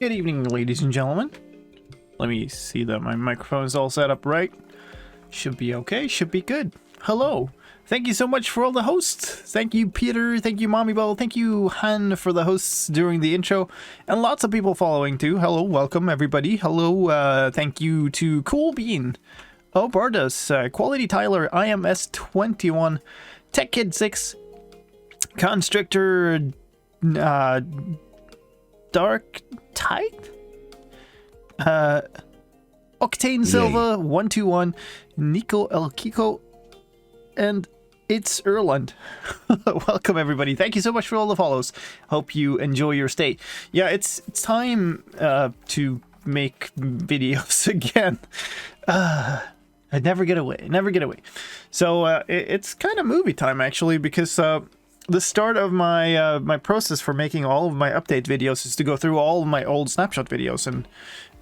Good evening, ladies and gentlemen. Let me see that my microphone is all set up right. Should be okay, should be good. Hello. Thank you so much for all the hosts. Thank you, Peter. Thank you, Mommy Bell. Thank you, Han, for the hosts during the intro. And lots of people following too. Hello, welcome everybody. Hello, thank you to Cool Bean. Oh, Bardos, Quality Tyler, IMS21, Tech Kid 6, Constrictor, Dark Tide, Octane Silva 121, Nico El Kiko, and it's Erland. Welcome everybody. Thank you so much for all the follows. Hope you enjoy your stay. Yeah, it's time to make videos again. I never get away. So it's kind of movie time actually, because the start of my my process for making all of my update videos is to go through all of my old snapshot videos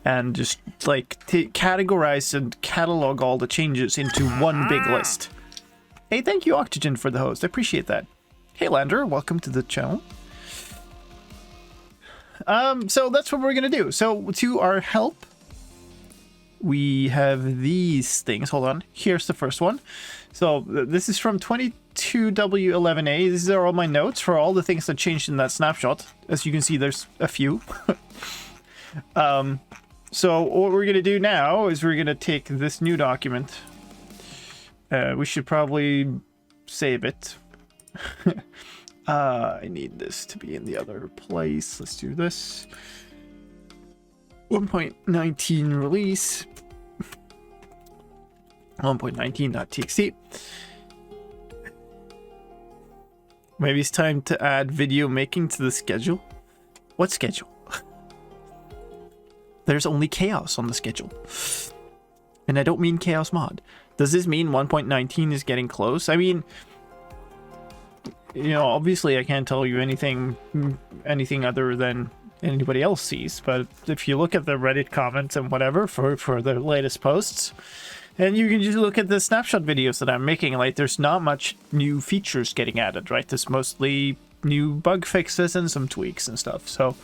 and just like categorize and catalog all the changes into one big list. Hey, thank you Oxygen for the host. I appreciate that. Hey Lander, welcome to the channel. So that's what we're gonna do. So to our help, we have these things. Hold on. Here's the first one. So this is from 22W11A. These are all my notes for all the things that changed in that snapshot. As you can see, there's a few. So what we're going to do now is we're going to take this new document. We should probably save it. I need this to be in the other place. Let's do this. 1.19 release. 1.19.txt. Maybe it's time to add video making to the schedule. What schedule? There's only chaos on the schedule. And I don't mean chaos mod. Does this mean 1.19 is getting close? I mean, you know, obviously I can't tell you anything other than anybody else sees, but if you look at the Reddit comments and whatever for the latest posts, and you can just look at the snapshot videos that I'm making, like there's not much new features getting added, right? There's mostly new bug fixes and some tweaks and stuff. So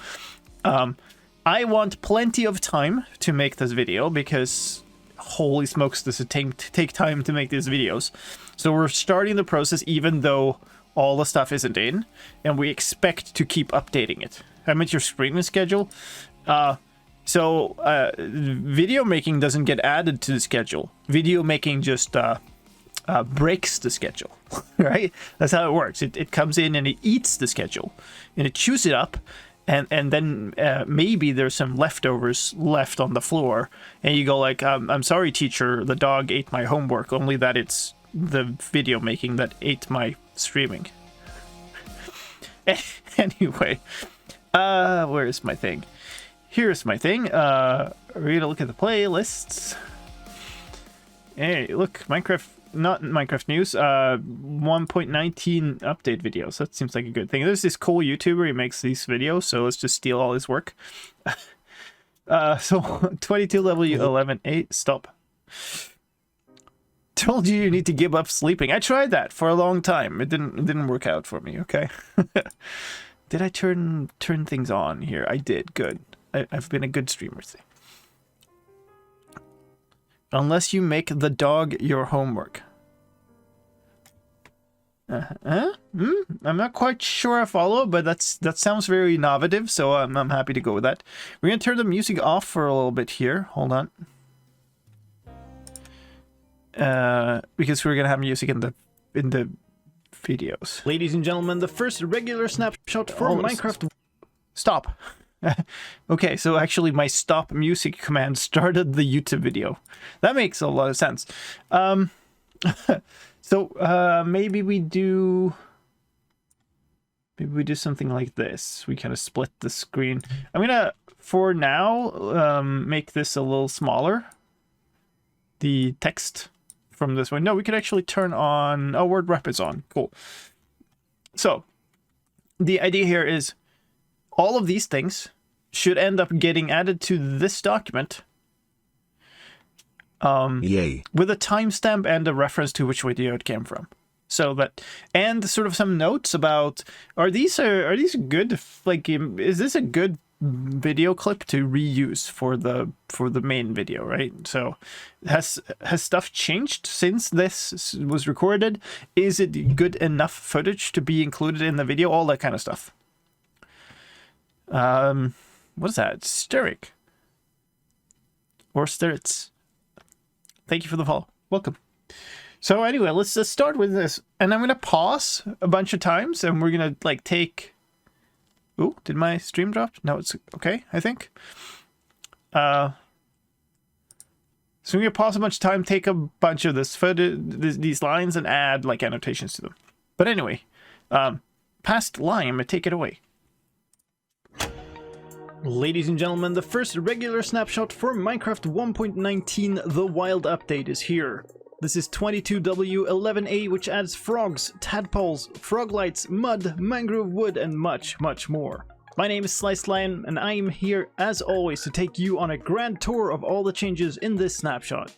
I want plenty of time to make this video because holy smokes, does it take time to make these videos. So we're starting the process even though all the stuff isn't in, and we expect to keep updating it. I'm at your streaming schedule. So video making doesn't get added to the schedule. Video making just breaks the schedule, right? That's how it works. It comes in and it eats the schedule, and it chews it up, and then maybe there's some leftovers left on the floor, and you go like, I'm sorry, teacher, the dog ate my homework, only that it's the video making that ate my streaming. Anyway. Where is my thing? Here's my thing. We're gonna look at the playlists. Hey, look, Minecraft, not Minecraft news. 1.19 update videos. That seems like a good thing. There's this cool YouTuber. He makes these videos, so let's just steal all his work. So 22 level 11.8. Stop. Told you need to give up sleeping. I tried that for a long time. It didn't work out for me. Okay. Did I turn things on here? I did. Good. I've been a good streamer. Unless you make the dog your homework. I'm not quite sure I follow, but that sounds very innovative, so I'm happy to go with that. We're gonna turn the music off for a little bit here. Hold on. Because we're gonna have music in the videos. Ladies and gentlemen, the first regular snapshot for Minecraft. Stop. Okay, so actually my stop music command started the YouTube video. That makes a lot of sense. So maybe we do something like this. We kind of split the screen. I'm gonna, for now, make this a little smaller. The text from this one. No, we could actually turn on... Oh, word rep is on. Cool. So, the idea here is all of these things should end up getting added to this document. Yay. With a timestamp and a reference to which video it came from. So that, and sort of some notes about, are these good, like, is this a good video clip to reuse for the main video, right? So has stuff changed since this was recorded? Is it good enough footage to be included in the video? All that kind of stuff. What is that? Steric or Sterits? Thank you for the follow. Welcome. So anyway, let's just start with this, and I'm gonna pause a bunch of times, and we're gonna like take. Ooh, did my stream drop? No, it's okay, I think. So we're gonna pause a bunch of time, take a bunch of this footage, these lines, and add like annotations to them. But anyway, past Lime, take it away. Ladies and gentlemen, the first regular snapshot for Minecraft 1.19, the Wild Update, is here. This is 22W11A, which adds frogs, tadpoles, frog lights, mud, mangrove wood, and much, much more. My name is slicedlime, and I am here, as always, to take you on a grand tour of all the changes in this snapshot.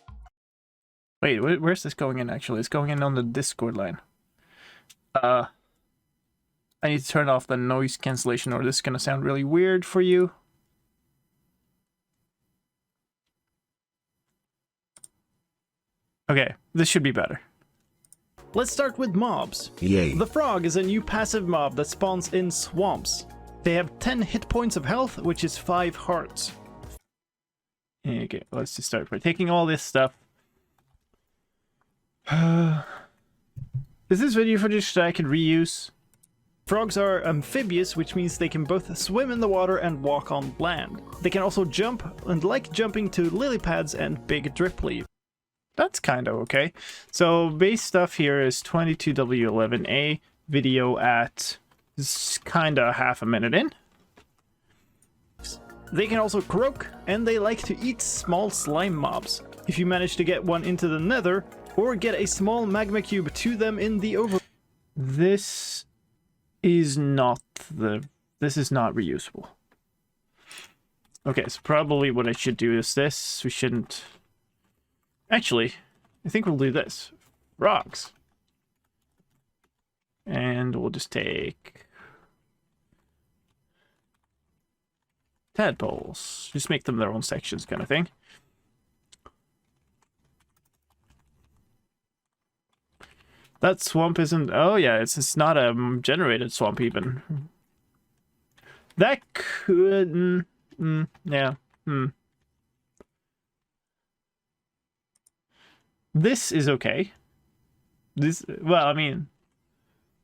Wait, where's this going in, actually? It's going in on the Discord line. I need to turn off the noise cancellation, or this is gonna sound really weird for you. Okay, this should be better. Let's start with mobs. Yay. The frog is a new passive mob that spawns in swamps. They have 10 hit points of health, which is 5 hearts. Okay, let's just start by taking all this stuff. Is this video footage that I can reuse? Frogs are amphibious, which means they can both swim in the water and walk on land. They can also jump, and like jumping to lily pads and big drip leaf. That's kind of okay. So base stuff here is 22W11A, video at kind of half a minute in. They can also croak, and they like to eat small slime mobs. If you manage to get one into the nether, or get a small magma cube to them in the over... This is not reusable. Okay, so probably what I should do is this. We shouldn't... Actually, I think we'll do this. Rocks. And we'll just take... tadpoles. Just make them their own sections kind of thing. That swamp isn't... Oh yeah, it's not a generated swamp even. That could... yeah. This is okay. This... Well, I mean...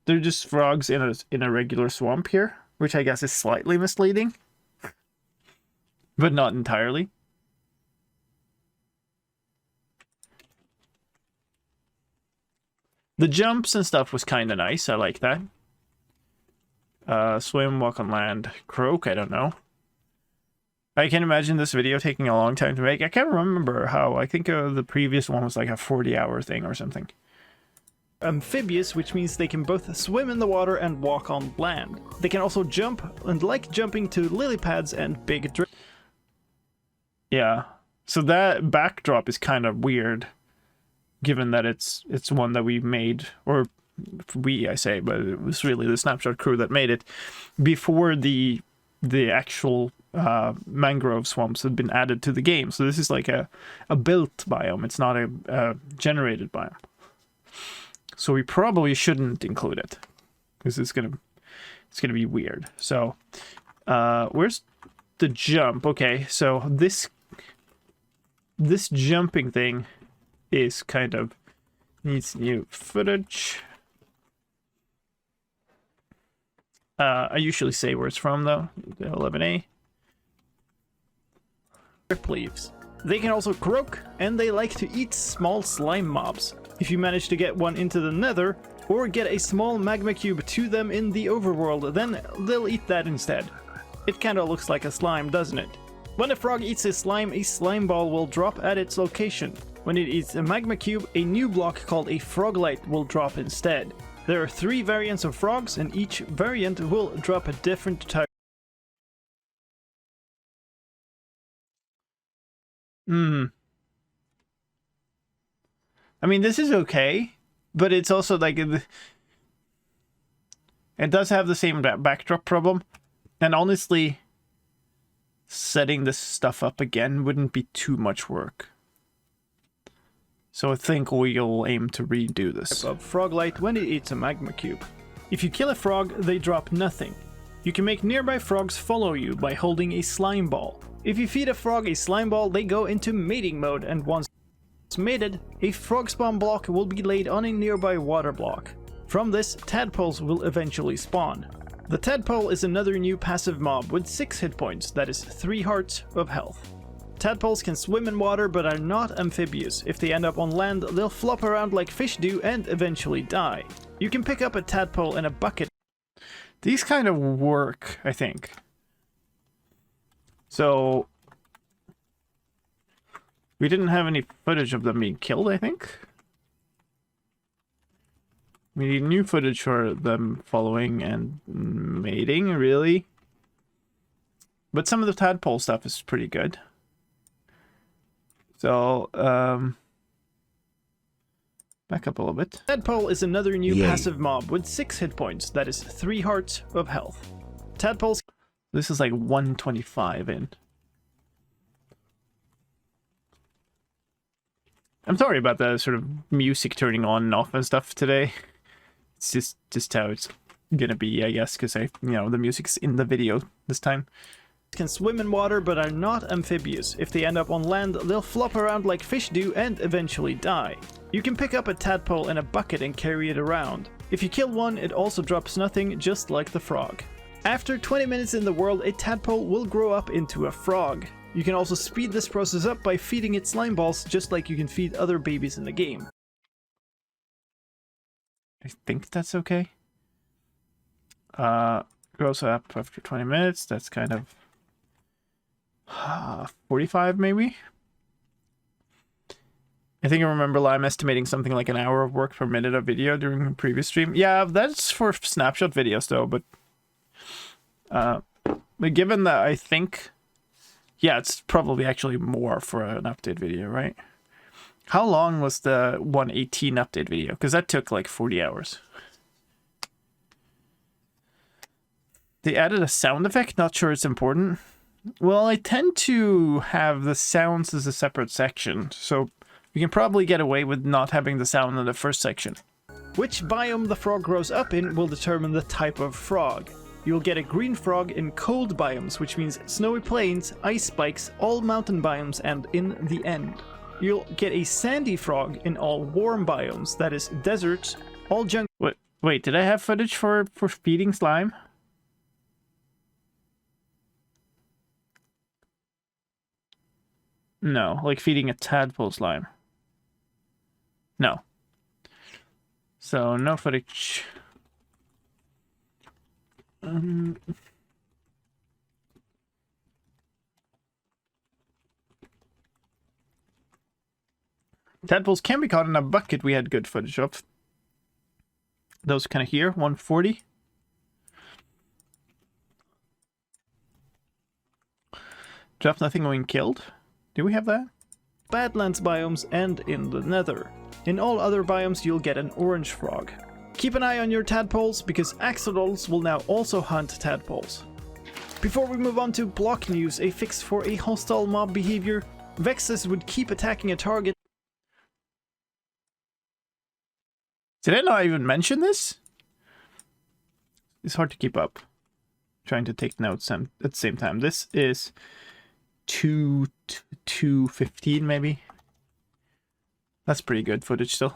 They're just frogs in a regular swamp here, which I guess is slightly misleading. But not entirely. The jumps and stuff was kind of nice. I like that. Swim, walk on land, croak, I don't know. I can imagine this video taking a long time to make. I can't remember how. I think the previous one was like a 40-hour thing or something. Amphibious, which means they can both swim in the water and walk on land. They can also jump, and like jumping to lily pads and big drip. Yeah, so that backdrop is kind of weird, given that it's one that we made, or we, I say, but it was really the Snapshot crew that made it, before the actual mangrove swamps had been added to the game. So this is like a built biome, it's not a generated biome. So we probably shouldn't include it, because it's gonna be weird. So where's the jump? Okay, so this jumping thing is kind of needs new footage. I usually say where it's from though. The 11A. Drip leaves. They can also croak, and they like to eat small slime mobs. If you manage to get one into the nether, or get a small magma cube to them in the overworld, then they'll eat that instead. It kinda looks like a slime, doesn't it? When a frog eats a slime ball will drop at its location. When it eats a magma cube, a new block called a frog light will drop instead. There are 3 variants of frogs, and each variant will drop a different type. I mean, this is okay, but it's also like... It does have the same backdrop problem, and honestly... setting this stuff up again wouldn't be too much work. So I think we'll aim to redo this. Of Froglight when it eats a magma cube. If you kill a frog, they drop nothing. You can make nearby frogs follow you by holding a slime ball. If you feed a frog a slime ball, they go into mating mode, and once mated, a frog spawn block will be laid on a nearby water block. From this, tadpoles will eventually spawn. The tadpole is another new passive mob with 6 hit points, that is 3 hearts of health. Tadpoles can swim in water but are not amphibious. If they end up on land, they'll flop around like fish do and eventually die. You can pick up a tadpole in a bucket. These kind of work, I think. So we didn't have any footage of them being killed, I think. We need new footage for them following and mating, really. But some of the tadpole stuff is pretty good. So, back up a little bit. Tadpole is another new passive mob with 6 hit points, that is 3 hearts of health. Tadpoles... This is like 125 in. I'm sorry about the sort of music turning on and off and stuff today. It's just how it's gonna be, I guess, because the music's in the video this time. Can swim in water but are not amphibious. If they end up on land, they'll flop around like fish do and eventually die. You can pick up a tadpole in a bucket and carry it around. If you kill one, it also drops nothing, just like the frog. After 20 minutes in the world, a tadpole will grow up into a frog. You can also speed this process up by feeding it slime balls, just like you can feed other babies in the game. I think that's okay. Grows up after 20 minutes. That's kind of 45 maybe. I think I remember Lime estimating something like an hour of work per minute of video during a previous stream. Yeah, that's for snapshot videos though, but given that, I think, yeah, it's probably actually more for an update video, right? How long was the 118 update video? Because that took like 40 hours. They added a sound effect, not sure it's important. Well, I tend to have the sounds as a separate section, so you can probably get away with not having the sound in the first section. Which biome the frog grows up in will determine the type of frog. You'll get a green frog in cold biomes, which means snowy plains, ice spikes, all mountain biomes, and in the end. You'll get a sandy frog in all warm biomes, that is deserts, all jungle... Wait, did I have footage for feeding slime? No, like feeding a tadpole slime. No. So, no footage. Tadpoles can be caught in a bucket. We had good footage of. Those kind of here, 140. Drop nothing when killed. Do we have that? Badlands biomes and in the nether. In all other biomes you'll get an orange frog. Keep an eye on your tadpoles, because axolotls will now also hunt tadpoles. Before we move on to block news, a fix for a hostile mob behavior. Vexes would keep attacking a target. Did I not even mention this? It's hard to keep up. Trying to take notes at the same time. This is 2:15 maybe. That's pretty good footage still.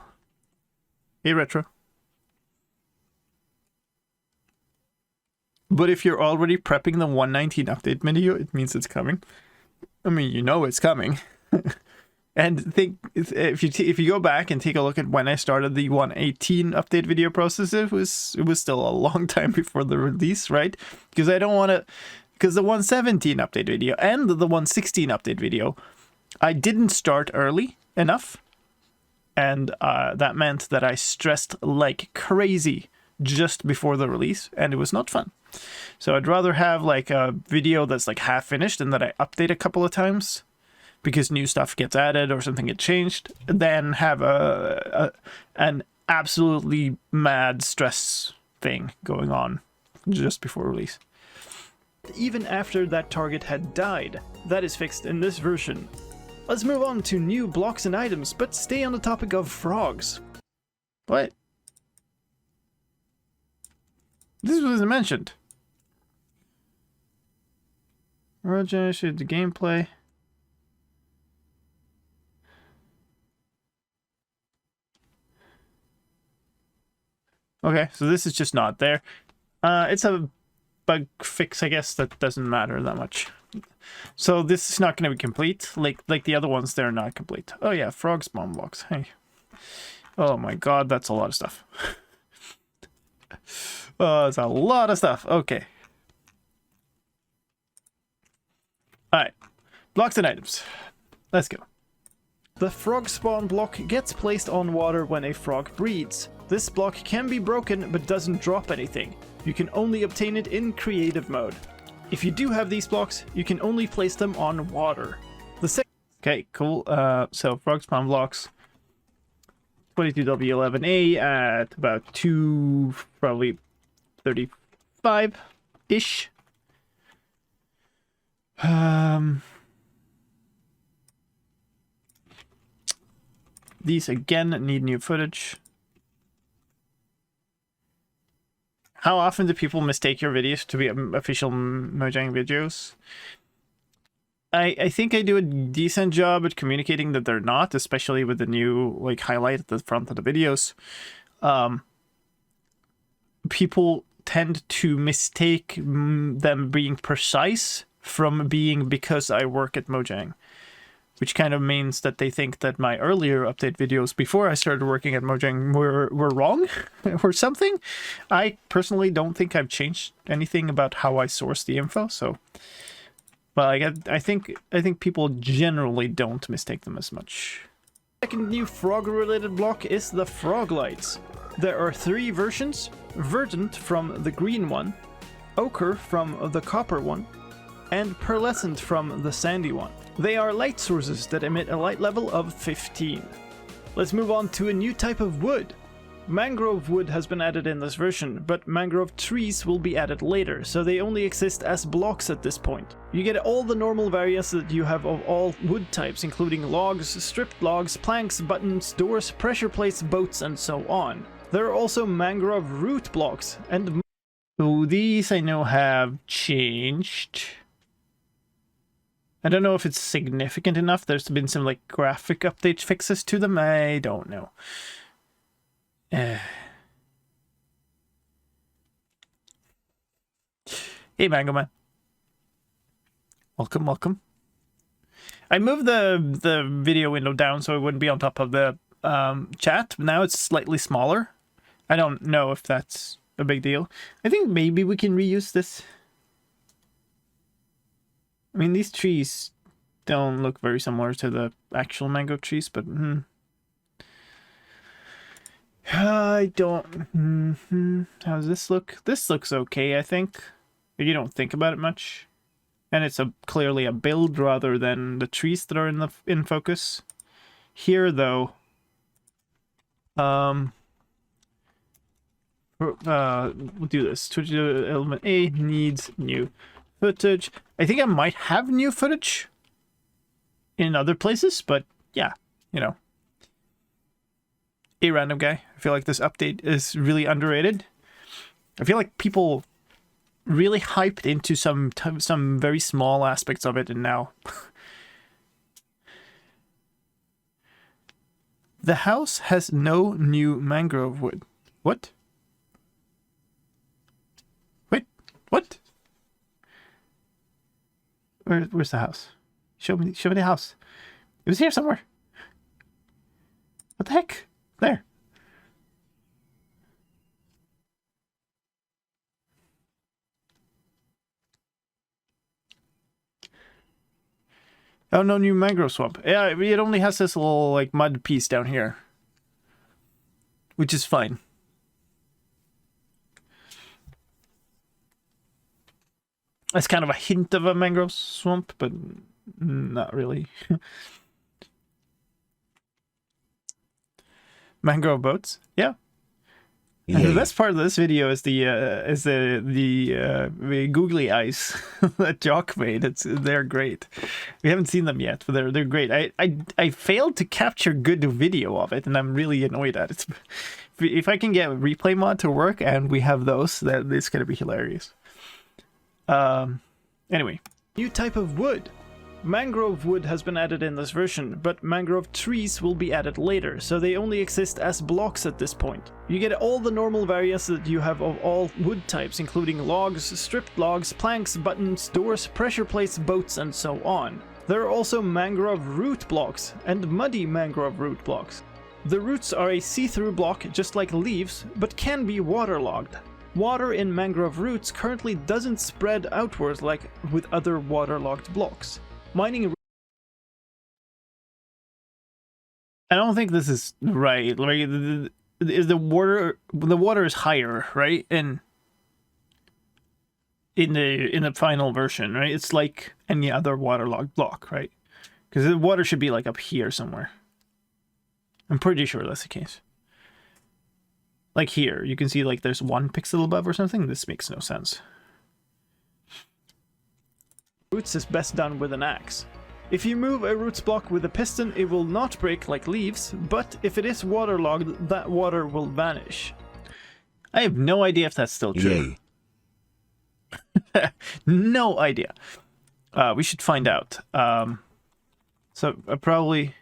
Hey, Retro. But if you're already prepping the 119 update video, it means it's coming. I mean, you know it's coming. And think if you go back and take a look at when I started the 118 update video process, it was still a long time before the release, right? Because I don't want to, because the 117 update video and the 116 update video, I didn't start early enough, and that meant that I stressed like crazy just before the release, and it was not fun. So I'd rather have like a video that's like half finished and that I update a couple of times because new stuff gets added or something gets changed, than have an absolutely mad stress thing going on just before release. even after that target had died. That is fixed in this version. Let's move on to new blocks and items, but stay on the topic of frogs. What? This wasn't mentioned. Mojang showed the gameplay. Okay, so this is just not there. It's a bug fix, I guess, that doesn't matter that much. So this is not going to be complete. Like the other ones, they're not complete. Oh yeah, frog spawn blocks. Hey. Oh my god, that's a lot of stuff. Oh, it's a lot of stuff. Okay. Alright. Blocks and items. Let's go. The frog spawn block gets placed on water when a frog breeds. This block can be broken but doesn't drop anything. You can only obtain it in creative mode. If you do have these blocks, you can only place them on water. Okay, cool. So frog spawn blocks. 22W11A at about 2, probably 35-ish. These again need new footage. How often do people mistake your videos to be official Mojang videos? I think I do a decent job at communicating that they're not, especially with the new like highlight at the front of the videos. People tend to mistake them being precise from being because I work at Mojang, which kind of means that they think that my earlier update videos before I started working at Mojang were wrong or something. I personally don't think I've changed anything about how I source the info, so well, I think people generally don't mistake them as much. Second new frog-related block is the frog lights. There are 3 versions: verdant from the green one, ochre from the copper one, and pearlescent from the sandy one. They are light sources that emit a light level of 15. Let's move on to a new type of wood. Mangrove wood has been added in this version, but mangrove trees will be added later, so they only exist as blocks at this point. You get all the normal variants that you have of all wood types, including logs, stripped logs, planks, buttons, doors, pressure plates, boats, and so on. There are also mangrove root blocks, and so these I know have changed. I don't know if it's significant enough. There's been some like graphic update fixes to them. I don't know. Hey, Mango Man. Welcome, welcome. I moved the video window down so it wouldn't be on top of the chat. Now it's slightly smaller. I don't know if that's a big deal. I think maybe we can reuse this. I mean, these trees don't look very similar to the actual mango trees, but I don't. How does this look? This looks okay, I think. You don't think about it much, and it's clearly a build rather than the trees that are in focus. Here, though, we'll do this. Twitch element A needs new footage. I think I might have new footage in other places, but yeah, you know. A random guy. I feel like this update is really underrated. I feel like people really hyped into some very small aspects of it, and now the house has no new mangrove wood. What? Wait, what? Where's the house? Show me the house. It was here somewhere. What the heck? There. Oh, no new mangrove swamp. Yeah, it only has this little like mud piece down here, which is fine. It's kind of a hint of a mangrove swamp, but not really. Mangrove boats, yeah. And the Yay. best part of this video is the googly eyes that Jock made. They're great. We haven't seen them yet, but they're great. I failed to capture good video of it, and I'm really annoyed at it. If I can get a replay mod to work and we have those, that it's gonna be hilarious. Anyway, New type of wood. Mangrove wood has been added in this version, but mangrove trees will be added later, so they only exist as blocks at this point. You get all the normal variants that you have of all wood types, including logs, stripped logs, planks, buttons, doors, pressure plates, boats, and so on. There are also mangrove root blocks and muddy mangrove root blocks. The roots are a see-through block just like leaves, but can be waterlogged. Water in mangrove roots currently doesn't spread outwards like with other waterlogged blocks. Mining. I don't think this is right. Like, is the water is higher, right? And in the final version, right? It's like any other waterlogged block, right? Because the water should be like up here somewhere. I'm pretty sure that's the case. Like here, you can see like there's 1 pixel above or something. This makes no sense. Roots is best done with an axe. If you move a roots block with a piston, it will not break like leaves, but if it is waterlogged, that water will vanish. I have no idea if that's still true. Yay. No idea. We should find out. So probably.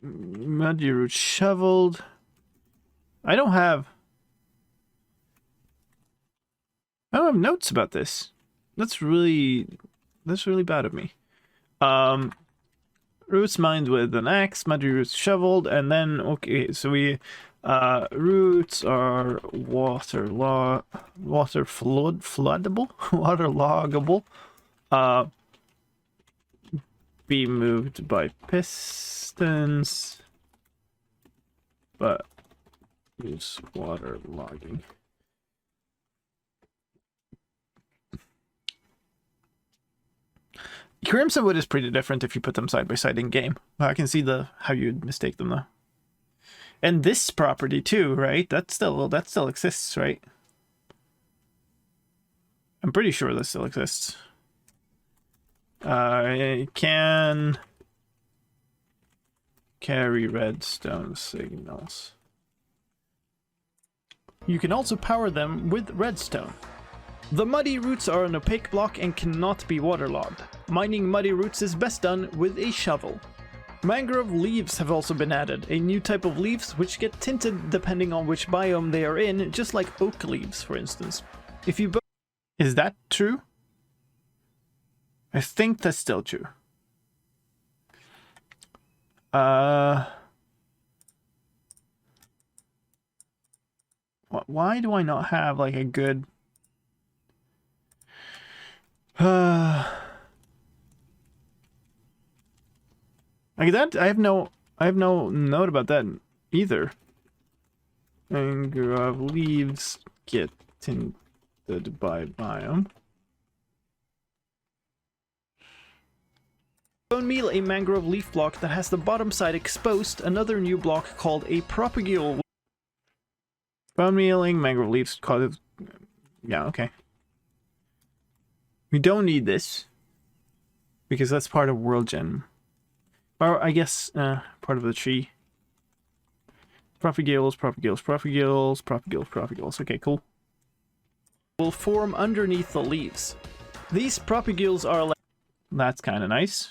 Muddy root shoveled. I don't have notes about this. That's really bad of me. Roots mined with an axe, muddy roots shoveled, and then okay, so we roots are waterloggable, waterloggable. Be moved by pistons, but use water logging. Crimson wood is pretty different if you put them side by side in game. I can see how you'd mistake them though. And this property too, right? That still exists, right? I'm pretty sure that still exists. Can carry redstone signals. You can also power them with redstone. The muddy roots are an opaque block and cannot be waterlogged. Mining muddy roots is best done with a shovel. Mangrove leaves have also been added, a new type of leaves which get tinted depending on which biome they are in, just like oak leaves, for instance. If you Is that true? I think that's still true. Why do I not have like a good like that? I have no note about that either. Mangrove leaves get tinted by biome. bone meal a mangrove leaf block that has the bottom side exposed, another new block called a propagule. Bone mealing, mangrove leaves, cause yeah, okay. We don't need this because that's part of world gem, or I guess part of the tree. Propagules. Okay, cool. Will form underneath the leaves. These propagules are like. That's kind of nice.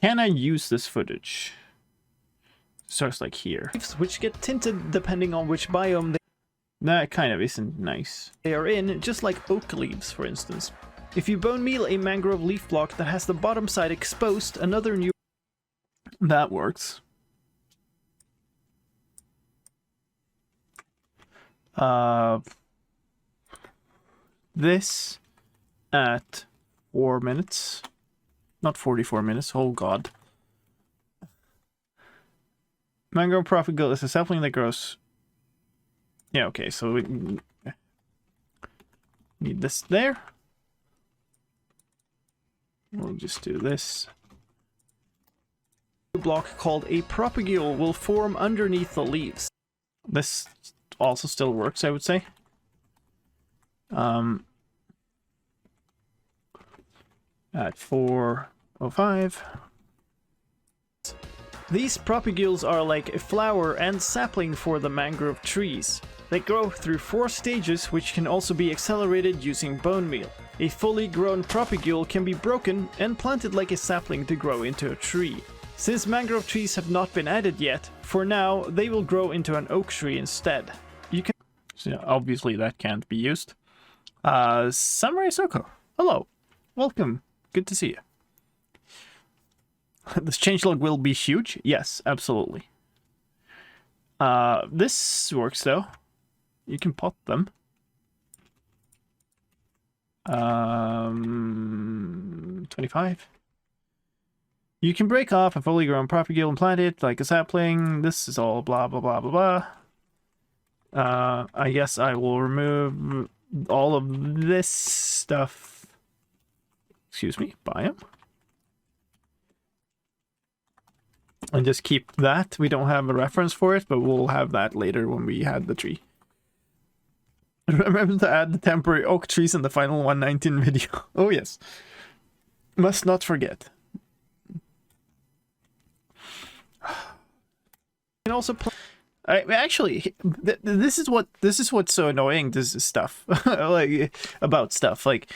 Can I use this footage? Starts like here. Leaves which get tinted depending on which biome That kind of isn't nice. they are in, just like oak leaves, for instance. If you bone meal a mangrove leaf block that has the bottom side exposed, another new. That works. This at 4 minutes. Not 44 minutes, oh god. Mangrove propagule is a sapling that grows. Yeah, okay, so we need this there. We'll just do this. A block called a propagule will form underneath the leaves. This also still works, I would say. At 405. These propagules are like a flower and sapling for the mangrove trees. They grow through 4 stages, which can also be accelerated using bone meal. A fully grown propagule can be broken and planted like a sapling to grow into a tree. Since mangrove trees have not been added yet, for now they will grow into an oak tree instead. You can So obviously that can't be used. Samurai Soko, hello, welcome, good to see you. This changelog will be huge. Yes, absolutely. This works though. You can pot them. 25. You can break off a fully grown propagule and plant it like a sapling. This is all blah blah blah blah blah. I guess I will remove all of this stuff. Excuse me, biome. And just keep that. We don't have a reference for it, but we'll have that later when we had the tree. Remember to add the temporary oak trees in the final 119 video. Oh yes. Must not forget. can also Actually, this is what's so annoying. This stuff like about stuff like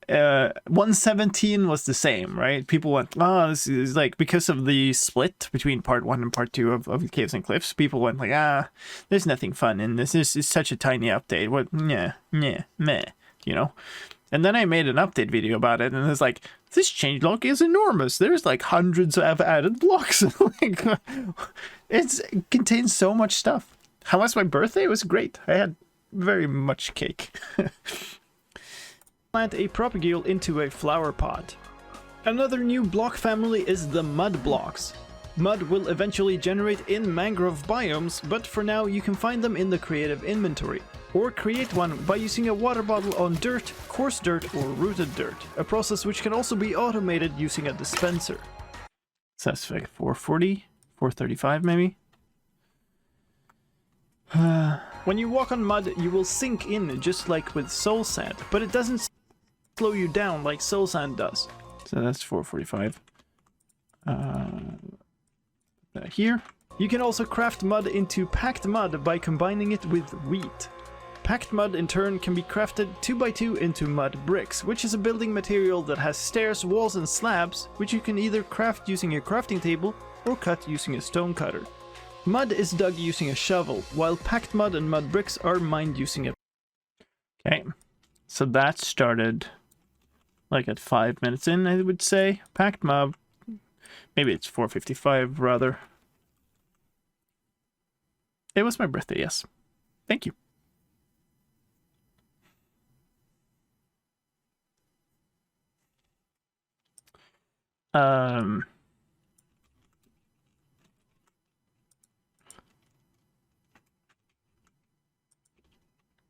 117 was the same, right? People went, oh, this is like, because of the split between part 1 and part 2 of Caves and Cliffs, people went like, there's nothing fun in this. This is such a tiny update. What? Yeah, meh, you know. And then I made an update video about it, and it's like, this changelog is enormous. There's like hundreds of added blocks. Like, it contains so much stuff. How was my birthday? It was great. I had very much cake. plant a propagule into a flower pot. Another new block family is the mud blocks. Mud will eventually generate in mangrove biomes, but for now you can find them in the creative inventory. Or create one by using a water bottle on dirt, coarse dirt, or rooted dirt, a process which can also be automated using a dispenser. So that's like 440, 435 maybe? When you walk on mud, you will sink in just like with soul sand, but it doesn't slow you down like soul sand does. So that's 445. Here. You can also craft mud into packed mud by combining it with wheat. Packed mud in turn can be crafted 2x2 into mud bricks, which is a building material that has stairs, walls and slabs, which you can either craft using a crafting table or cut using a stone cutter. Mud is dug using a shovel, while packed mud and mud bricks are mined using a... Okay, so that started like at 5 minutes in, I would say. Packed mud, maybe it's 4:55 rather. It was my birthday, yes. Thank you.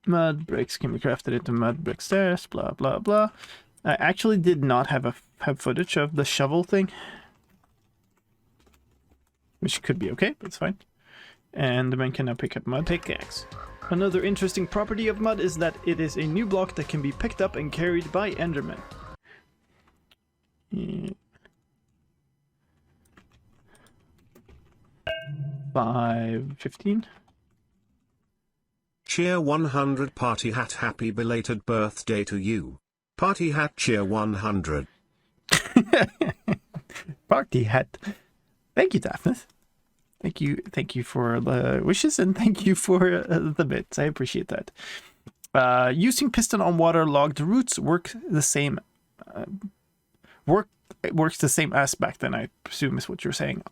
Mud bricks can be crafted into mud brick stairs, blah blah blah. I actually did not have footage of the shovel thing, which could be okay, but it's fine. And the man can now pick up mud. Pickaxe. Another interesting property of mud is that it is a new block that can be picked up and carried by Endermen. Yeah. 5:15. Cheer 100 Party Hat, happy belated birthday to you. Party Hat cheer 100. Party hat. Thank you, Daphne. Thank you for the wishes, and thank you for the bits. I appreciate that. Using piston on water-logged roots works the same. Works the same aspect, then I presume is what you're saying.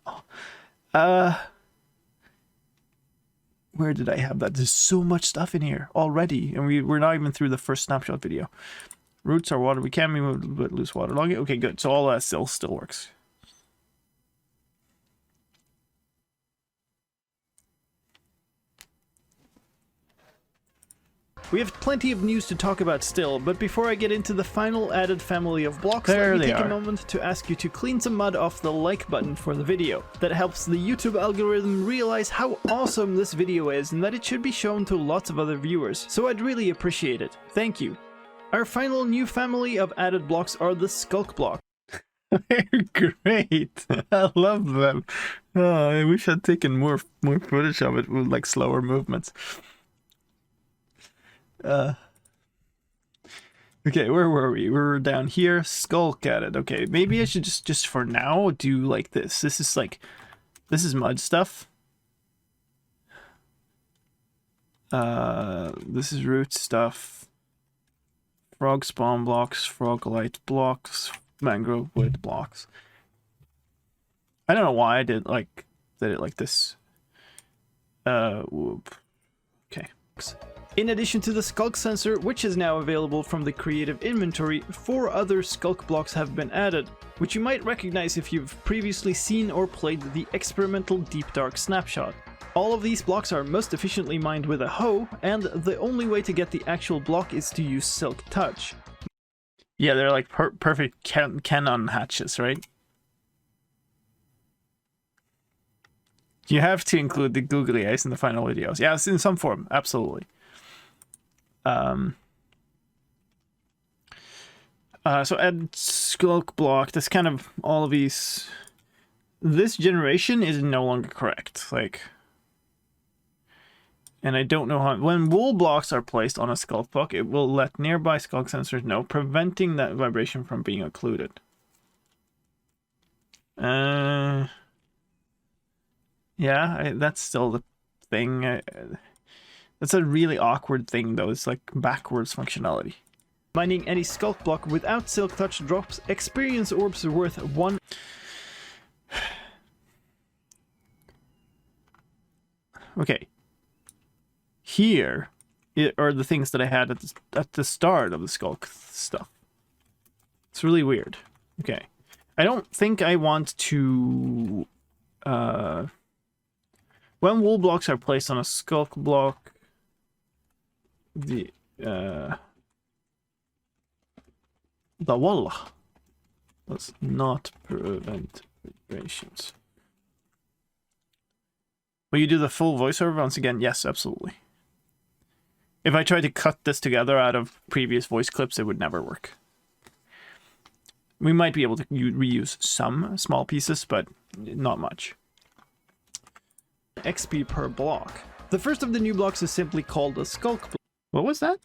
Where did I have that? There's so much stuff in here already, and we're not even through the first snapshot video. Roots are water. We can remove but loose water logging. Okay, good. So all that still works. We have plenty of news to talk about still, but before I get into the final added family of blocks, There let me they take are. a moment to ask you to clean some mud off the like button for the video. That helps the YouTube algorithm realize how awesome this video is and that it should be shown to lots of other viewers, so I'd really appreciate it. Thank you. Our final new family of added blocks are the skulk block. They're great. I love them. Oh, I wish I'd taken more footage of it with like slower movements. Okay, where were we? We were down here. Skulk added. Okay, maybe I should just for now do like this. This is mud stuff. This is root stuff. Frog spawn blocks, frog light blocks, mangrove wood blocks. I don't know why I did it like this. Whoop. Okay. In addition to the skulk sensor, which is now available from the creative inventory, 4 other skulk blocks have been added, which you might recognize if you've previously seen or played the experimental Deep Dark Snapshot. All of these blocks are most efficiently mined with a hoe, and the only way to get the actual block is to use Silk Touch. Yeah, they're like perfect cannon hatches, right? You have to include the googly eyes in the final videos. Yeah, it's in some form, absolutely. So add skulk block. That's kind of all of these. This generation is no longer correct. Like, and I don't know how. When wool blocks are placed on a skulk block, it will let nearby skulk sensors know, preventing that vibration from being occluded. Yeah, that's still the thing. That's a really awkward thing, though. It's like backwards functionality. Mining any skulk block without Silk Touch drops experience orbs worth 1. Okay. Here are the things that I had at the start of the skulk stuff. It's really weird. Okay. I don't think I want to... when wool blocks are placed on a skulk block, the wall does not prevent vibrations. Will you do the full voiceover once again? Yes, absolutely. If I tried to cut this together out of previous voice clips, it would never work. We might be able to reuse some small pieces, but not much. XP per block. The first of the new blocks is simply called a skulk block. What was that?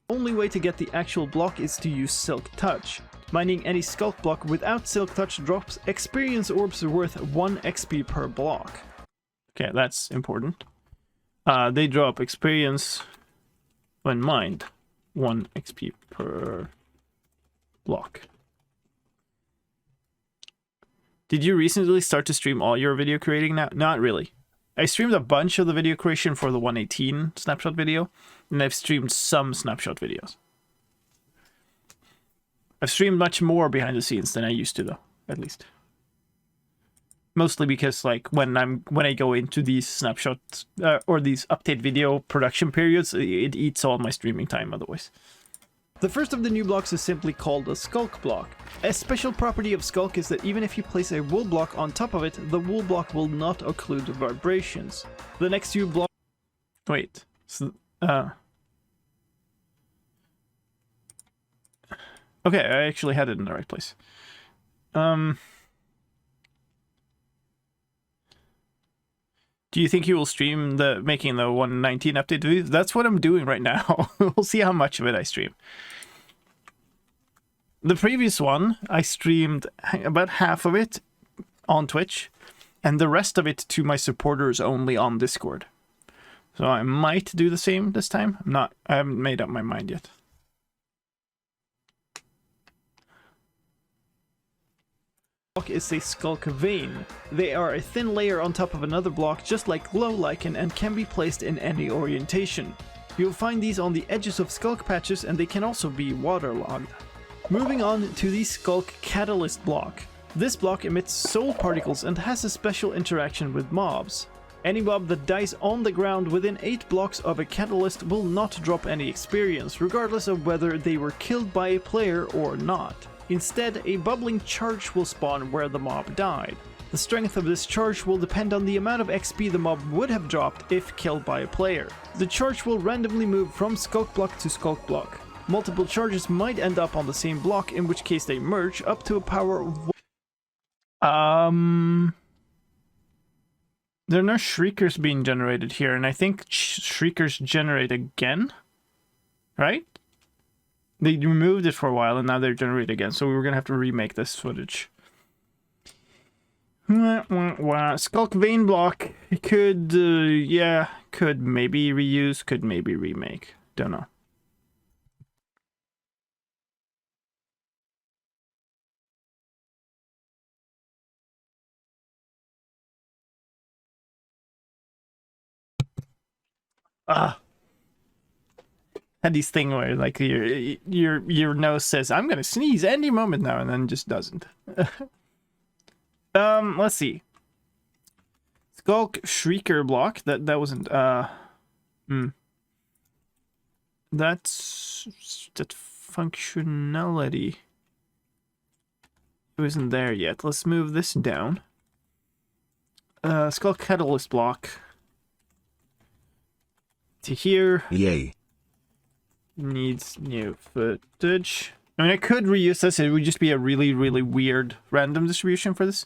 Only way to get the actual block is to use Silk Touch. Mining any skulk block without Silk Touch drops experience orbs worth 1 XP per block. Okay, that's important. They drop experience when mined. 1 XP per block. Did you recently start to stream all your video creating now? Not really. I streamed a bunch of the video creation for the 118 snapshot video, and I've streamed some snapshot videos. I've streamed much more behind the scenes than I used to, though, at least. Mostly because, like, when I go into these snapshots or these update video production periods, it eats all my streaming time otherwise. The first of the new blocks is simply called a skulk block. A special property of skulk is that even if you place a wool block on top of it, the wool block will not occlude vibrations. The next few blocks... Wait. So, okay, I actually had it in the right place. Do you think you will stream making the 119 update videos? That's what I'm doing right now. We'll see how much of it I stream. The previous one, I streamed about half of it on Twitch, and the rest of it to my supporters only on Discord. So I might do the same this time. I haven't made up my mind yet. is a skulk vein. They are a thin layer on top of another block just like glow lichen and can be placed in any orientation. You'll find these on the edges of skulk patches and they can also be waterlogged. Moving on to the skulk catalyst block. This block emits soul particles and has a special interaction with mobs. Any mob that dies on the ground within 8 blocks of a catalyst will not drop any experience, regardless of whether they were killed by a player or not. Instead, a bubbling charge will spawn where the mob died. The strength of this charge will depend on the amount of XP the mob would have dropped if killed by a player. The charge will randomly move from skulk block to skulk block. Multiple charges might end up on the same block, in which case they merge up to a power of... There are no shriekers being generated here, and I think shriekers generate again, right? They removed it for a while, and now they're generated again, so we were gonna have to remake this footage. Skulk vein block could, yeah, could maybe reuse, could maybe remake. Don't know. Had these thing where like your nose says I'm gonna sneeze any moment now, and then just doesn't. Let's see. Skulk shrieker block. That wasn't that's that functionality. It wasn't there yet. Let's move this down. Skulk catalyst block. To here. Yay. Needs new footage. I mean, I could reuse this. It would just be a really, really weird random distribution for this.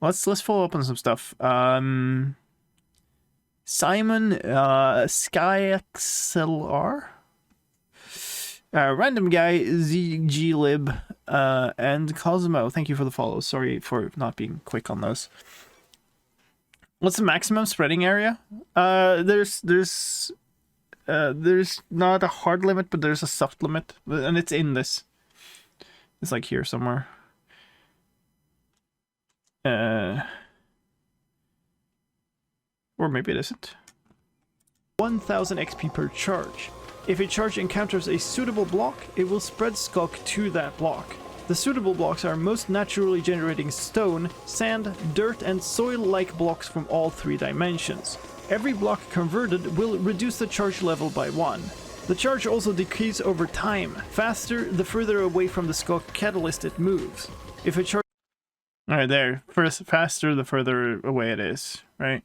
Let's follow up on some stuff. Simon SkyXLR, random guy ZGlib, and Cosmo. Thank you for the follow. Sorry for not being quick on those. What's the maximum spreading area? There's not a hard limit, but there's a soft limit, and it's in this. It's like here somewhere. Or maybe it isn't. 1000 XP per charge. If a charge encounters a suitable block, it will spread Skulk to that block. The suitable blocks are most naturally generating stone, sand, dirt, and soil-like blocks from all 3 dimensions. Every block converted will reduce the charge level by 1. The charge also decreases over time, faster the further away from the Skulk catalyst it moves. If a charge... Alright, there. First, faster the further away it is, right?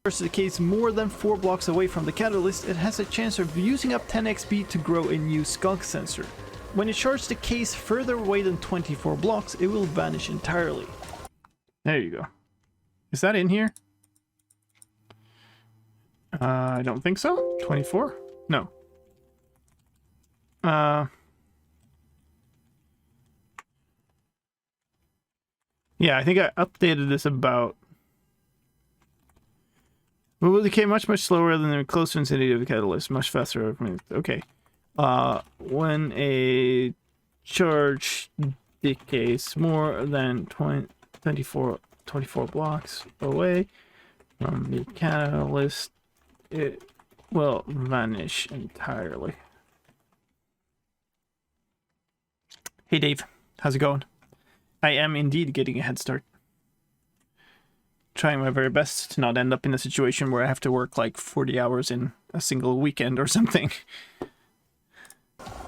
decays more than 4 blocks away from the catalyst, it has a chance of using up 10 XP to grow a new Skulk sensor. When a charge decays further away than 24 blocks, it will vanish entirely. There you go. Is that in here? I don't think so. 24? No. Yeah, I think I updated this about... Well, it became much slower than the close vicinity of the catalyst, much faster. Okay. When a charge decays more than 24 blocks away from the catalyst, it will vanish entirely. Hey Dave, how's it going? I am indeed getting a head start. Trying my very best to not end up in a situation where I have to work like 40 hours in a single weekend or something.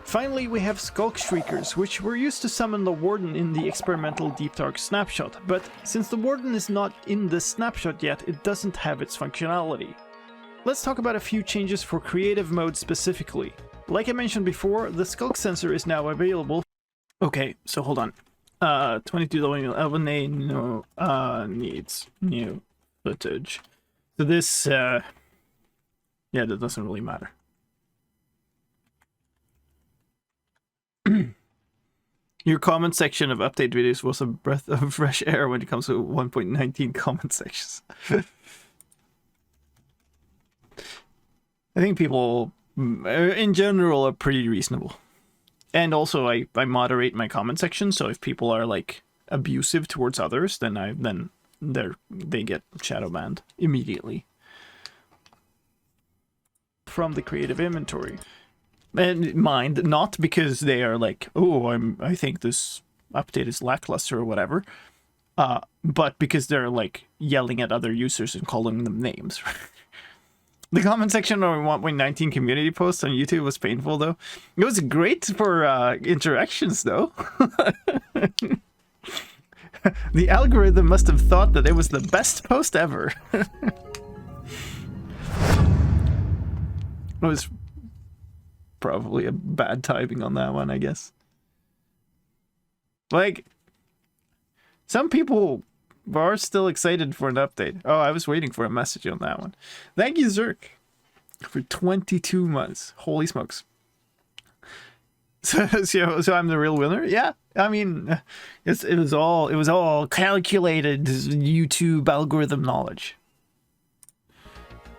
Finally, we have Skulk Shriekers, which were used to summon the Warden in the experimental Deep Dark snapshot, but since the Warden is not in the snapshot yet, it doesn't have its functionality. Let's talk about a few changes for creative mode specifically. Like I mentioned before, the Skulk sensor is now available. Okay, so hold on. 22.11a no needs new footage. So this yeah, that doesn't really matter. Your comment section of update videos was a breath of fresh air when it comes to 1.19 comment sections. I think people in general are pretty reasonable. And also, I moderate my comment section, so if people are like abusive towards others, then they get shadow banned immediately From the creative inventory. And mind, not because they are like, oh, I think this update is lackluster or whatever. but because they're like yelling at other users and calling them names. The comment section on 1.19 community posts on YouTube was painful, though. It was great for interactions, though. The algorithm must have thought that it was the best post ever. It was probably a bad typing on that one, I guess. Like, some people are still excited for an update. Oh, I was waiting for a message on that one. Thank you, Zerk, for 22 months. Holy smokes. So I'm the real winner? Yeah. I mean, it was all calculated YouTube algorithm knowledge.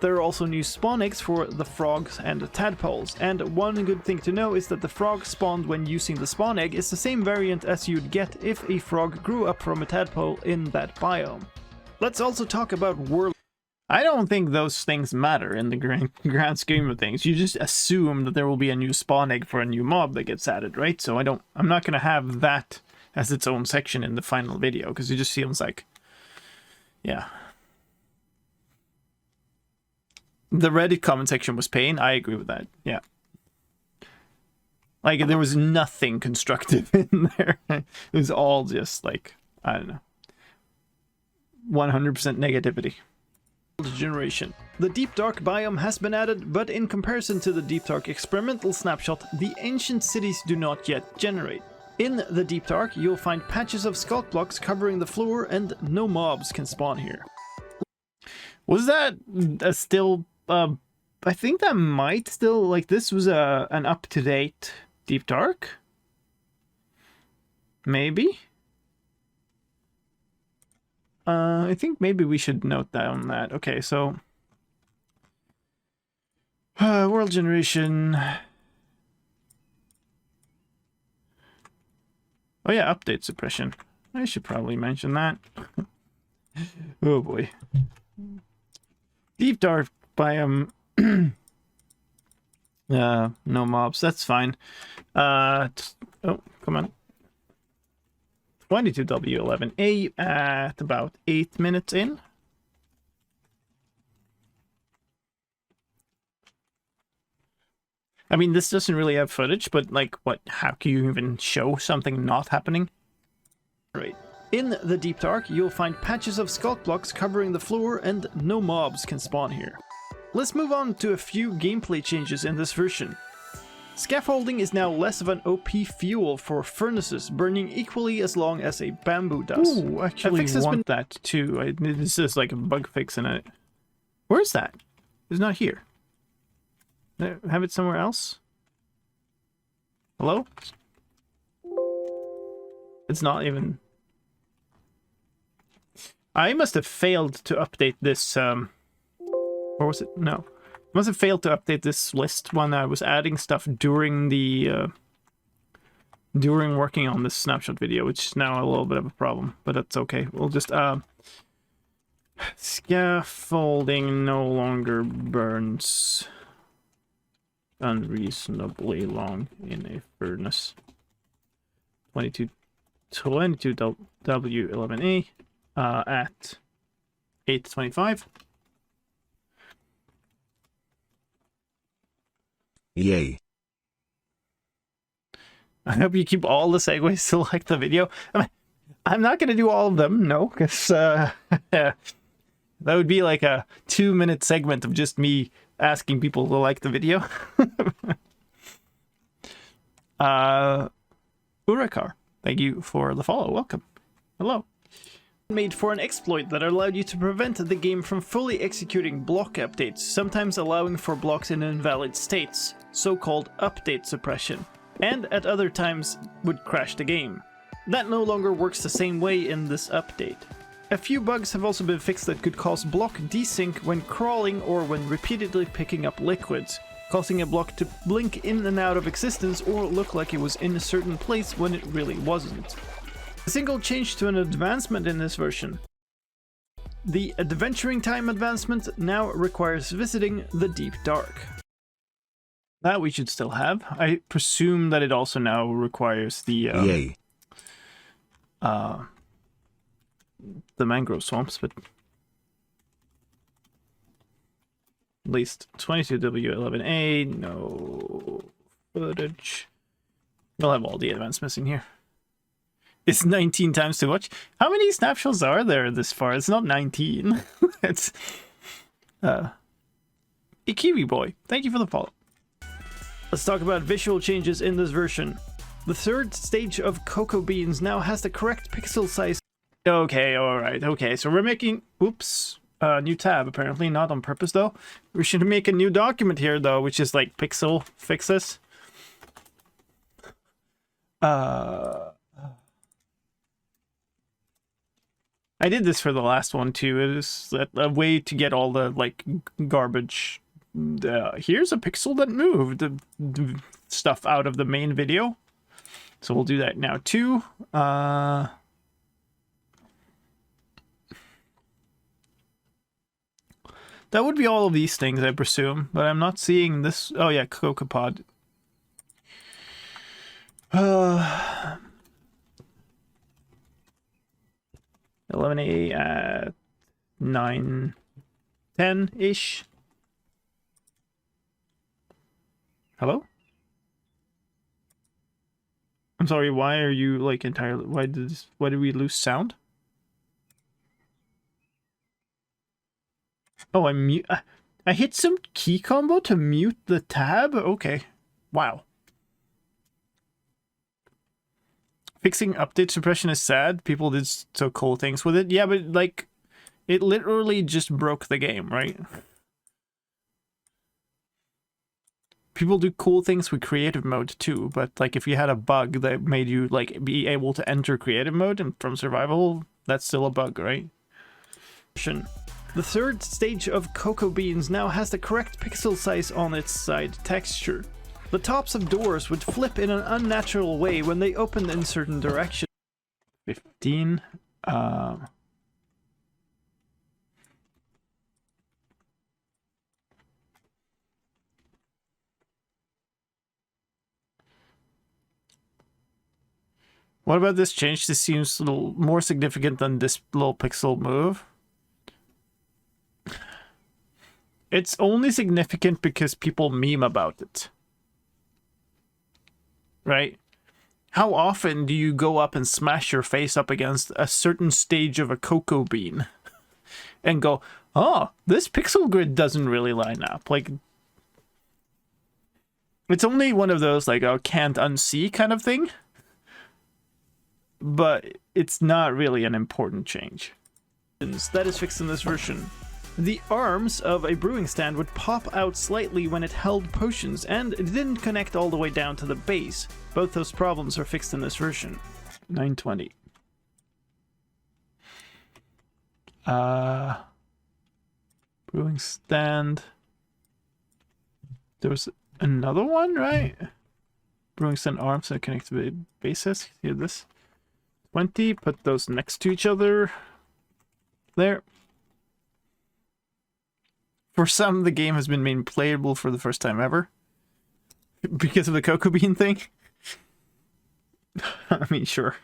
There are also new spawn eggs for the frogs and the tadpoles, and one good thing to know is that the frog spawned when using the spawn egg is the same variant as you'd get if a frog grew up from a tadpole in that biome. Let's also talk about world. I don't think those things matter in the grand scheme of things. You just assume that there will be a new spawn egg for a new mob that gets added, right? So I'm not gonna have that as its own section in the final video, because it just seems like, yeah. The Reddit comment section was pain. I agree with that. Yeah. Like, there was nothing constructive in there. It was all just, like, I don't know. 100% negativity. Generation. The Deep Dark biome has been added, but in comparison to the Deep Dark experimental snapshot, the ancient cities do not yet generate. In the Deep Dark, you'll find patches of sculpt blocks covering the floor, and no mobs can spawn here. Was that still... I think that might still, like, this was an up-to-date Deep Dark? Maybe? I think maybe we should note down that. Okay, so... world generation... Oh yeah, update suppression. I should probably mention that. Oh boy. Deep Dark biome. No mobs, that's fine. Oh, come on. 22W11A at about 8 minutes in. I mean, this doesn't really have footage, but like, what? How can you even show something not happening? Right. In the Deep Dark, you'll find patches of sculpt blocks covering the floor, and no mobs can spawn here. Let's move on to a few gameplay changes in this version. Scaffolding is now less of an OP fuel for furnaces, burning equally as long as a bamboo does. Ooh, actually want that too. This is like a bug fix in it. Where's that? It's not here. Have it somewhere else? Hello? It's not even... I must have failed to update this, or was it? No. I must have failed to update this list when I was adding stuff during the, during working on this snapshot video, which is now a little bit of a problem, but that's okay. We'll just, scaffolding no longer burns unreasonably long in a furnace. 22W11A at 8:25. Yay. I hope you keep all the segues to like the video. I'm not going to do all of them, no, because that would be like a 2-minute segment of just me asking people to like the video. Urakar, thank you for the follow. Welcome. Hello. Made for an exploit that allowed you to prevent the game from fully executing block updates, sometimes allowing for blocks in invalid states, so-called update suppression, and at other times would crash the game. That no longer works the same way in this update. A few bugs have also been fixed that could cause block desync when crawling or when repeatedly picking up liquids, causing a block to blink in and out of existence or look like it was in a certain place when it really wasn't. A single change to an advancement in this version. The adventuring time advancement now requires visiting the Deep Dark. That we should still have. I presume that it also now requires the Yay. the mangrove swamps, but at least 22W11A, no footage. We'll have all the events missing here. It's 19 times too much. How many snapshots are there this far? It's not 19. It's a Kiwi Boy. Thank you for the follow. Let's talk about visual changes in this version. The third stage of cocoa beans now has the correct pixel size. Okay, alright, okay, so we're making, oops, a new tab, apparently, not on purpose, though. We should make a new document here, though, which is, like, pixel fixes. I did this for the last one, too. It is a way to get all the, like, garbage. Here's a pixel that moved the stuff out of the main video. So we'll do that now, too. That would be all of these things, I presume, but I'm not seeing this. Oh yeah, CocoaPod. 11A at 9:10-ish. Hello? I'm sorry, why are you like entirely, why did we lose sound? Oh, I hit some key combo to mute the tab? Okay. Wow. Fixing update suppression is sad. People did so cool things with it. Yeah, but like, it literally just broke the game, right? People do cool things with creative mode too, but like if you had a bug that made you like be able to enter creative mode and from survival, that's still a bug, right? The third stage of cocoa beans now has the correct pixel size on its side texture. The tops of doors would flip in an unnatural way when they opened in certain directions. 15. What about this change? This seems a little more significant than this little pixel move. It's only significant because people meme about it. Right? How often do you go up and smash your face up against a certain stage of a cocoa bean and go, oh, this pixel grid doesn't really line up? Like, it's only one of those, like, oh, can't unsee kind of thing. But it's not really an important change. That is fixed in this version. The arms of a brewing stand would pop out slightly when it held potions, and it didn't connect all the way down to the base. Both those problems are fixed in this version. 920. Brewing stand. There was another one, right? Brewing stand arms that connect to the bases. Here, this. 20. Put those next to each other. There. For some, the game has been made playable for the first time ever. Because of the cocoa bean thing. I mean, sure.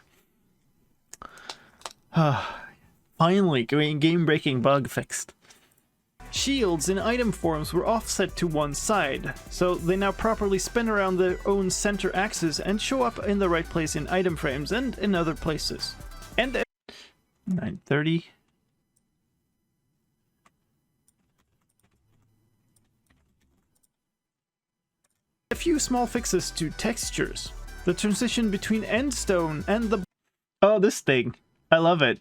Finally, game-breaking bug fixed. Shields in item forms were offset to one side, so they now properly spin around their own center axis and show up in the right place in item frames and in other places. And 930. a few small fixes to textures. The transition between endstone and the... Oh, this thing. I love it.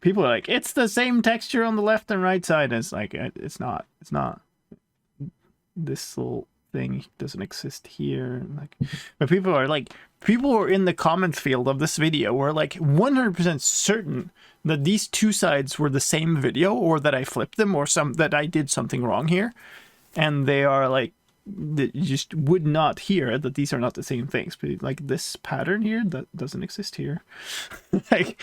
People are like, it's the same texture on the left and right side. And it's like, it's not. It's not. This little thing doesn't exist here. Like, but people are like, people who are in the comments field of this video were like 100% certain that these two sides were the same video, or that I flipped them, or that I did something wrong here. And they are like, that you just would not hear that these are not the same things. But like this pattern here, that doesn't exist here. Like,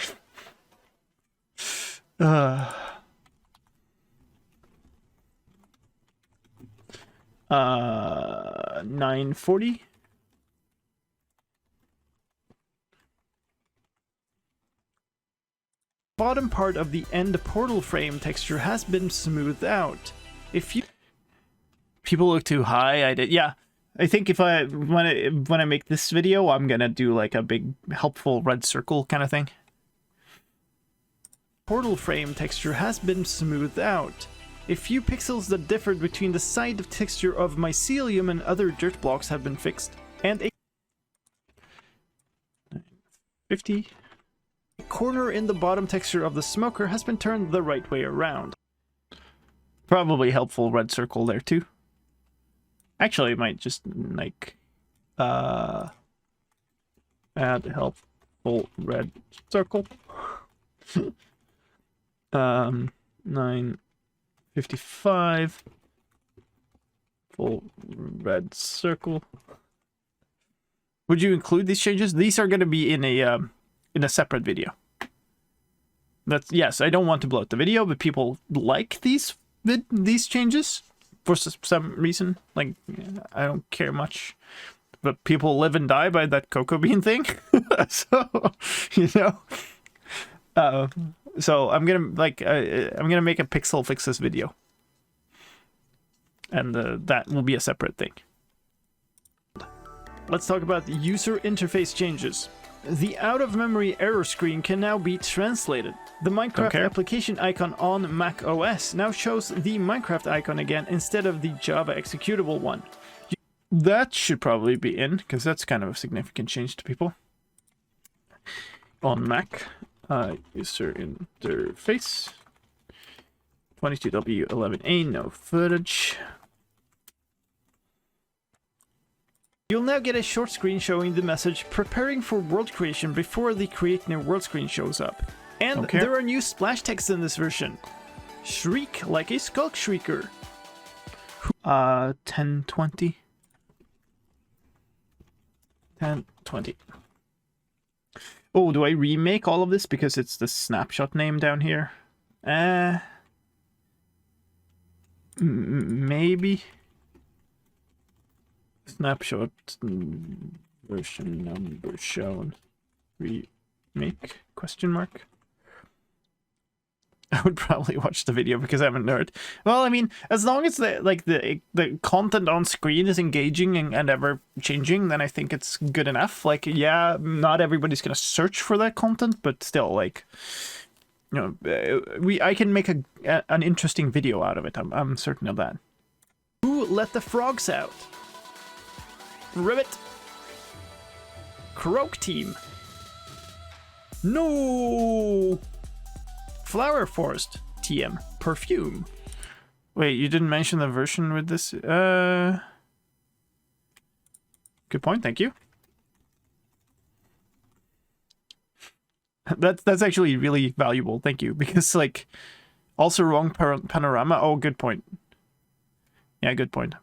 940. bottom part of the end portal frame texture has been smoothed out. If you People look too high. I did, yeah. I think if when I make this video, I'm gonna do like a big helpful red circle kind of thing. portal frame texture has been smoothed out. A few pixels that differed between the side texture of mycelium and other dirt blocks have been fixed, and a 50. corner in the bottom texture of the smoker has been turned the right way around. Probably helpful red circle there too. Actually, it might just like add helpful red circle. 955 full red circle. Would you include these changes? These are going to be in a separate video. That's, yes, I don't want to bloat the video, but people like these changes for some reason. Like, I don't care much, but people live and die by that cocoa bean thing. So, you know, so I'm gonna make a pixel fix this video, and that will be a separate thing. Let's talk about the user interface changes. The out-of-memory error screen can now be translated. The Minecraft application icon on Mac OS now shows the Minecraft icon again instead of the Java executable one. That should probably be in, because that's kind of a significant change to people. On Mac, user interface. 22W11A, no footage. You'll now get a short screen showing the message preparing for world creation before the create new world screen shows up. And there are new splash text in this version. Shriek like a skulk shrieker. 1020. 1020. Oh, do I remake all of this because it's the snapshot name down here? Maybe. Snapshot version number shown. Remake? Question mark. I would probably watch the video because I'm a nerd. Well, I mean, as long as the content on screen is engaging and ever changing, then I think it's good enough. Like, yeah, not everybody's gonna search for that content, but still, like, you know, I can make an interesting video out of it. I'm certain of that. Who let the frogs out? Ribbit. Croak team. No. Flower Forest, TM, perfume. Wait, you didn't mention the version with this? Good point, thank you. That's actually really valuable, thank you. Because, like, also wrong panorama. Oh, good point. Yeah, good point.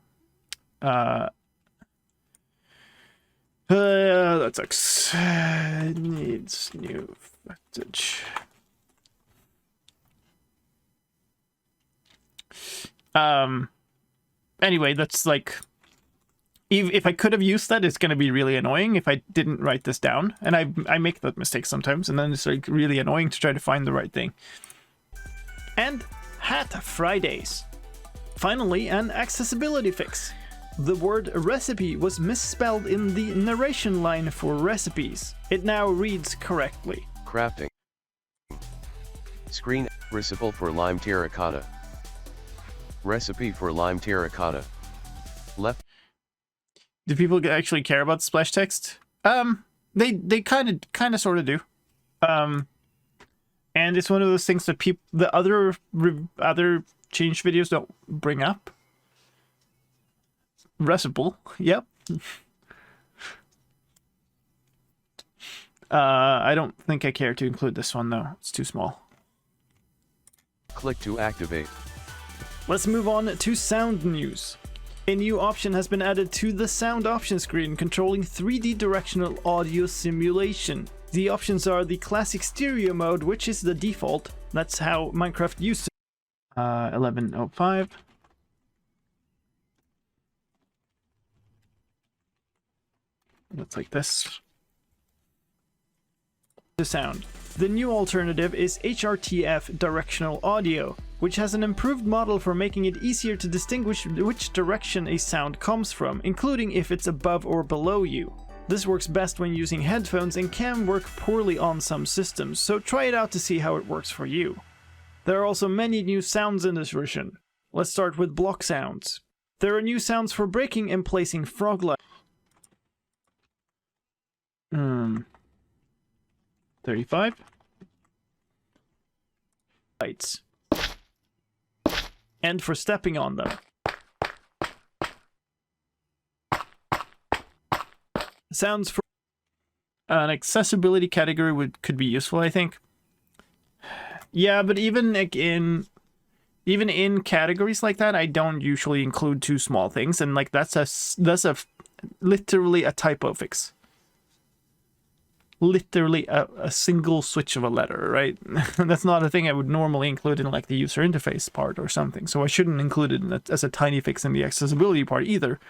That sucks. Needs new footage. Anyway, that's like, if I could have used that, it's going to be really annoying if I didn't write this down. And I make that mistake sometimes, and then it's like really annoying to try to find the right thing. And Hat Fridays. Finally, an accessibility fix. The word recipe was misspelled in the narration line for recipes. It now reads correctly. Crafting. Screen recipe for lime terracotta. Recipe for lime terracotta. Left. Do people actually care about splash text? They kind of sort of do. And it's one of those things that the other change videos don't bring up. Recipe, yep. I don't think I care to include this one though. It's too small. Click to activate. Let's move on to sound news. A new option has been added to the sound option screen controlling 3D directional audio simulation. The options are the classic stereo mode, which is the default. That's how Minecraft used to. 1105. Looks like this. The sound. The new alternative is HRTF directional audio, which has an improved model for making it easier to distinguish which direction a sound comes from, including if it's above or below you. This works best when using headphones and can work poorly on some systems, so try it out to see how it works for you. There are also many new sounds in this version. Let's start with block sounds. There are new sounds for breaking and placing frog lights. 35. Lights. And for stepping on them. Sounds for An accessibility category could be useful, I think. Yeah, but even like in categories like that, I don't usually include too small things, and like that's literally a typo fix. Literally a single switch of a letter, right? That's not a thing I would normally include in like the user interface part or something, so I shouldn't include it as a tiny fix in the accessibility part either.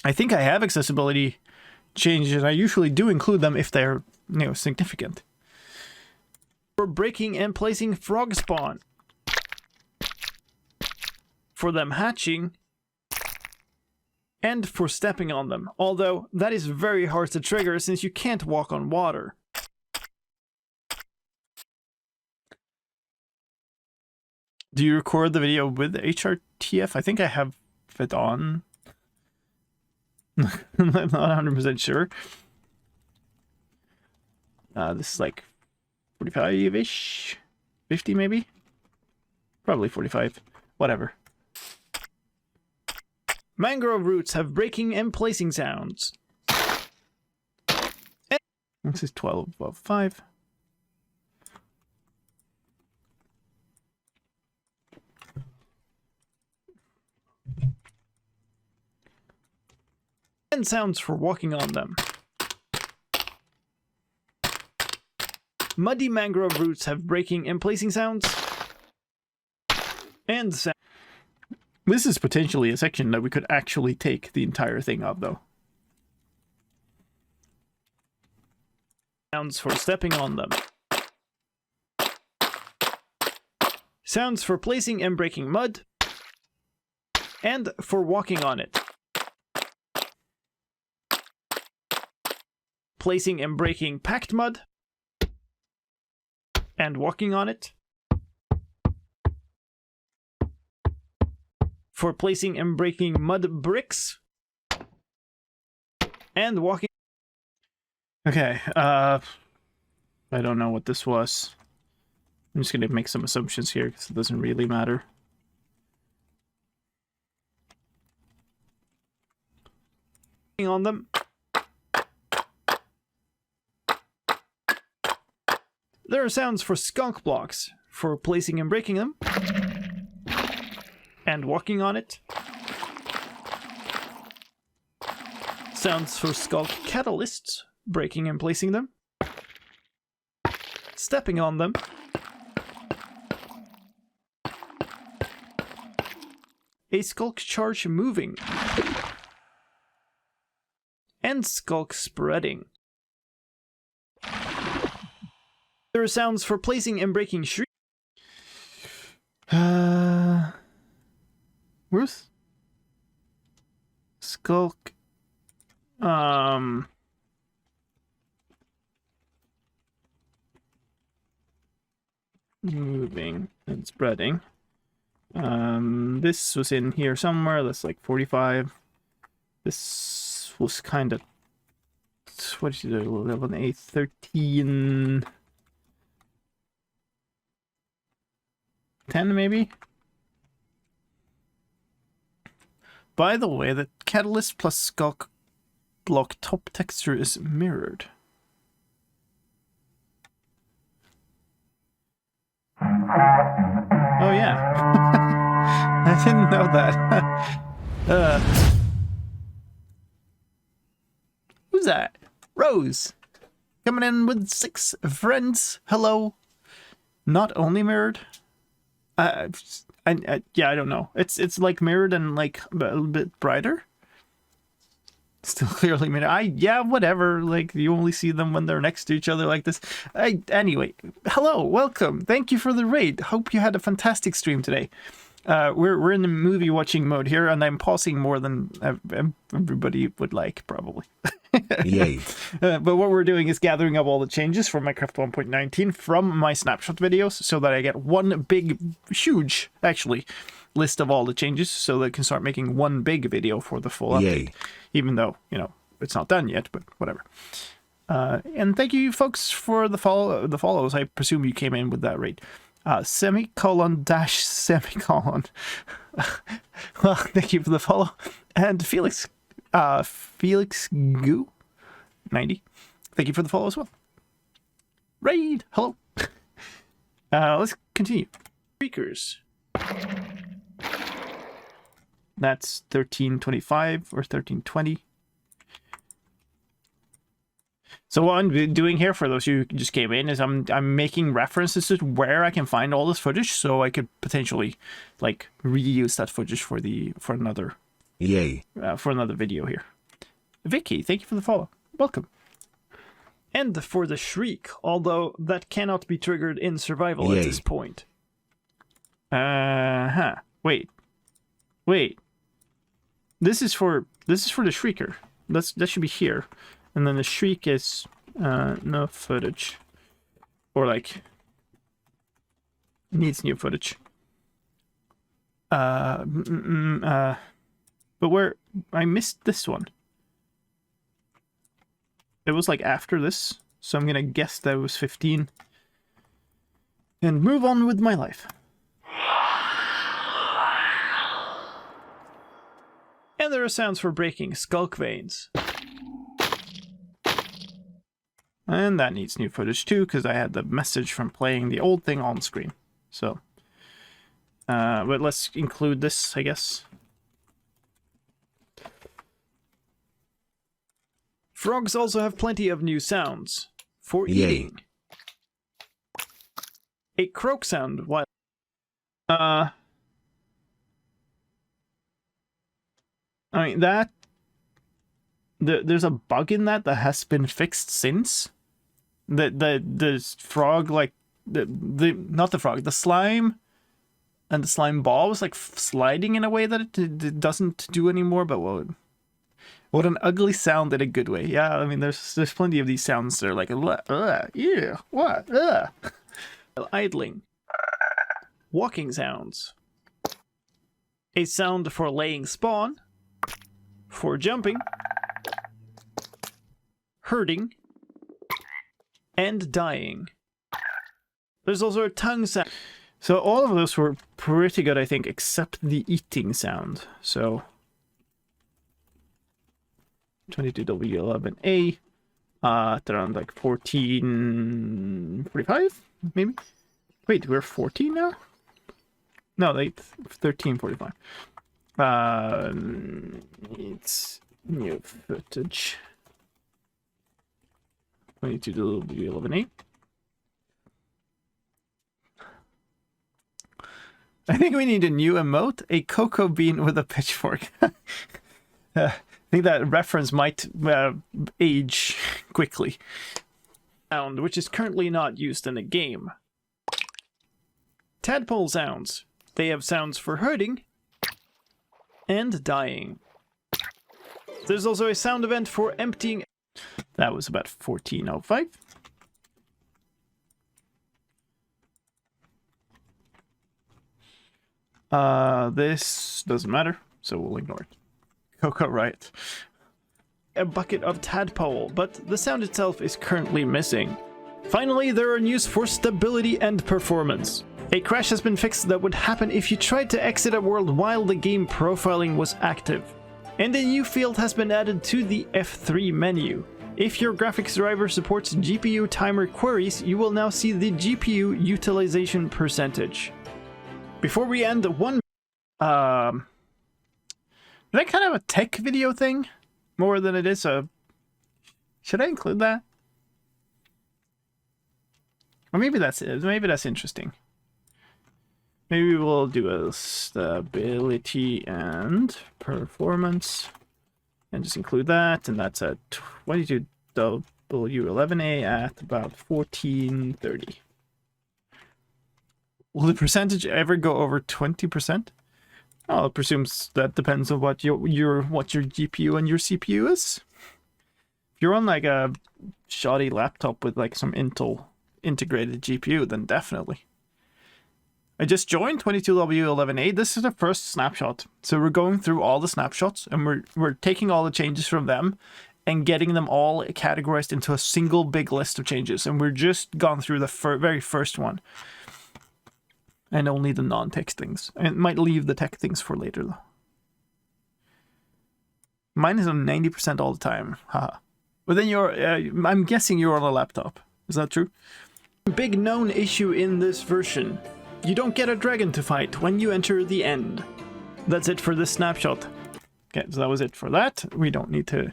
I think I have accessibility changes, and I usually do include them if they're, significant. for breaking and placing frog spawn. For them hatching. And for stepping on them, although that is very hard to trigger since you can't walk on water. Do you record the video with HRTF? I think I have it on. I'm not 100% sure. This is like 45-ish? 50 maybe? Probably 45. Whatever. Mangrove roots have breaking and placing sounds. This is 12 of 5. And sounds for walking on them. Muddy mangrove roots have breaking and placing sounds. And sounds. This is potentially a section that we could actually take the entire thing of, though. Sounds for stepping on them. Sounds for placing and breaking mud. And for walking on it. Placing and breaking packed mud. And walking on it. For placing and breaking mud bricks. And walking. Okay, I don't know what this was. I'm just gonna make some assumptions here because it doesn't really matter. On them. There are sounds for skunk blocks, for placing and breaking them. And walking on it. Sounds for skulk catalysts, breaking and placing them. Stepping on them. A skulk charge moving. And skulk spreading. There are sounds for placing and breaking shriek. Where's skulk? Moving and spreading. This was in here somewhere. That's like 45. This was kind of, what did you do? 11, 8, 13, 10 maybe. By the way, the catalyst plus skulk block top texture is mirrored. Oh yeah. I didn't know that. Who's that? Rose. Coming in with 6 friends. Hello. Not only mirrored. Yeah, I don't know. It's like mirrored and like a little bit brighter. Still clearly made. Yeah, whatever. Like, you only see them when they're next to each other like this. Anyway, hello, welcome. Thank you for the raid. Hope you had a fantastic stream today. We're in the movie watching mode here, and I'm pausing more than everybody would like, probably. Yay. But what we're doing is gathering up all the changes from Minecraft 1.19 from my snapshot videos, so that I get one big, huge, actually, list of all the changes, so that I can start making one big video for the full update. Even though, you know, it's not done yet, but whatever. And thank you, folks, for the follows. I presume you came in with that rate. Semicolon dash semicolon. Well, thank you for the follow. And Felix Goo 90. Thank you for the follow as well. Raid, hello. Let's continue. Speakers. That's 1325 or 1320. So what I'm doing here, for those who just came in, is I'm making references to where I can find all this footage, so I could potentially like reuse that footage for another video here. Vicky, thank you for the follow. Welcome. And for the shriek, although that cannot be triggered in survival at this point. Wait. This is for the shrieker. That should be here. And then the shriek is no footage. Or like needs new footage. But where I missed this one. It was like after this, so I'm gonna guess that it was 15. And move on with my life. And there are sounds for breaking skulk veins. And that needs new footage too, because I had the message from playing the old thing on screen. So, but let's include this, I guess. Frogs also have plenty of new sounds for eating. A croak sound while... I mean, that... There's a bug in that has been fixed since. The frog, like... Not the frog, the slime... And the slime ball was like sliding in a way that it doesn't do anymore, but what an ugly sound in a good way. Yeah, I mean, there's plenty of these sounds that are like, yeah, what, idling. Walking sounds. A sound for laying spawn. For jumping. Hurting. And dying. There's also a tongue sound. So all of those were pretty good, I think, except the eating sound. So 22W11A, at around like 1445, maybe. Wait, we're 14 now? No, 1345. It's new footage. 22W11A. I think we need a new emote, a cocoa bean with a pitchfork. I think that reference might age quickly. Sound, which is currently not used in a game. Tadpole sounds. They have sounds for hurting and dying. There's also a sound event for emptying. That was about 1405. This doesn't matter, so we'll ignore it. Cocoa Riot. A bucket of tadpole, but the sound itself is currently missing. Finally, there are news for stability and performance. A crash has been fixed that would happen if you tried to exit a world while the game profiling was active. And a new field has been added to the F3 menu. If your graphics driver supports GPU timer queries, you will now see the GPU utilization percentage. Before we end, is that kind of a tech video thing? More than it is a... Should I include that? Or maybe that's it. Maybe that's interesting. Maybe we'll do a stability and performance And just include that, and that's a 22W11A at about 1430. Will the percentage ever go over 20%? Oh, it presumes that depends on what your GPU and your CPU is. If you're on like a shoddy laptop with like some Intel integrated GPU, then definitely. I just joined 22W11A. This is the first snapshot. So we're going through all the snapshots and we're taking all the changes from them and getting them all categorized into a single big list of changes. And we're just gone through the very first one. And only the non-text things. And might leave the tech things for later though. Mine is on 90% all the time. Haha. But then I'm guessing you're on a laptop. Is that true? Big known issue in this version. You don't get a dragon to fight when you enter the end. That's it for this snapshot. Okay, so that was it for that. We don't need to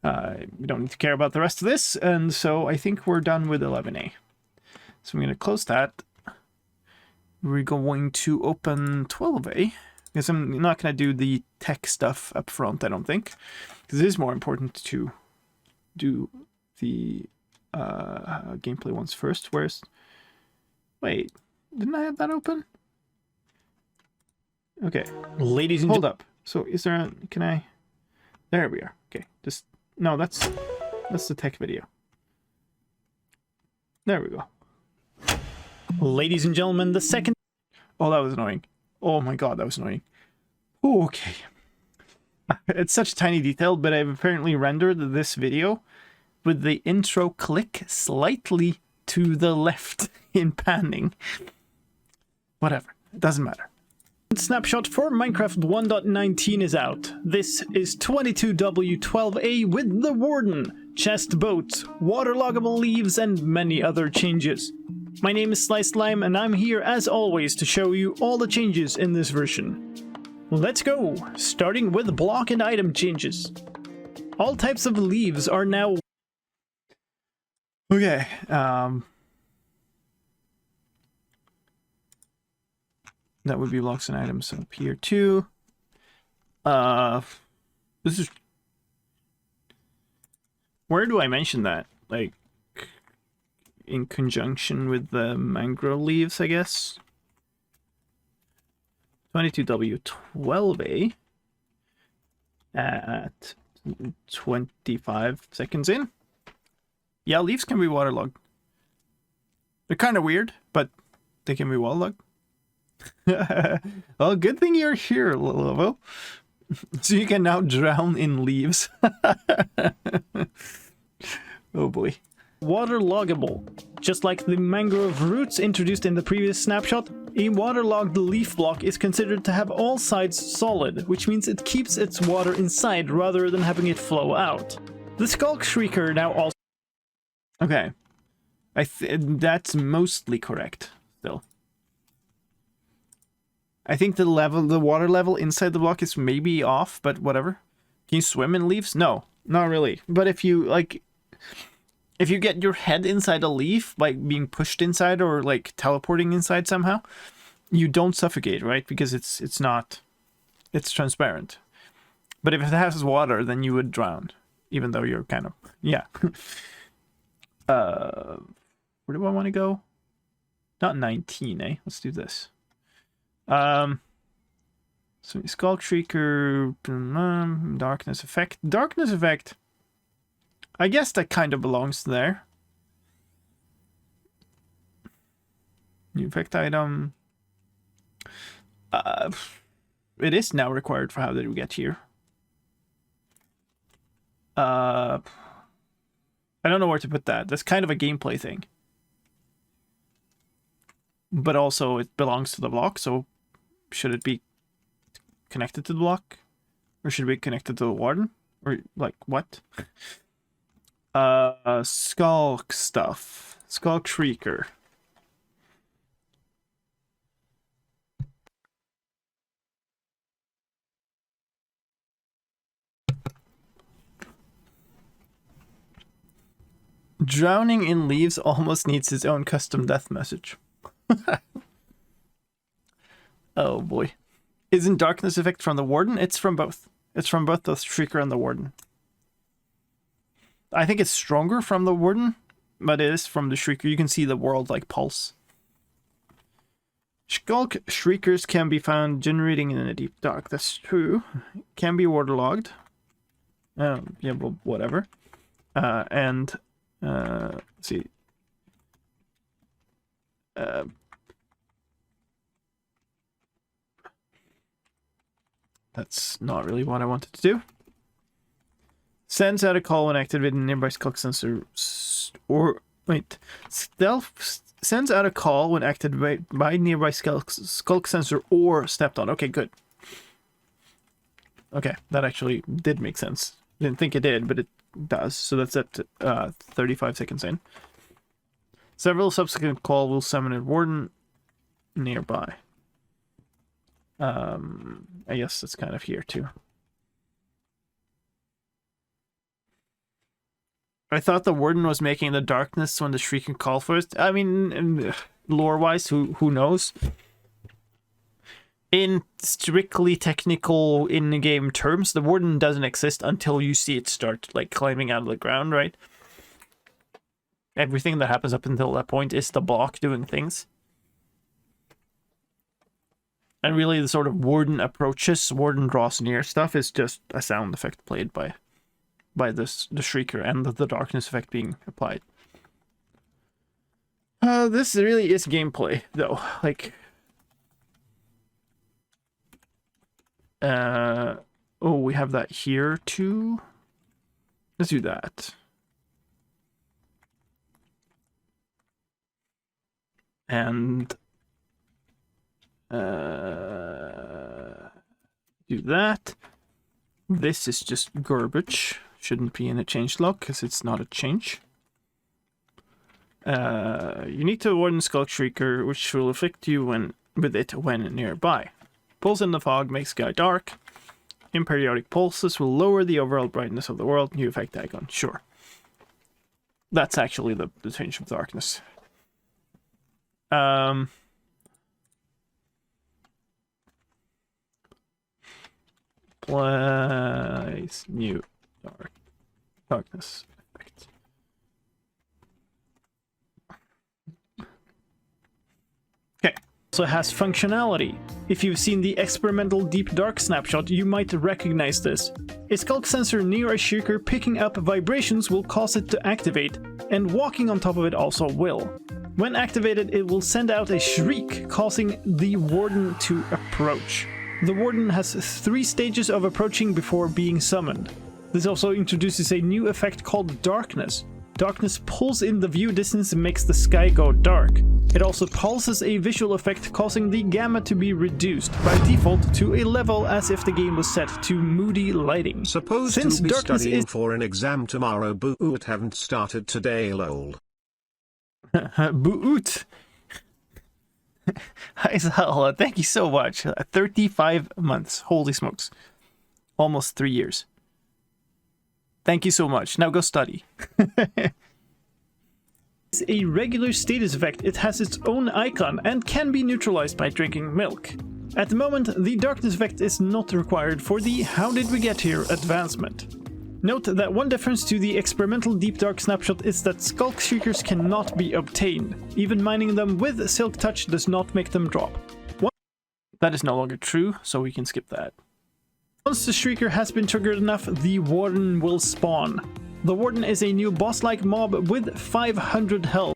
care about the rest of this, and so I think we're done with 11A. So I'm going to close that. We're going to open 12A, because I'm not going to do the tech stuff up front, I don't think, because it is more important to do the gameplay ones first. Wait, didn't I have that open? Okay, Ladies and hold up. So is there there we are. Okay, no, that's the tech video. There we go. Ladies and gentlemen, the second... Oh, that was annoying. Oh my god, that was annoying. Oh, okay. It's such a tiny detail, but I've apparently rendered this video with the intro click slightly to the left in panning. Whatever, it doesn't matter. Snapshot for Minecraft 1.19 is out. This is 22W12A with the Warden, chest boats, waterloggable leaves, and many other changes. My name is slicedlime, and I'm here as always to show you all the changes in this version. Let's go, starting with block and item changes. All types of leaves are now... Okay, that would be blocks and items up here too. This is... Where do I mention that? Like, in conjunction with the mangrove leaves, I guess. 22W12A at 25 seconds in. Yeah, leaves can be waterlogged. They're kind of weird, but they can be waterlogged. Well, good thing you're here, Lovo. So you can now drown in leaves. Oh boy. Waterloggable. Just like the mangrove roots introduced in the previous snapshot, a waterlogged leaf block is considered to have all sides solid, which means it keeps its water inside rather than having it flow out. The Skulk Shrieker now also... Okay. That's mostly correct, still. I think the water level inside the block is maybe off, but whatever. Can you swim in leaves? No, not really. But if you, if you get your head inside a leaf by being pushed inside or, like, teleporting inside somehow, you don't suffocate, right? Because it's transparent. But if it has water, then you would drown. Even though you're kind of... Yeah. Where do I want to go? Not 19, eh? Let's do this. So Skulk Shrieker, Darkness Effect. Darkness Effect, I guess that kind of belongs there. New effect item. It is now required for how did we get here. I don't know where to put that. That's kind of a gameplay thing. But also it belongs to the block, so should it be connected to the block? Or should it be connected to the warden? Or, like, what? Skulk stuff. Skulk Shrieker. Drowning in leaves almost needs his own custom death message. Oh boy. Isn't Darkness Effect from the Warden? It's from both. It's from both the Shrieker and the Warden. I think it's stronger from the Warden, but it is from the Shrieker. You can see the world like pulse. Skulk Shriekers can be found generating in the deep dark. That's true. Can be waterlogged. Yeah, well, whatever. Let's see. That's not really what I wanted to do. Sends out a call when activated nearby skulk sensor. Stealth sends out a call when activated by nearby skulk sensor or stepped on. Okay, good. Okay, that actually did make sense. Didn't think it did, but it does. So that's at 35 seconds in. Several subsequent call will summon a Warden nearby. I guess it's kind of here too. I thought the Warden was making the darkness when the Shrieking call first. I mean, lore-wise, who knows? In strictly technical in-game terms, the Warden doesn't exist until you see it start like climbing out of the ground, right? Everything that happens up until that point is the block doing things. And really the sort of Warden approaches, Warden draws near stuff is just a sound effect played by the Shrieker and the darkness effect being applied. This really is gameplay, though. Like, oh, we have that here too. Let's do that. And do that. This is just garbage. Shouldn't be in a changelog because it's not a change. You need to warden Skulk Shrieker, which will afflict you with it when nearby. Pulse in the fog makes sky dark. Imperiodic pulses will lower the overall brightness of the world. New effect icon. Sure. That's actually the change of darkness. Place new darkness effect. Okay. Also has functionality. If you've seen the experimental deep dark snapshot, you might recognize this. A skulk sensor near a Shrieker picking up vibrations will cause it to activate, and walking on top of it also will. When activated, it will send out a shriek, causing the Warden to approach. The Warden has 3 stages of approaching before being summoned. This also introduces a new effect called Darkness. Darkness pulls in the view distance and makes the sky go dark. It also pulses a visual effect causing the gamma to be reduced by default to a level as if the game was set to moody lighting. Supposed Since to be darkness studying for an exam tomorrow, but haven't started today, lol. Boot. Hi, Zala. Thank you so much. 35 months. Holy smokes. Almost 3 years. Thank you so much. Now go study. It's a regular status effect. It has its own icon and can be neutralized by drinking milk. At the moment, the darkness effect is not required for the How Did We Get Here advancement. Note that one difference to the experimental deep dark snapshot is that Skulk Shriekers cannot be obtained. Even mining them with Silk Touch does not make them drop. That is no longer true, so we can skip that. Once the Shrieker has been triggered enough, the Warden will spawn. The Warden is a new boss-like mob with 500 health.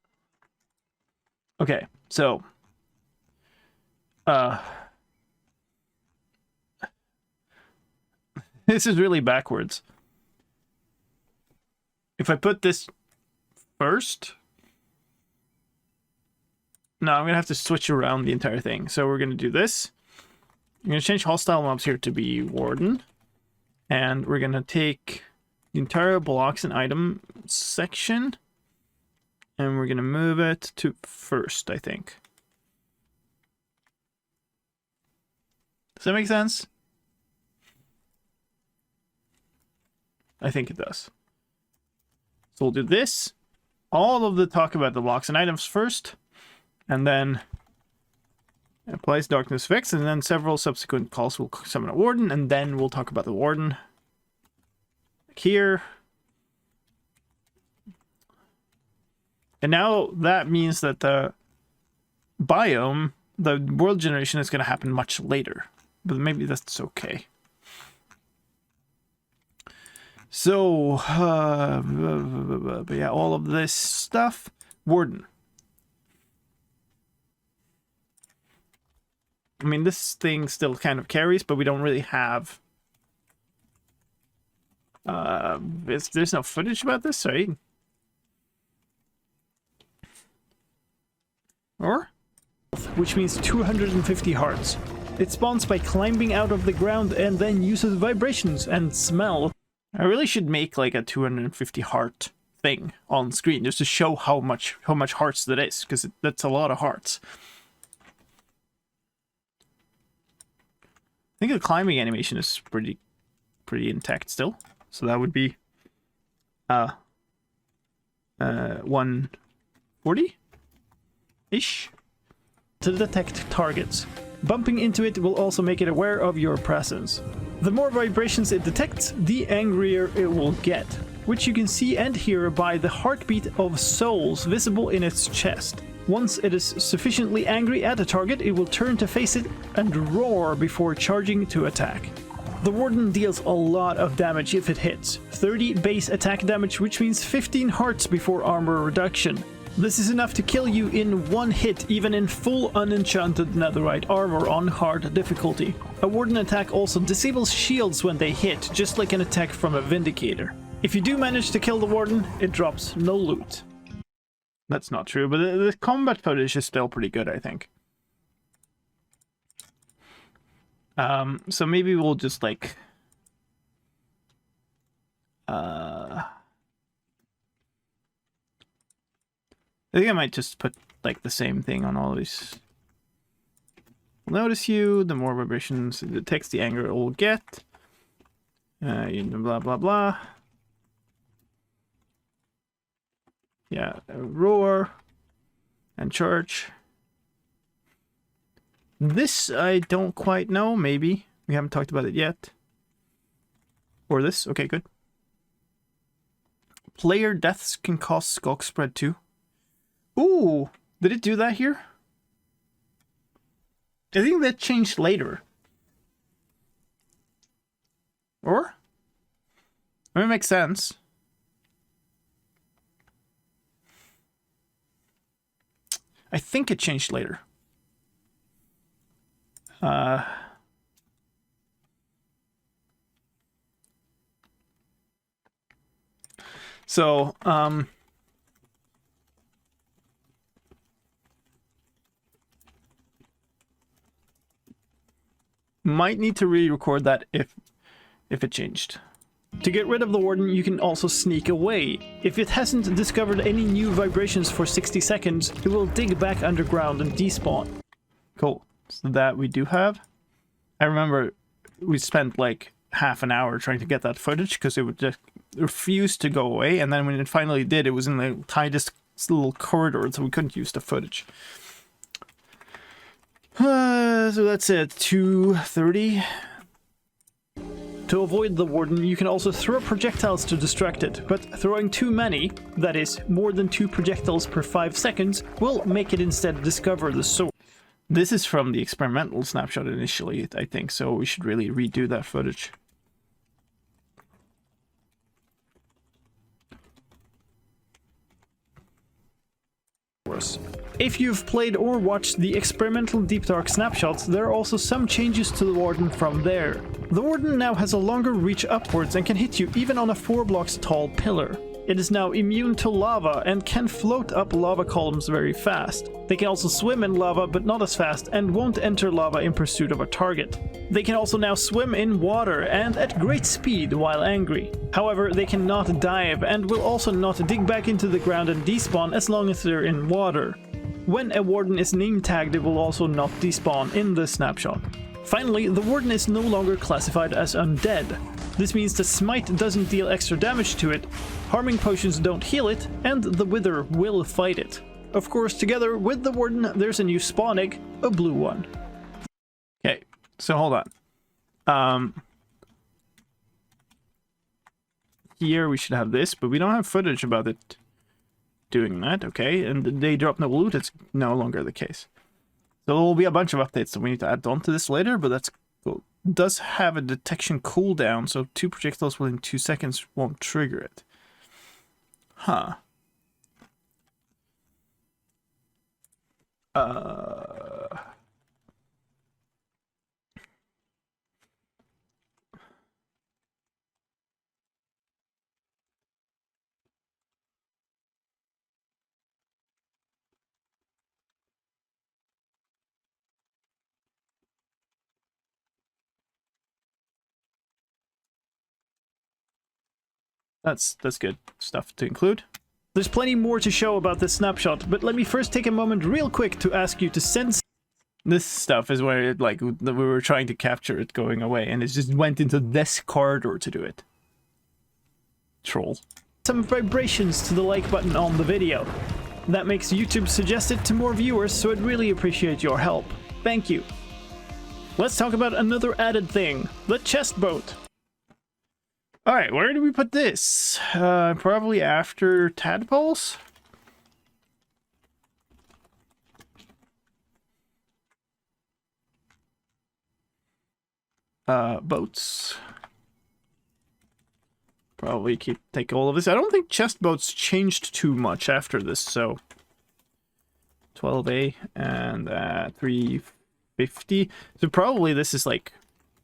Okay, so this is really backwards. If I put this first, no, I'm gonna have to switch around the entire thing. So we're gonna do this. I'm gonna change hostile mobs here to be Warden, and we're gonna take the entire blocks and item section, and we're gonna move it to first, I think. Does that make sense? I think it does. So we'll do this, all of the talk about the blocks and items first, and then Applies Darkness Vex, and then several subsequent calls will summon a Warden, and then we'll talk about the Warden. Like here. And now that means that the biome, the world generation, is going to happen much later. But maybe that's okay. So, yeah, all of this stuff. Warden. I mean, this thing still kind of carries, but we don't really have... there's no footage about this, right? Or? Which means 250 hearts. It spawns by climbing out of the ground and then uses vibrations and smell. I really should make like a 250 heart thing on screen just to show how much hearts that is, because that's a lot of hearts. I think the climbing animation is pretty intact still, so that would be 140 ish to detect targets. Bumping into it will also make it aware of your presence. The more vibrations it detects, the angrier it will get, which you can see and hear by the heartbeat of souls visible in its chest. Once it is sufficiently angry at a target, it will turn to face it and roar before charging to attack. The Warden deals a lot of damage if it hits. 30 base attack damage, which means 15 hearts before armor reduction. This is enough to kill you in one hit, even in full unenchanted netherite armor on hard difficulty. A Warden attack also disables shields when they hit, just like an attack from a Vindicator. If you do manage to kill the Warden, it drops no loot. That's not true, but the combat footage is still pretty good, I think. So maybe we'll just like... I think I might just put like the same thing on all these. Notice you, the more vibrations it detects, the anger it will get. Blah blah blah. Yeah, roar and charge. This I don't quite know, maybe. We haven't talked about it yet. Or this, okay, good. Player deaths can cause skulk spread too. Ooh, did it do that here? I think that changed later. Or? I mean, it makes sense. I think it changed later. Might need to re-record that if it changed. To get rid of the Warden, you can also sneak away. If it hasn't discovered any new vibrations for 60 seconds, it will dig back underground and despawn. Cool. So that we do have. I remember we spent like half an hour trying to get that footage because it would just refuse to go away, and then when it finally did, it was in the tightest little corridor, so we couldn't use the footage. So that's it, 230. To avoid the Warden, you can also throw projectiles to distract it, but throwing too many, that is, more than 2 projectiles per 5 seconds, will make it instead discover the source. This is from the experimental snapshot initially, I think, so we should really redo that footage. If you've played or watched the experimental Deep Dark snapshots, there are also some changes to the Warden from there. The Warden now has a longer reach upwards and can hit you even on a 4 blocks tall pillar. It is now immune to lava and can float up lava columns very fast. They can also swim in lava but not as fast and won't enter lava in pursuit of a target. They can also now swim in water and at great speed while angry. However, they cannot dive and will also not dig back into the ground and despawn as long as they're in water. When a Warden is name tagged, it will also not despawn in the snapshot. Finally, the Warden is no longer classified as undead. This means the smite doesn't deal extra damage to it, harming potions don't heal it, and the wither will fight it. Of course, together with the warden, there's a new spawn egg, a blue one. Okay, so hold on. Here we should have this, but we don't have footage about it doing that, okay? And they drop no loot, it's no longer the case. So there will be a bunch of updates that we need to add on to this later, but that's cool. It does have a detection cooldown, so 2 projectiles within 2 seconds won't trigger it. Huh. That's good stuff to include. There's plenty more to show about this snapshot, but let me first take a moment real quick to ask you to send... This stuff is where it, like, we were trying to capture it going away, and it just went into this corridor to do it. Troll. some vibrations to the like button on the video. That makes YouTube suggest it to more viewers, so I'd really appreciate your help. Thank you. Let's talk about another added thing, the chest boat. Alright, where do we put this? Probably after tadpoles? Boats. Probably take all of this. I don't think chest boats changed too much after this, so 12A and 350. So probably this is like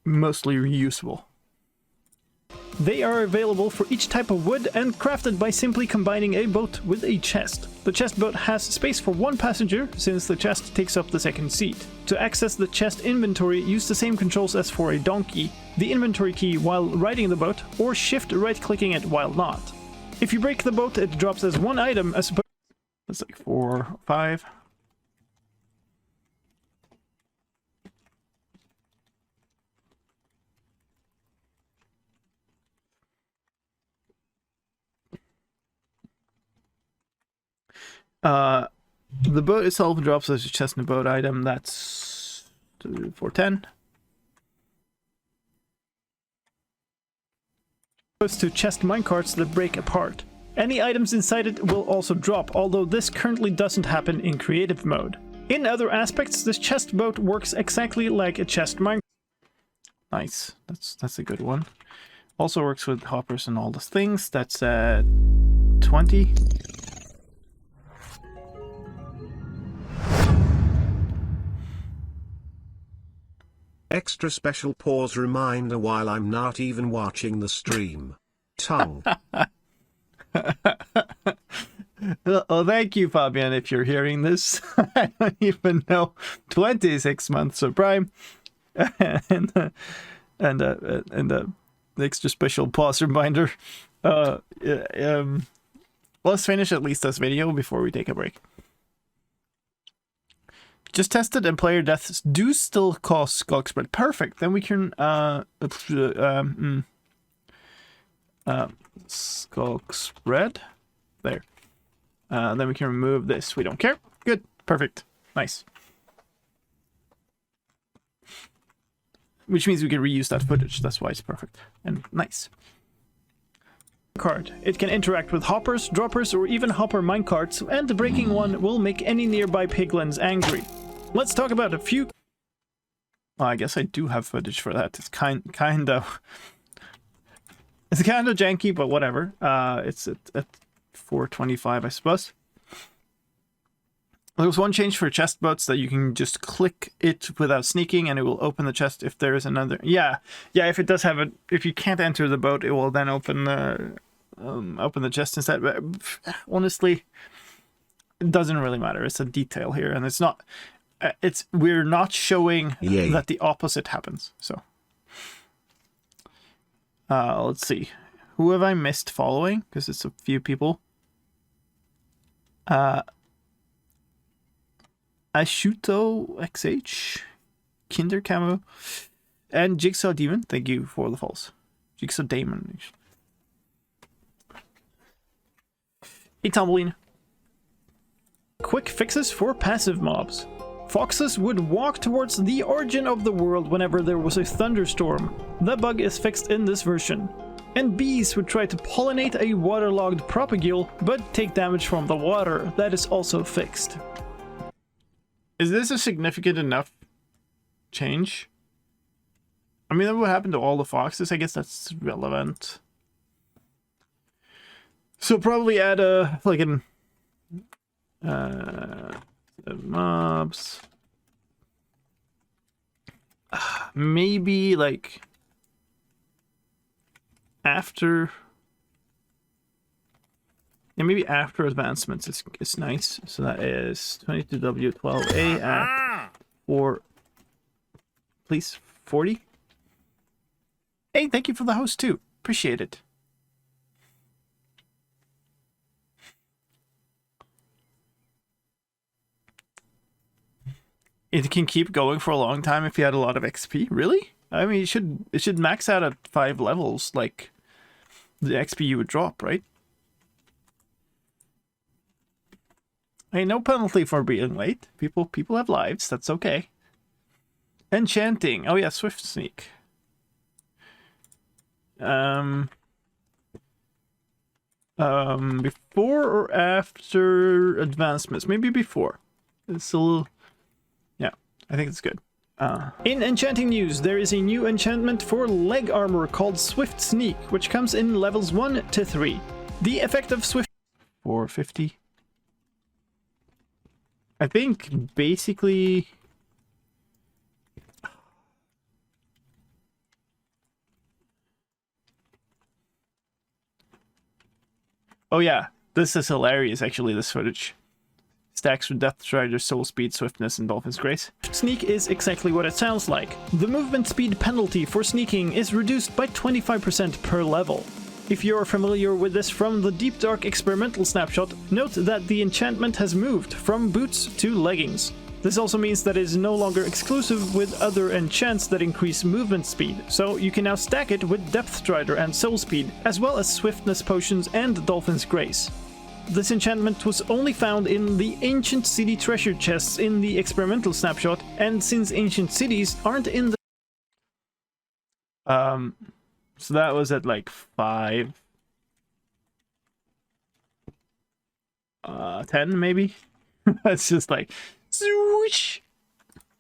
mostly reusable. They are available for each type of wood and crafted by simply combining a boat with a chest. The chest boat has space for one passenger, since the chest takes up the second seat. To access the chest inventory, use the same controls as for a donkey, the inventory key while riding the boat, or shift right-clicking it while not. If you break the boat, it drops as one item as opposed... That's like 4, 5. The boat itself drops as a chest and a boat item. That's 410. To chest minecarts that break apart. Any items inside it will also drop, although this currently doesn't happen in creative mode. In other aspects, this chest boat works exactly like a chest minecart. Nice. That's a good one. Also works with hoppers and all those things. That's 20. Extra special pause reminder while I'm not even watching the stream. Tongue. Oh, thank you, Fabian, if you're hearing this. I don't even know. 26 months of Prime. and extra special pause reminder. Let's finish at least this video before we take a break. Just tested and player deaths do still cause skulk spread. Perfect. Then we can skulk spread. There. Then we can remove this. We don't care. Good. Perfect. Nice. Which means we can reuse that footage. That's why it's perfect. And nice. Card. It can interact with hoppers, droppers, or even hopper minecarts, and breaking one will make any nearby piglins angry. Let's talk about a few... Well, I guess I do have footage for that. It's kind of... It's kind of janky, but whatever. It's at 425, I suppose. There was one change for chest boats that you can just click it without sneaking and it will open the chest if there is another... Yeah, if it does have a... If you can't enter the boat, it will then open the chest instead. But honestly, it doesn't really matter. It's a detail here, and it's not... we're not showing that the opposite happens. So let's see, who have I missed following, because it's a few people. Ashuto XH, Kinder Camo, and Jigsaw Demon. Thank you for the falls. Jigsaw Demon. Hey, Tumbleweed. quick fixes for passive mobs. Foxes would walk towards the origin of the world whenever there was a thunderstorm. That bug is fixed in this version. And bees would try to pollinate a waterlogged propagule, but take damage from the water. That is also fixed. Is this a significant enough change? I mean, that would happen to all the foxes. I guess that's relevant. So probably add a, like an... mobs. Maybe like after, yeah, maybe after advancements it's nice. So that is 22W12A at 4, please, 40. Hey, thank you for the host too. Appreciate it. It can keep going for a long time if you had a lot of XP. Really? I mean, it should max out at 5 levels, like the XP you would drop, right? Hey, no penalty for being late. People have lives. That's okay. Enchanting. Oh yeah, Swift Sneak. Before or after advancements? Maybe before. It's a little. Yeah, I think it's good. In enchanting news, there is a new enchantment for leg armor called Swift Sneak, which comes in levels 1 to 3. The effect of Swift 450. I think basically oh yeah, this is hilarious actually, this footage. Stacks with Death Strider, Soul Speed, Swiftness, and Dolphin's Grace. Sneak is exactly what it sounds like. The movement speed penalty for sneaking is reduced by 25% per level. If you're familiar with this from the Deep Dark experimental snapshot, note that the enchantment has moved from boots to leggings. This also means that it is no longer exclusive with other enchants that increase movement speed, so you can now stack it with Depth Strider and Soul Speed, as well as Swiftness potions and Dolphin's Grace. This enchantment was only found in the Ancient City treasure chests in the experimental snapshot, and since Ancient Cities aren't in the... So that was at like 5. 10 maybe? It's just like... swoosh!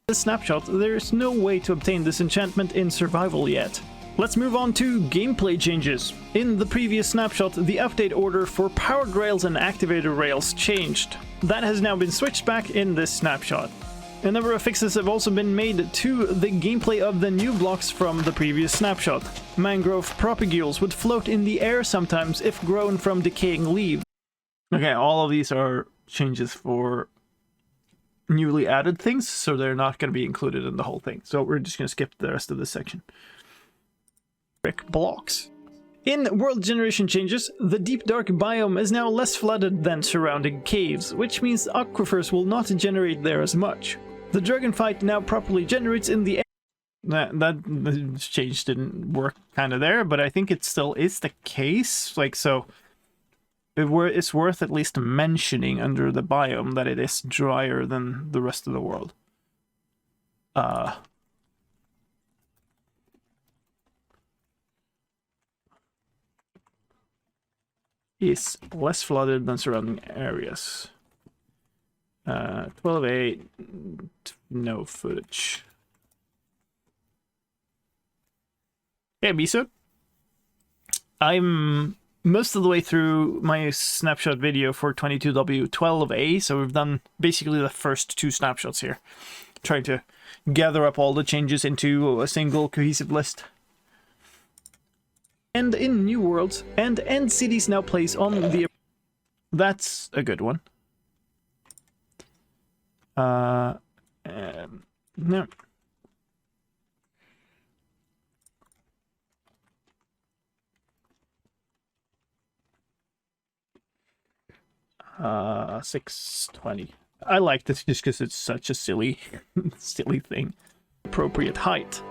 The snapshot, there is no way to obtain this enchantment in survival yet. Let's move on to gameplay changes. In the previous snapshot, the update order for powered rails and activated rails changed. That has now been switched back in this snapshot. A number of fixes have also been made to the gameplay of the new blocks from the previous snapshot. Mangrove propagules would float in the air sometimes if grown from decaying leaves. Okay, all of these are changes for newly added things, so they're not going to be included in the whole thing. So we're just going to skip the rest of this section. Brick blocks. In world generation changes, the deep dark biome is now less flooded than surrounding caves, which means aquifers will not generate there as much. The dragon fight now properly generates in the air. That change didn't work kind of there, but I think it still is the case. Like, so it's worth at least mentioning under the biome that it is drier than the rest of the world. Is less flooded than surrounding areas. 12.8, no footage. Hey, Bisa. I'm most of the way through my snapshot video for 22W12A, so we've done basically the first 2 snapshots here. Trying to gather up all the changes into a single cohesive list. And in New Worlds, and End Cities now plays on the... That's a good one. No. Uh, 620. I like this just because it's such a silly, silly thing. Appropriate height.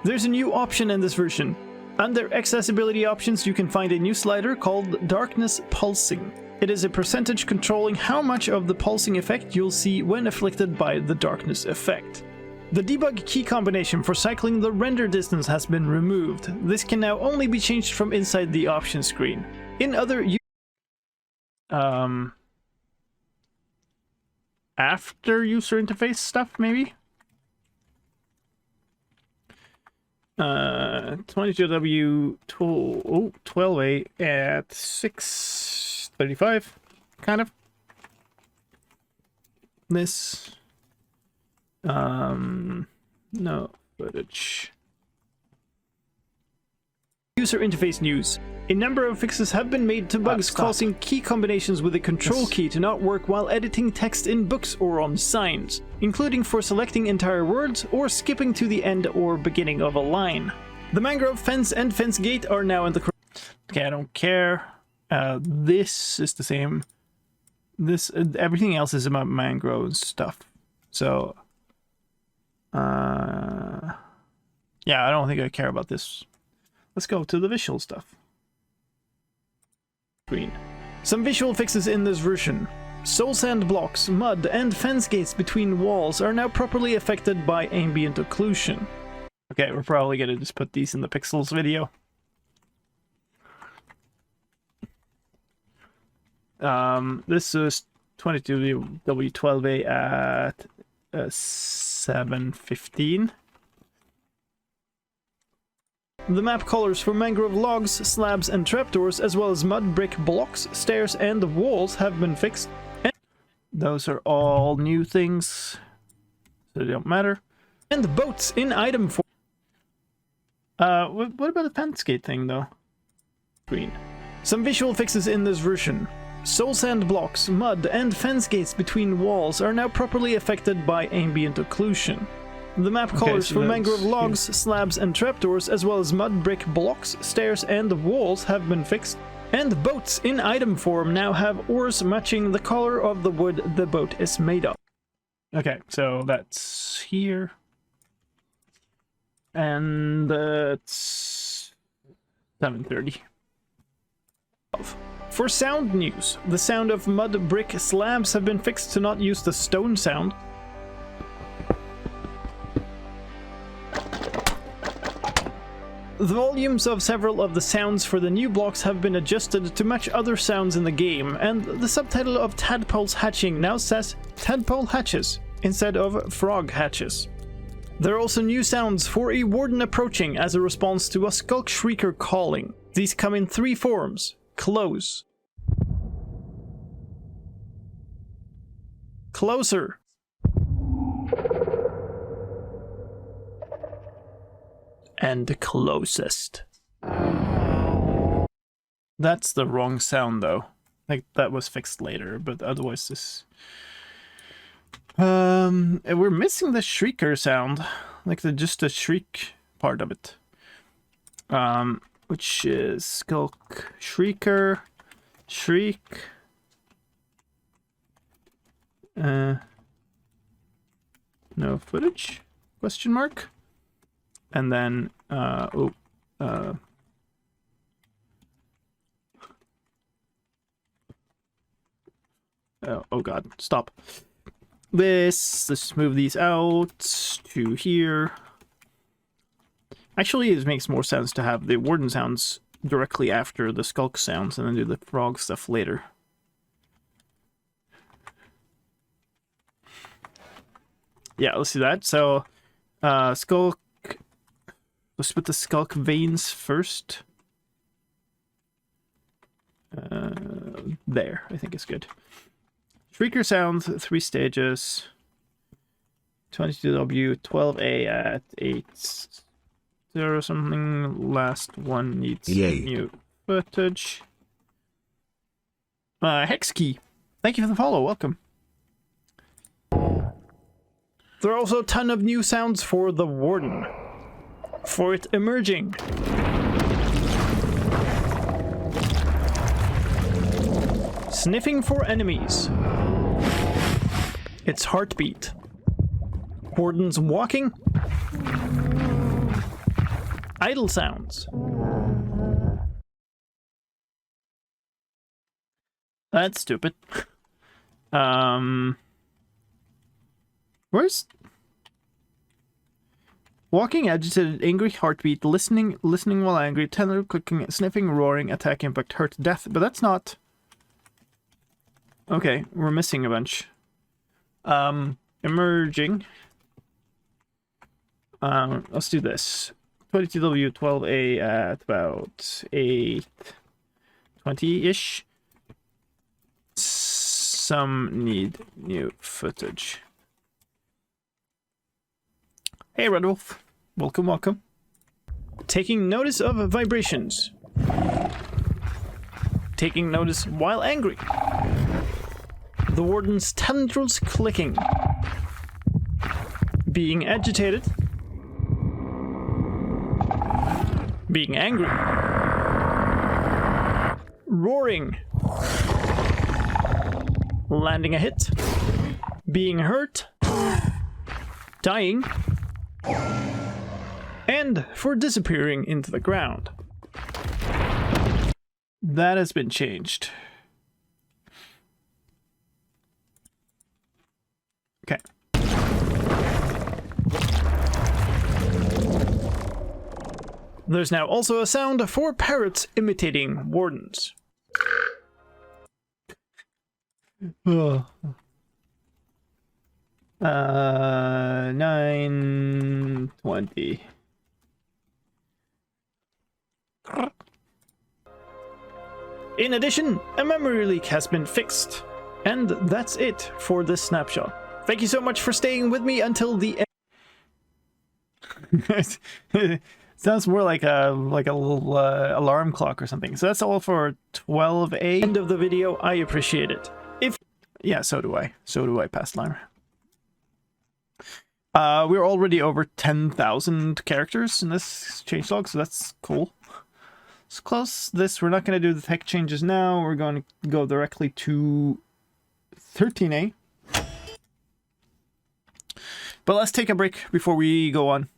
There's a new option in this version. Under accessibility options, you can find a new slider called Darkness Pulsing. It is a percentage controlling how much of the pulsing effect you'll see when afflicted by the darkness effect. The debug key combination for cycling the render distance has been removed. This can now only be changed from inside the option screen. In other After user interface stuff, maybe? 22W 12A at 635, kind of. This. No footage. user interface news. A number of fixes have been made to bugs causing key combinations with the control key to not work while editing text in books or on signs, including for selecting entire words or skipping to the end or beginning of a line. The mangrove fence and fence gate are now in the... Okay, I don't care. This is the same. This everything else is about mangrove stuff. So, yeah, I don't think I care about this. Let's go to the visual stuff. Green. Some visual fixes in this version. Soul sand blocks, mud, and fence gates between walls are now properly affected by ambient occlusion. Okay, we're probably gonna just put these in the pixels video. This is 22W12A at 715. The map colors for mangrove logs, slabs, and trapdoors, as well as mud brick blocks, stairs, and walls have been fixed. Those are all new things, so they don't matter. And boats in item form. What about the fence gate thing, though? Green. Some visual fixes in this version. Soul sand blocks, mud, and fence gates between walls are now properly affected by ambient occlusion. The map colors for mangrove logs, slabs, and trapdoors, as well as mud brick blocks, stairs, and walls have been fixed. And boats in item form now have oars matching the color of the wood the boat is made of. Okay, so that's here. And it's 7:30. For sound news, the sound of mud brick slabs have been fixed to not use the stone sound. The volumes of several of the sounds for the new blocks have been adjusted to match other sounds in the game, and the subtitle of Tadpoles Hatching now says Tadpole Hatches instead of Frog Hatches. There are also new sounds for a warden approaching as a response to a skulk shrieker calling. These come in 3 forms: close, closer, and closest. That's the wrong sound, though. Like, that was fixed later, but otherwise this... we're missing the shrieker sound. Like, just the shriek part of it. Which is skulk, shrieker, shriek... no footage? Question mark? And then, oh god, stop. Let's move these out to here. Actually, it makes more sense to have the warden sounds directly after the skulk sounds and then do the frog stuff later. Yeah, let's do that. So, skulk. Let's put the skulk veins first. There, I think is good. Shrieker sounds, 3 stages. 22W, 12A at 8. There or something. Last one needs new footage. Hex key. Thank you for the follow. Welcome. There are also a ton of new sounds for the warden. For it emerging. Sniffing for enemies. Its heartbeat. Wardens walking. Idle sounds. That's stupid. Where's walking, agitated, angry, heartbeat, listening while angry, tender, clicking, sniffing, roaring, attack, impact, hurt, death. But that's not. Okay, we're missing a bunch. Emerging. Let's do this. 22W, 12A at about 8:20-ish. Some need new footage. Hey, Red Wolf. Welcome, welcome. Taking notice of vibrations. Taking notice while angry. The warden's tendrils clicking. Being agitated. Being angry. Roaring. Landing a hit. Being hurt. Dying. And for disappearing into the ground. That has been changed. Okay. There's now also a sound for parrots imitating wardens. Oh. 9:20. In addition, a memory leak has been fixed. And that's it for this snapshot. Thank you so much for staying with me until the end. Sounds more like a little alarm clock or something. So that's all for 12A. End of the video. I appreciate it. Yeah, so do I. So do I, Past Limer. We're already over 10,000 characters in this changelog, so that's cool. Let's close this. We're not going to do the tech changes now. We're going to go directly to 13A. But let's take a break before we go on.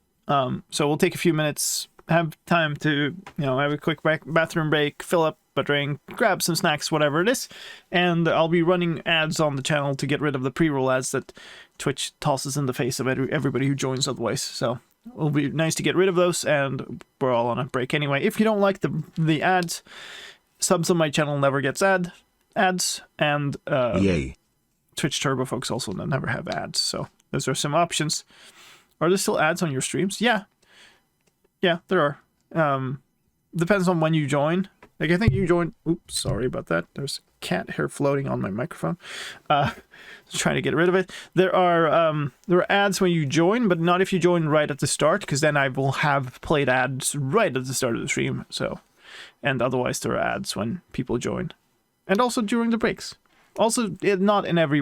So we'll take a few minutes, have time to, have a quick bathroom break, fill up a drink, grab some snacks, whatever it is. And I'll be running ads on the channel to get rid of the pre-roll ads that Twitch tosses in the face of everybody who joins otherwise. So it'll be nice to get rid of those, and we're all on a break anyway. If you don't like the ads, subs on my channel never gets ads, and Yay. Twitch Turbo folks also never have ads. So those are some options. Are there still ads on your streams? Yeah, there are. Depends on when you join. Like, I think you joined. Oops, sorry about that. There's cat hair floating on my microphone. Trying to get rid of it. There are ads when you join, but not if you join right at the start, because then I will have played ads right at the start of the stream. So, and otherwise there are ads when people join, and also during the breaks. Also, not in every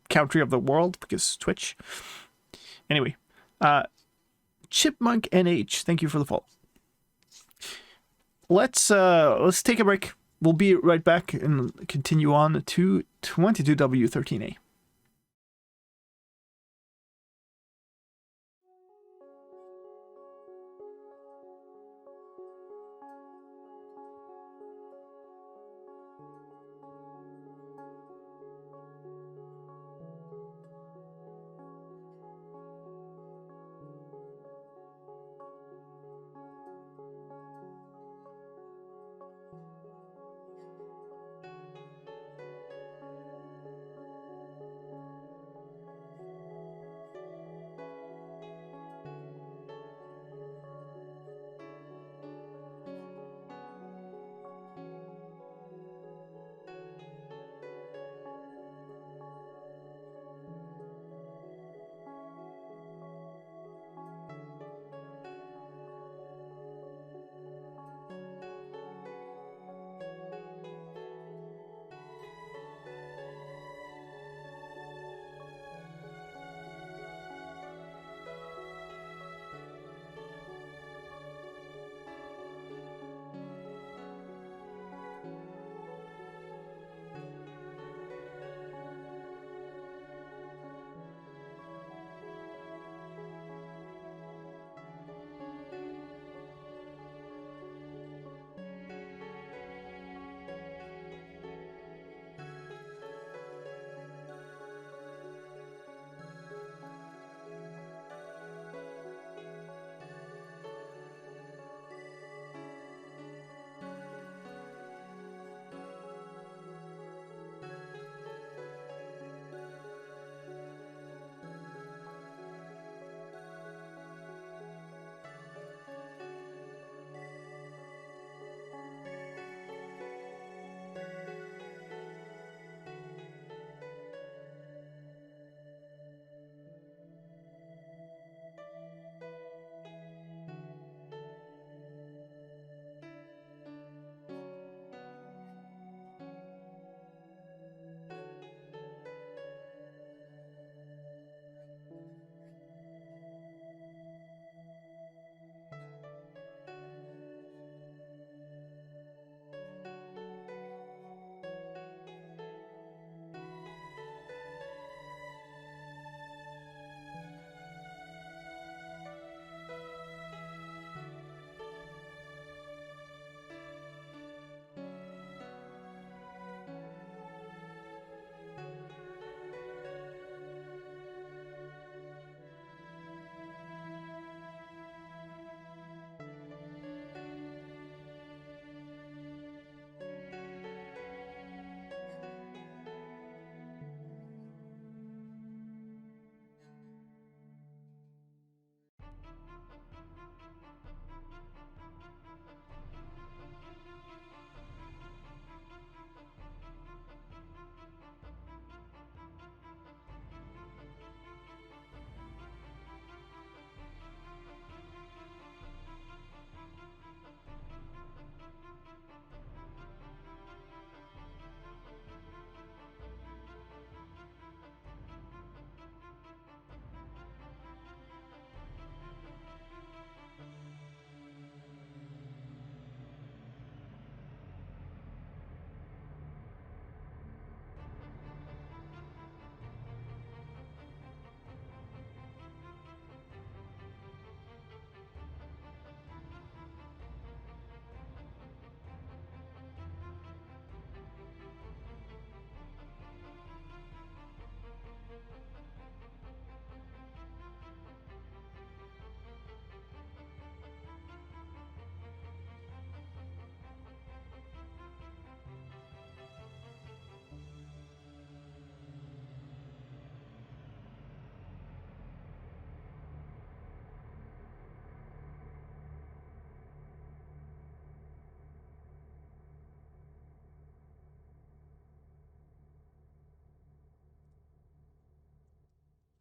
country of the world, because Twitch. Anyway, Chipmunk NH, thank you for the follow. Let's take a break. We'll be right back and continue on to 22W13A.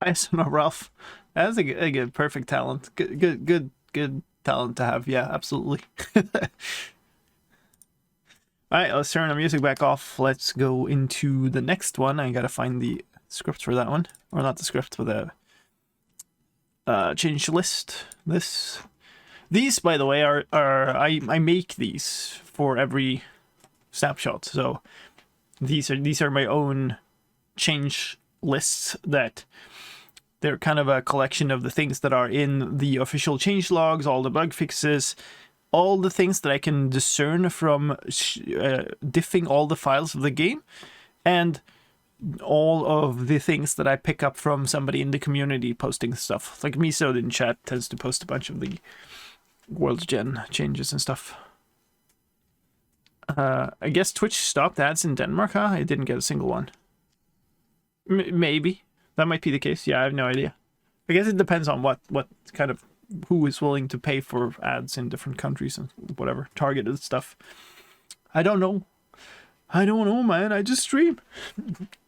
Nice one, Ralph. That's a good, perfect talent. Good talent to have. Yeah, absolutely. Alright, let's turn the music back off. Let's go into the next one. I gotta find the script for that one. Or not the script, but the change list. These, by the way, are I make these for every snapshot. So these are my own change lists that they're kind of a collection of the things that are in the official change logs, all the bug fixes, all the things that I can discern from diffing all the files of the game, and all of the things that I pick up from somebody in the community posting stuff. Like Miso in chat tends to post a bunch of the World Gen changes and stuff. I guess Twitch stopped ads in Denmark, huh? I didn't get a single one. Maybe. That might be the case. Yeah, I have no idea. I guess it depends on what kind of... who is willing to pay for ads in different countries and whatever. Targeted stuff. I don't know. I don't know, man. I just stream.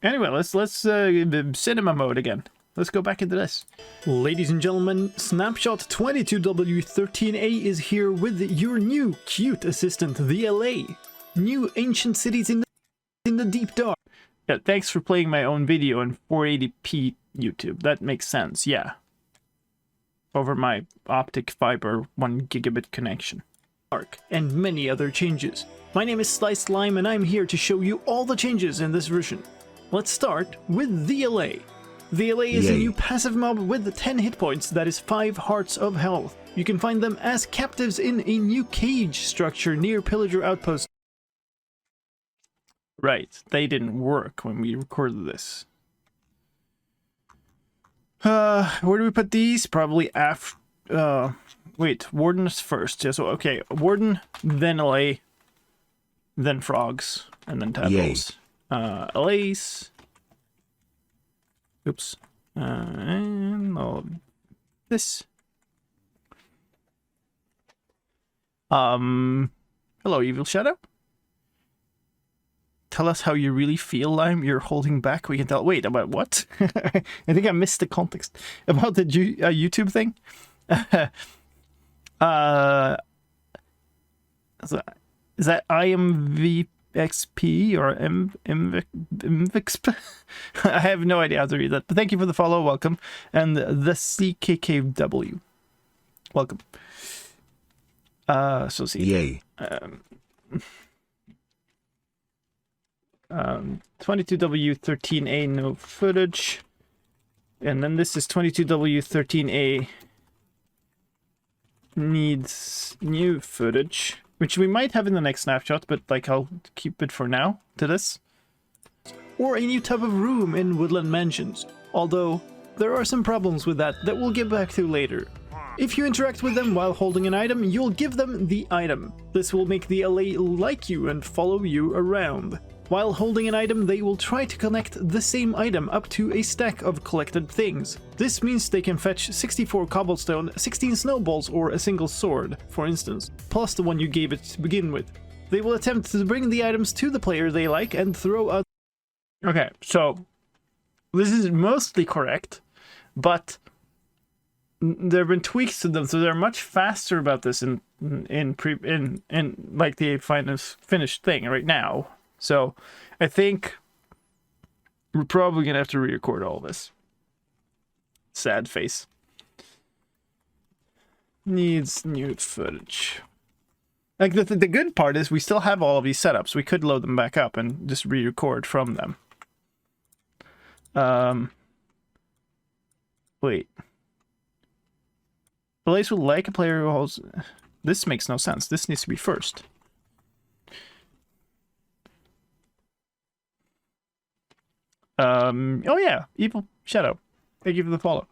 Anyway, let's cinema mode again. Let's go back into this. Ladies and gentlemen, Snapshot 22W13A is here with your new cute assistant, the LA. New ancient cities in the deep dark. Yeah, thanks for playing my own video in 480p YouTube. That makes sense, yeah. Over my optic fiber 1 gigabit connection. And many other changes. My name is slicedlime and I'm here to show you all the changes in this version. Let's start with the LA. The LA is a new passive mob with 10 hit points that is 5 hearts of health. You can find them as captives in a new cage structure near Pillager Outpost. Right, they didn't work when we recorded this. Where do we put these? Probably after... wait, Warden's first. Yeah, so, okay, Warden, then LA, then Frogs, and then Tadpoles. LA's... Oops. And all of this. Hello, Evil Shadow. Tell us how you really feel, Lime. You're holding back. We can tell. Wait, about what? I think I missed the context. About the YouTube thing? Is that IMVXP or MVXP? I have no idea how to read that. But thank you for the follow. Welcome. And the CKKW. Welcome. So see. Yay. 22W13A, no footage. And then this is 22W13A needs new footage, which we might have in the next snapshot, but like I'll keep it for now to this. Or a new type of room in Woodland Mansions, although there are some problems with that we'll get back to later. If you interact with them while holding an item, you'll give them the item. This will make the LA like you and follow you around. While holding an item, they will try to connect the same item up to a stack of collected things. This means they can fetch 64 cobblestone, 16 snowballs, or a single sword, for instance, plus the one you gave it to begin with. They will attempt to bring the items to the player they like and throw out... Okay, so this is mostly correct, but there have been tweaks to them, so they're much faster about this in like the finished thing right now. So I think we're probably gonna have to re-record all this. Sad face. Needs new footage. Like the good part is we still have all of these setups. We could load them back up and just re-record from them. Wait. Blaze would like a player who holds... This makes no sense. This needs to be first. Oh yeah, Evil Shadow. Thank you for the follow.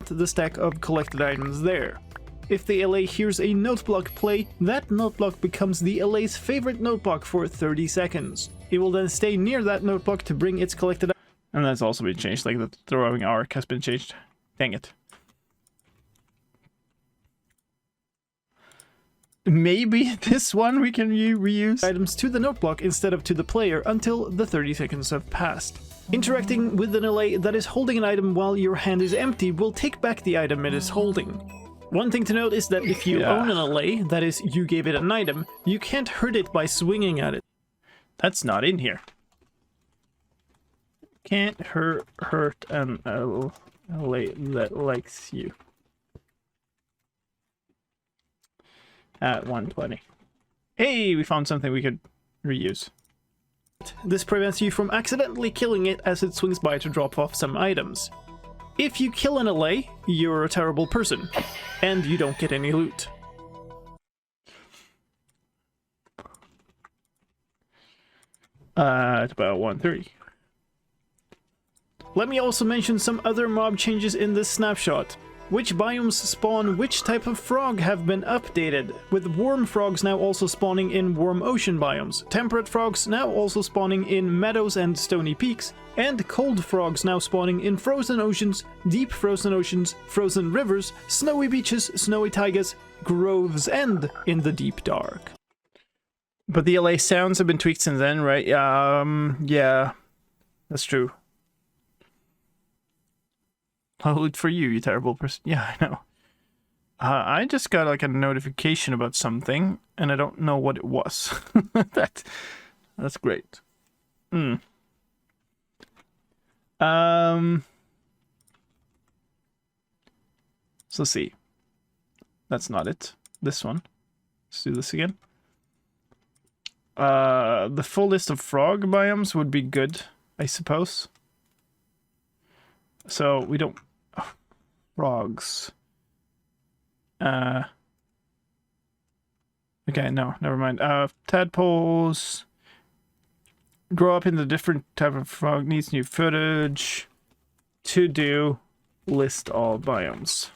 The stack of collected items there. If the LA hears a note block play, that note block becomes the LA's favorite note block for 30 seconds. It will then stay near that note block to bring its collected... And that's also been changed, like the throwing arc has been changed. Dang it. Maybe this one we can reuse items to the note block instead of to the player until the 30 seconds have passed. Interacting with an LA that is holding an item while your hand is empty will take back the item it is holding. One thing to note is that if you own an LA, that is, you gave it an item, you can't hurt it by swinging at it. That's not in here. Can't hurt an LA that likes you. At 120. Hey, we found something we could reuse. This prevents you from accidentally killing it as it swings by to drop off some items. If you kill an LA, you're a terrible person, and you don't get any loot. At about 130. Let me also mention some other mob changes in this snapshot. Which biomes spawn which type of frog have been updated, with warm frogs now also spawning in warm ocean biomes, temperate frogs now also spawning in meadows and stony peaks, and cold frogs now spawning in frozen oceans, deep frozen oceans, frozen rivers, snowy beaches, snowy taigas, groves, and in the deep dark. But the LA sounds have been tweaked since then, right? Yeah, that's true. Loot for you, you terrible person. Yeah, I know. I just got like a notification about something, and I don't know what it was. That's great. So let's see. That's not it. This one. Let's do this again. The full list of frog biomes would be good, I suppose. So we don't... frogs. Okay, no, never mind. Tadpoles. Grow up in the different type of frog. Needs new footage. To do. List all biomes.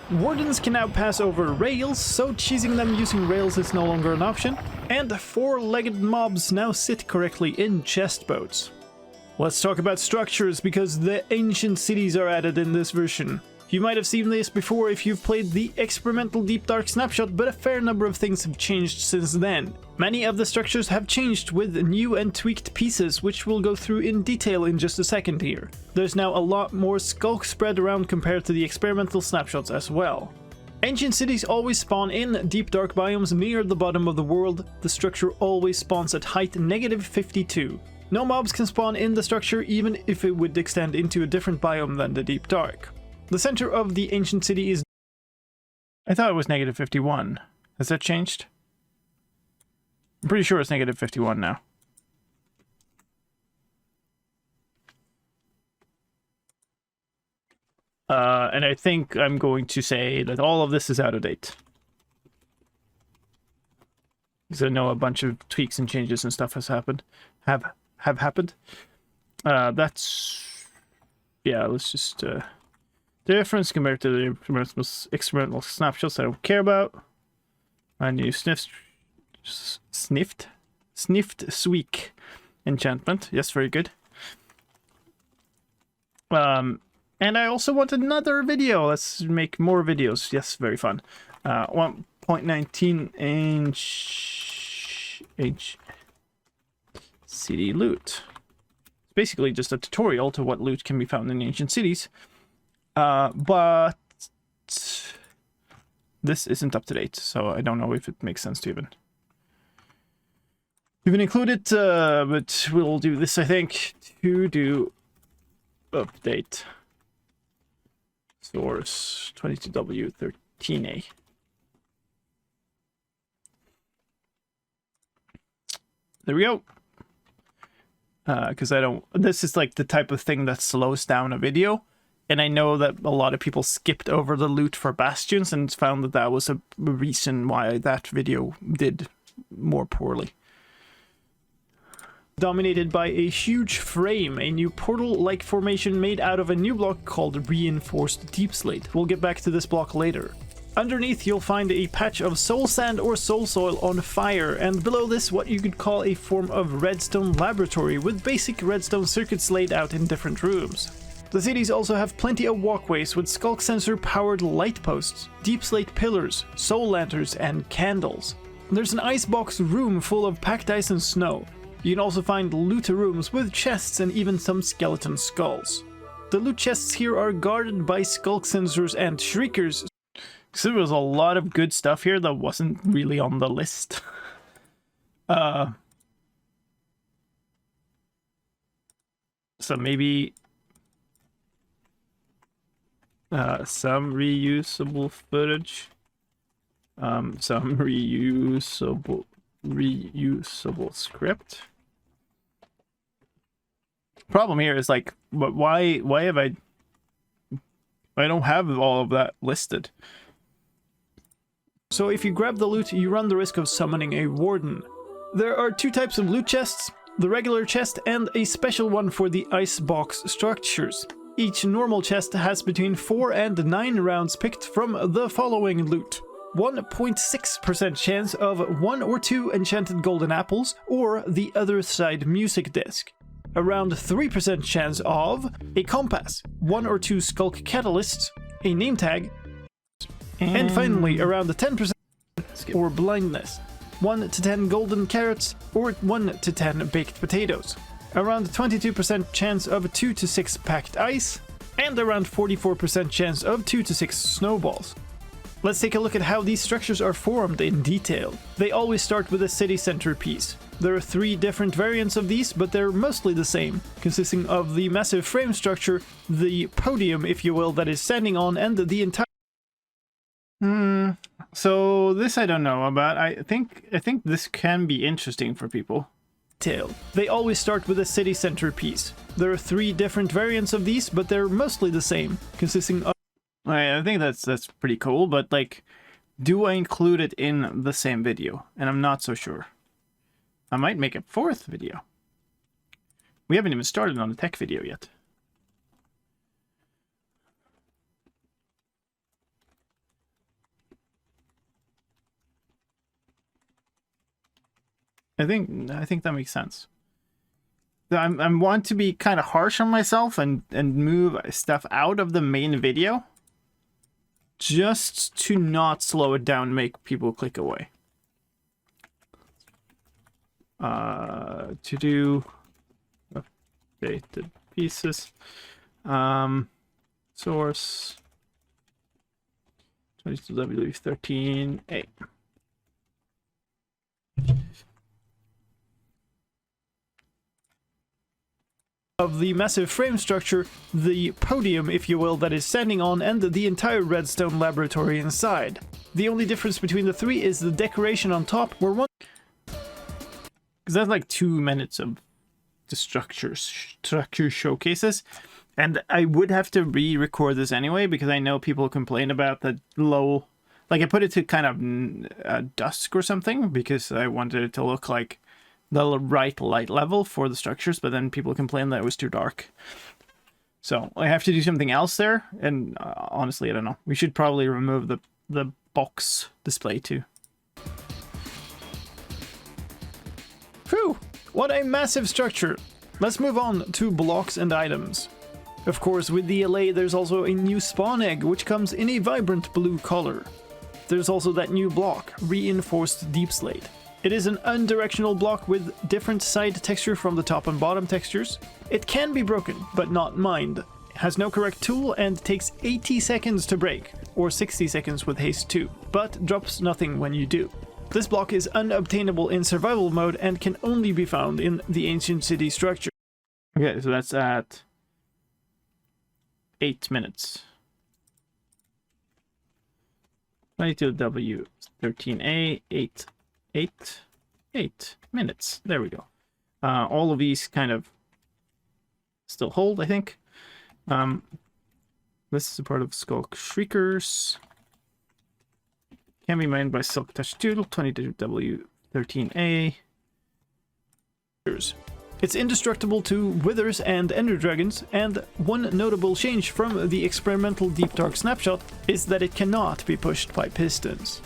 Wardens can now pass over rails, so cheesing them using rails is no longer an option, and four-legged mobs now sit correctly in chest boats. Let's talk about structures, because the ancient cities are added in this version. You might have seen this before if you've played the experimental Deep Dark snapshot, but a fair number of things have changed since then. Many of the structures have changed with new and tweaked pieces, which we'll go through in detail in just a second here. There's now a lot more skulk spread around compared to the experimental snapshots as well. Ancient cities always spawn in deep dark biomes near the bottom of the world. The structure always spawns at height -52. No mobs can spawn in the structure even if it would extend into a different biome than the deep dark. The center of the ancient city is... I thought it was -51. Has that changed? I'm pretty sure it's -51 now. And I think I'm going to say that all of this is out of date. Because I know a bunch of tweaks and changes and stuff has happened. Have happened. That's... Yeah, let's just... The difference compared to the experimental snapshots I don't care about. My new sniffed Sweek enchantment. Yes, very good. And I also want another video. Let's make more videos. Yes, very fun. 1.19 inch city loot. It's basically just a tutorial to what loot can be found in ancient cities. But this isn't up to date, so I don't know if it makes sense to even include it, but we'll do this, I think, to do update source 22W13A. There we go. Because this is like the type of thing that slows down a video. And I know that a lot of people skipped over the loot for bastions and found that that was a reason why that video did more poorly. Dominated by a huge frame, a new portal-like formation made out of a new block called Reinforced Deep Slate. We'll get back to this block later. Underneath you'll find a patch of soul sand or soul soil on fire, and below this what you could call a form of redstone laboratory with basic redstone circuits laid out in different rooms. The cities also have plenty of walkways with skulk sensor powered light posts, deep slate pillars, soul lanterns and candles. There's an icebox room full of packed ice and snow. You can also find loot rooms with chests and even some skeleton skulls. The loot chests here are guarded by skulk sensors and shriekers. So there was a lot of good stuff here that wasn't really on the list. So maybe some reusable footage, some reusable script. Problem here is like, but why have I don't have all of that listed. So if you grab the loot, you run the risk of summoning a warden. There are two types of loot chests, the regular chest and a special one for the icebox structures. Each normal chest has between 4 and 9 rounds picked from the following loot. 1.6% chance of 1 or 2 enchanted golden apples or the other side music disc. Around 3% chance of a compass, 1 or 2 skulk catalysts, a name tag, and finally around the 10% or blindness. 1 to 10 golden carrots or 1 to 10 baked potatoes. Around 22% chance of 2 to 6 packed ice, and around 44% chance of 2 to 6 snowballs. Let's take a look at how these structures are formed in detail. They always start with a city center piece. There are 3 different variants of these, but they're mostly the same, consisting of the massive frame structure, the podium, if you will, that is standing on, and the entire... So this I don't know about. I think this can be interesting for people. They always start with a city center piece. There are 3 different variants of these, but they're mostly the same, consisting of... I think that's pretty cool, but like, do I include it in the same video? And I'm not so sure. I might make a 4th video. We haven't even started on the tech video yet. I think that makes sense. I want to be kind of harsh on myself and move stuff out of the main video, just to not slow it down and make people click away. To do updated pieces, source 22W13A. Of the massive frame structure, the podium, if you will, that is standing on, and the entire redstone laboratory inside. The only difference between the 3 is the decoration on top, where one... Because that's like 2 minutes of the structure showcases, and I would have to re-record this anyway, because I know people complain about the low... Like, I put it to kind of dusk or something, because I wanted it to look like the right light level for the structures, but then people complained that it was too dark. So I have to do something else there, and honestly, I don't know. We should probably remove the box display too. Phew! What a massive structure! Let's move on to blocks and items. Of course, with the LA, there's also a new spawn egg, which comes in a vibrant blue color. There's also that new block, reinforced deep slate. It is an unidirectional block with different side texture from the top and bottom textures. It can be broken, but not mined. It has no correct tool and takes 80 seconds to break, or 60 seconds with haste 2, but drops nothing when you do. This block is unobtainable in survival mode and can only be found in the ancient city structure. Okay, so that's at 8 minutes. 22W13A, 8 minutes. There we go. All of these kind of still hold, I think. This is a part of Skulk Shriekers. Can be mined by Silk Touch Doodle, 22W13A. It's indestructible to withers and ender dragons, and one notable change from the experimental Deep Dark snapshot is that it cannot be pushed by pistons.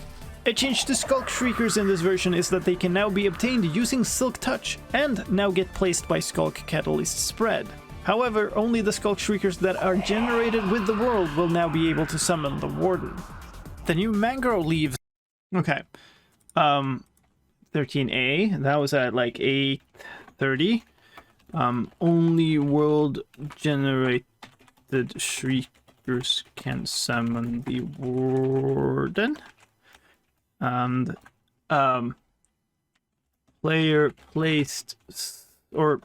A change to Skulk Shriekers in this version is that they can now be obtained using Silk Touch, and now get placed by Skulk Catalyst Spread. However, only the Skulk Shriekers that are generated with the world will now be able to summon the Warden. The new mangrove leaves. Okay. 13A. That was at like 8:30. Only world generated shriekers can summon the warden. And player placed or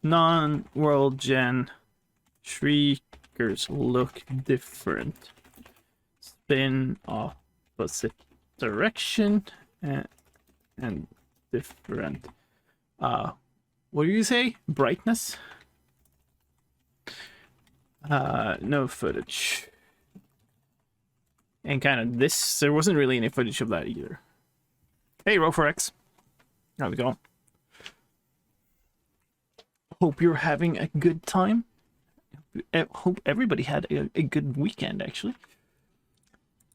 non-world gen shriekers look different. Spin opposite direction and different. What do you say? Brightness? No footage. And kind of this, there wasn't really any footage of that either. Hey, Roforex. How's it going? Hope you're having a good time. I hope everybody had a good weekend, actually.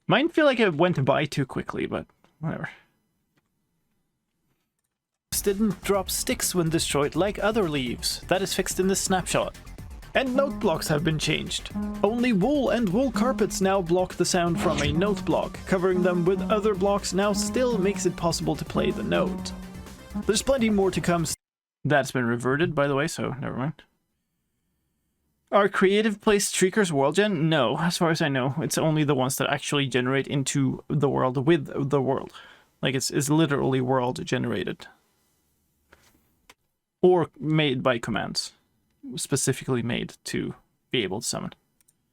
Mine feel like it went by too quickly, but whatever. Didn't drop sticks when destroyed like other leaves. That is fixed in the snapshot. And note blocks have been changed. Only wool and wool carpets now block the sound from a note block. Covering them with other blocks now still makes it possible to play the note. There's plenty more to come. That's been reverted, by the way, so never mind. Are creative placed streakers world gen? No, as far as I know. It's only the ones that actually generate into the world with the world. Like it's literally world generated. Or made by commands. Specifically made to be able to summon.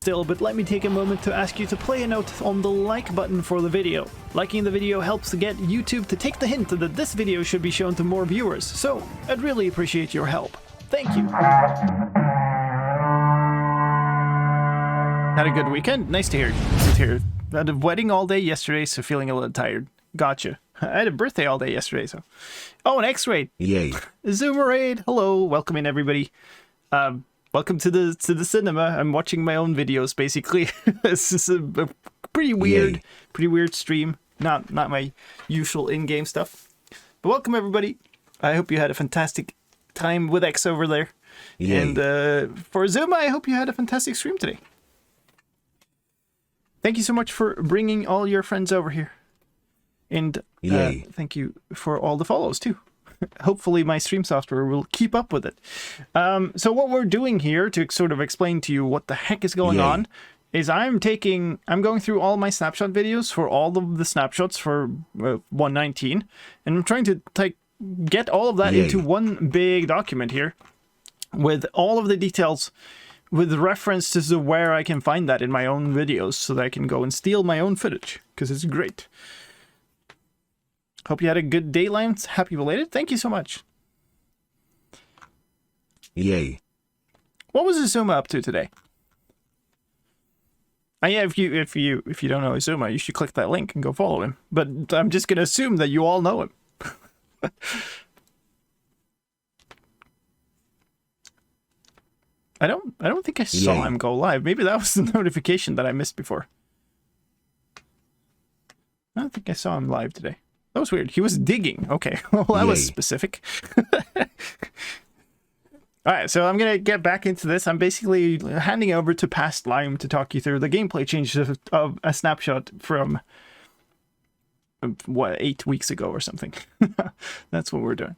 Still, but let me take a moment to ask you to play a note on the like button for the video. Liking the video helps to get YouTube to take the hint that this video should be shown to more viewers, so I'd really appreciate your help. Thank you. Had a good weekend? Nice to hear. Good to hear. I had a wedding all day yesterday, so feeling a little tired. Gotcha. I had a birthday all day yesterday, so... Oh, an X-Raid! Yay. Zoomer Raid! Hello, welcome in everybody. Welcome to the cinema. I'm watching my own videos, basically. This is a pretty weird stream. Not my usual in-game stuff. But welcome everybody. I hope you had a fantastic time with X over there. Yay. And for Zuma, I hope you had a fantastic stream today. Thank you so much for bringing all your friends over here. And thank you for all the follows too. Hopefully my stream software will keep up with it. So what we're doing here to sort of explain to you what the heck is going on is I'm going through all my snapshot videos for all of the snapshots for 119, and I'm trying to get all of that into one big document here with all of the details with references to where I can find that in my own videos so that I can go and steal my own footage, because it's great. Hope you had a good day, Lance. Happy belated. Thank you so much. Yay. What was Izuma up to today? Yeah, if you don't know Izuma, you should click that link and go follow him. But I'm just gonna assume that you all know him. I don't think I saw him go live. Maybe that was the notification that I missed before. I don't think I saw him live today. That was weird. He was digging. Okay, well, that was specific. Alright, so I'm going to get back into this. I'm basically handing over to Past Lime to talk you through the gameplay changes of a snapshot from, 8 weeks ago or something. That's what we're doing.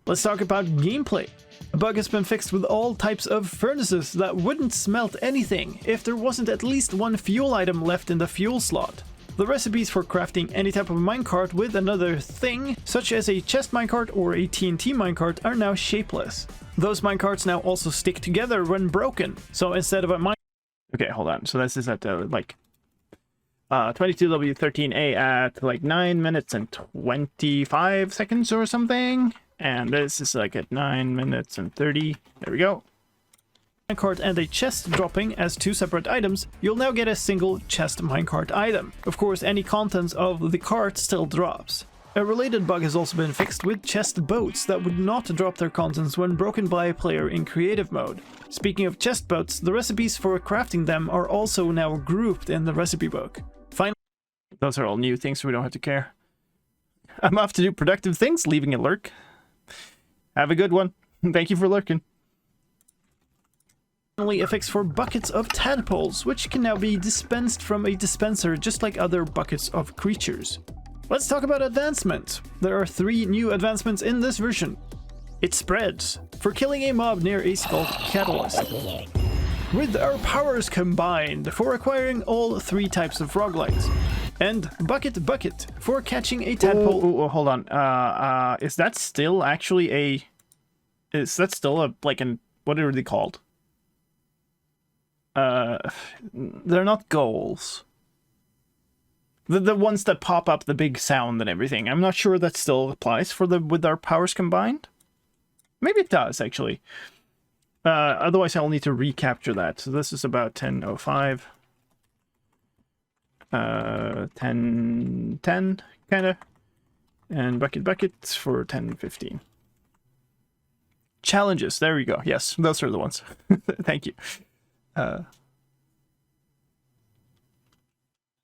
Let's talk about gameplay. A bug has been fixed with all types of furnaces that wouldn't smelt anything if there wasn't at least one fuel item left in the fuel slot. The recipes for crafting any type of minecart with another thing, such as a chest minecart or a TNT minecart, are now shapeless. Those minecarts now also stick together when broken, so instead of a mine... Okay, hold on. So this is at 22W13A at like 9 minutes and 25 seconds or something. And this is like at 9 minutes and 30. There we go. Minecart and a chest dropping as two separate items, you'll now get a single chest minecart item. Of course, any contents of the cart still drops. A related bug has also been fixed with chest boats that would not drop their contents when broken by a player in creative mode. Speaking of chest boats, the recipes for crafting them are also now grouped in the recipe book. Finally, those are all new things, so we don't have to care. I'm off to do productive things, leaving a lurk. Have a good one. Thank you for lurking. Finally, a fix for buckets of tadpoles, which can now be dispensed from a dispenser just like other buckets of creatures. Let's talk about advancements. There are 3 new advancements in this version. It spreads for killing a mob near a skull catalyst. With our powers combined for acquiring all 3 types of roguelites. And Bucket for catching a tadpole. Oh, hold on. Is that still actually a... Is that still a, like an... What are they called? They're not goals. The ones that pop up the big sound and everything. I'm not sure that still applies for the with our powers combined. Maybe it does, actually. Otherwise, I'll need to recapture that. So this is about 10:05. 10:10, kind of. And bucket for 10:15. Challenges. There we go. Yes, those are the ones. Thank you.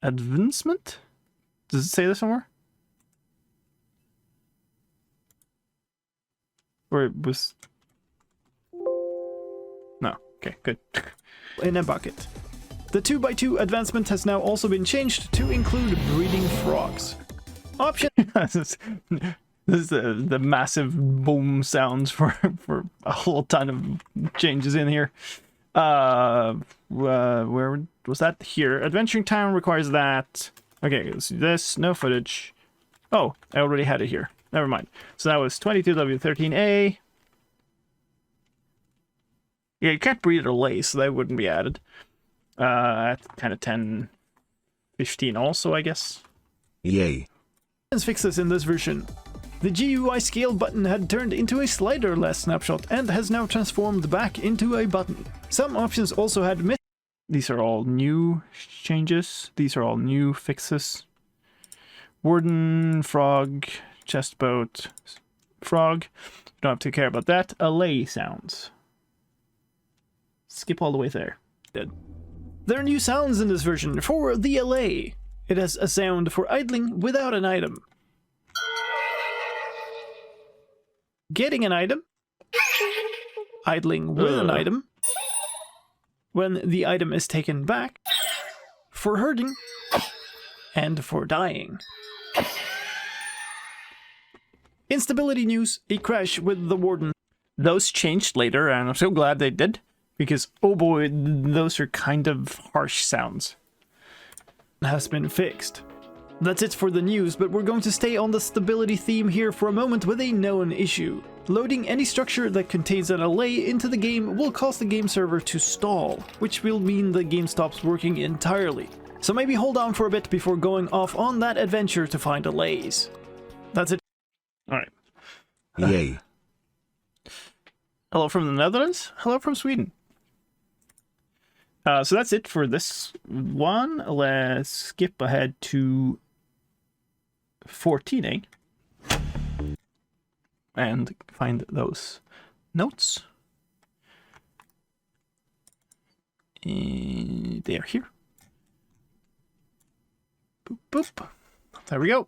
Advancement? Does it say this somewhere? Or it was... No. Okay, good. In a bucket. The 2x2 advancement has now also been changed to include breeding frogs. Option... This is the massive boom sounds for a whole ton of changes in here. Where was that? Here. Adventuring Town requires that. Okay, let's do this. No footage. Oh, I already had it here. Never mind. So that was 22W13A. Yeah, you can't breed a lay, so that wouldn't be added. At kind of 10:15 also, I guess. Yay. Let's fix this in this version. The GUI scale button had turned into a slider last snapshot and has now transformed back into a button. Some options also had missed. These are all new changes. These are all new fixes. Warden, frog, chest boat, frog. Don't have to care about that. Allay sounds. Skip all the way there. Dead. There are new sounds in this version for the allay. It has a sound for idling without an item. Getting an item. Idling with an item. When the item is taken back. For hurting. And for dying. Instability news. A crash with the warden. Those changed later, and I'm so glad they did. Because, oh boy, those are kind of harsh sounds. Has been fixed. That's it for the news, but we're going to stay on the stability theme here for a moment with a known issue. Loading any structure that contains an allay into the game will cause the game server to stall, which will mean the game stops working entirely. So maybe hold on for a bit before going off on that adventure to find allays. That's it. Alright. Yay. Hello from the Netherlands. Hello from Sweden. So that's it for this one. Let's skip ahead to 14, and find those notes. And they are here. Boop, boop. There we go.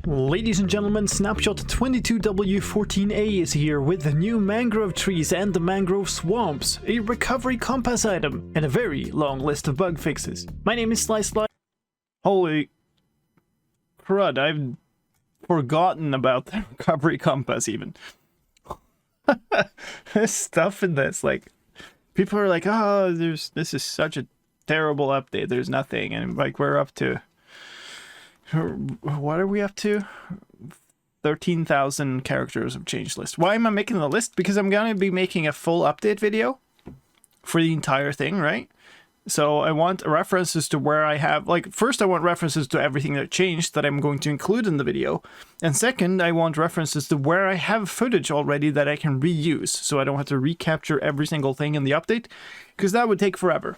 Ladies and gentlemen, Snapshot 22W14A is here with the new mangrove trees and the mangrove swamps, a recovery compass item, and a very long list of bug fixes. My name is slicedlime. Holy crud, I've forgotten about the recovery compass even. There's stuff in this, like, people are like, oh, this is such a terrible update, there's nothing, and like, we're up to... What are we up to? 13,000 characters of change list. Why am I making the list? Because I'm going to be making a full update video for the entire thing, right? So I want references to where I have, like, first I want references to everything that changed that I'm going to include in the video. And second, I want references to where I have footage already that I can reuse. So I don't have to recapture every single thing in the update, because that would take forever.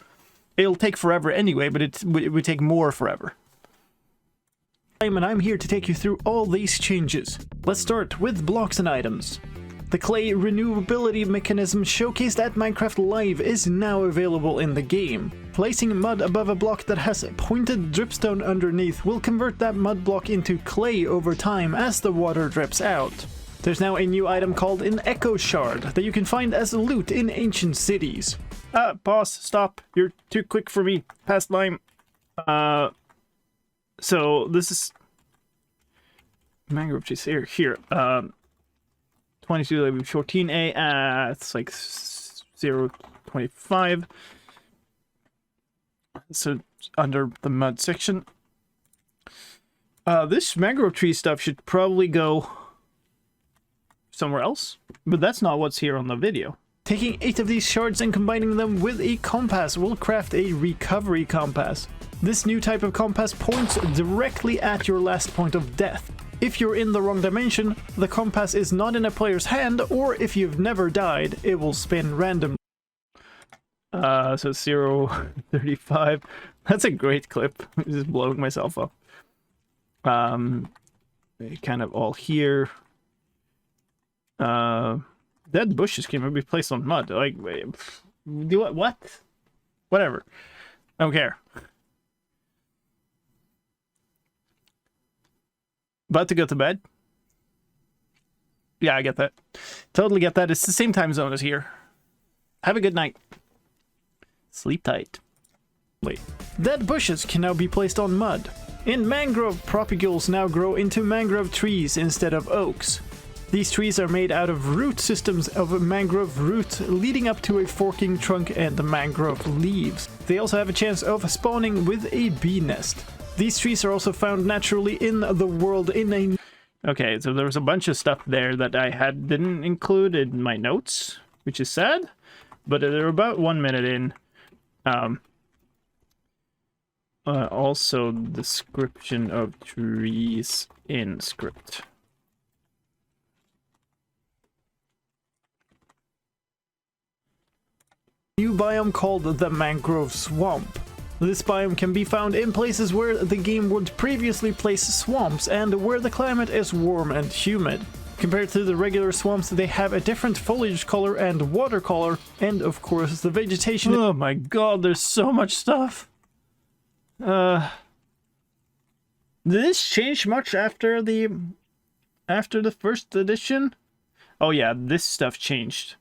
It'll take forever anyway, but it would take more forever. And I'm here to take you through all these changes. Let's start with blocks and items. The clay renewability mechanism showcased at Minecraft Live is now available in the game. Placing mud above a block that has a pointed dripstone underneath will convert that mud block into clay over time as the water drips out. There's now a new item called an Echo Shard that you can find as loot in ancient cities. Boss, stop. You're too quick for me. Past lime. So this is mangrove trees here. 2214A. It's like 0.25. So under the mud section. This mangrove tree stuff should probably go somewhere else, but that's not what's here on the video. Taking 8 of these shards and combining them with a compass will craft a recovery compass. This new type of compass points directly at your last point of death. If you're in the wrong dimension, the compass is not in a player's hand, or if you've never died, it will spin randomly. So 0.35. That's a great clip. Just blowing myself up. Kind of all here. Dead bushes can be placed on mud. Like, do what? Whatever. I don't care. About to go to bed. Yeah, I get that. Totally get that. It's the same time zone as here. Have a good night. Sleep tight. Wait. Dead bushes can now be placed on mud. In mangrove, propagules now grow into mangrove trees instead of oaks. These trees are made out of root systems of mangrove root leading up to a forking trunk and mangrove leaves. They also have a chance of spawning with a bee nest. These trees are also found naturally in the world in a... Okay, so there was a bunch of stuff there that I didn't include in my notes, which is sad, but they're about 1 minute in. Also, description of trees in script. New biome called the Mangrove Swamp. This biome can be found in places where the game would previously place swamps and where the climate is warm and humid. Compared to the regular swamps, they have a different foliage color and water color, and of course the vegetation... Oh my god, there's so much stuff! Did this change much after the first edition? Oh yeah, this stuff changed.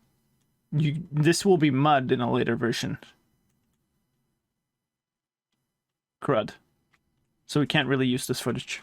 This will be mud in a later version. Crud. So we can't really use this footage.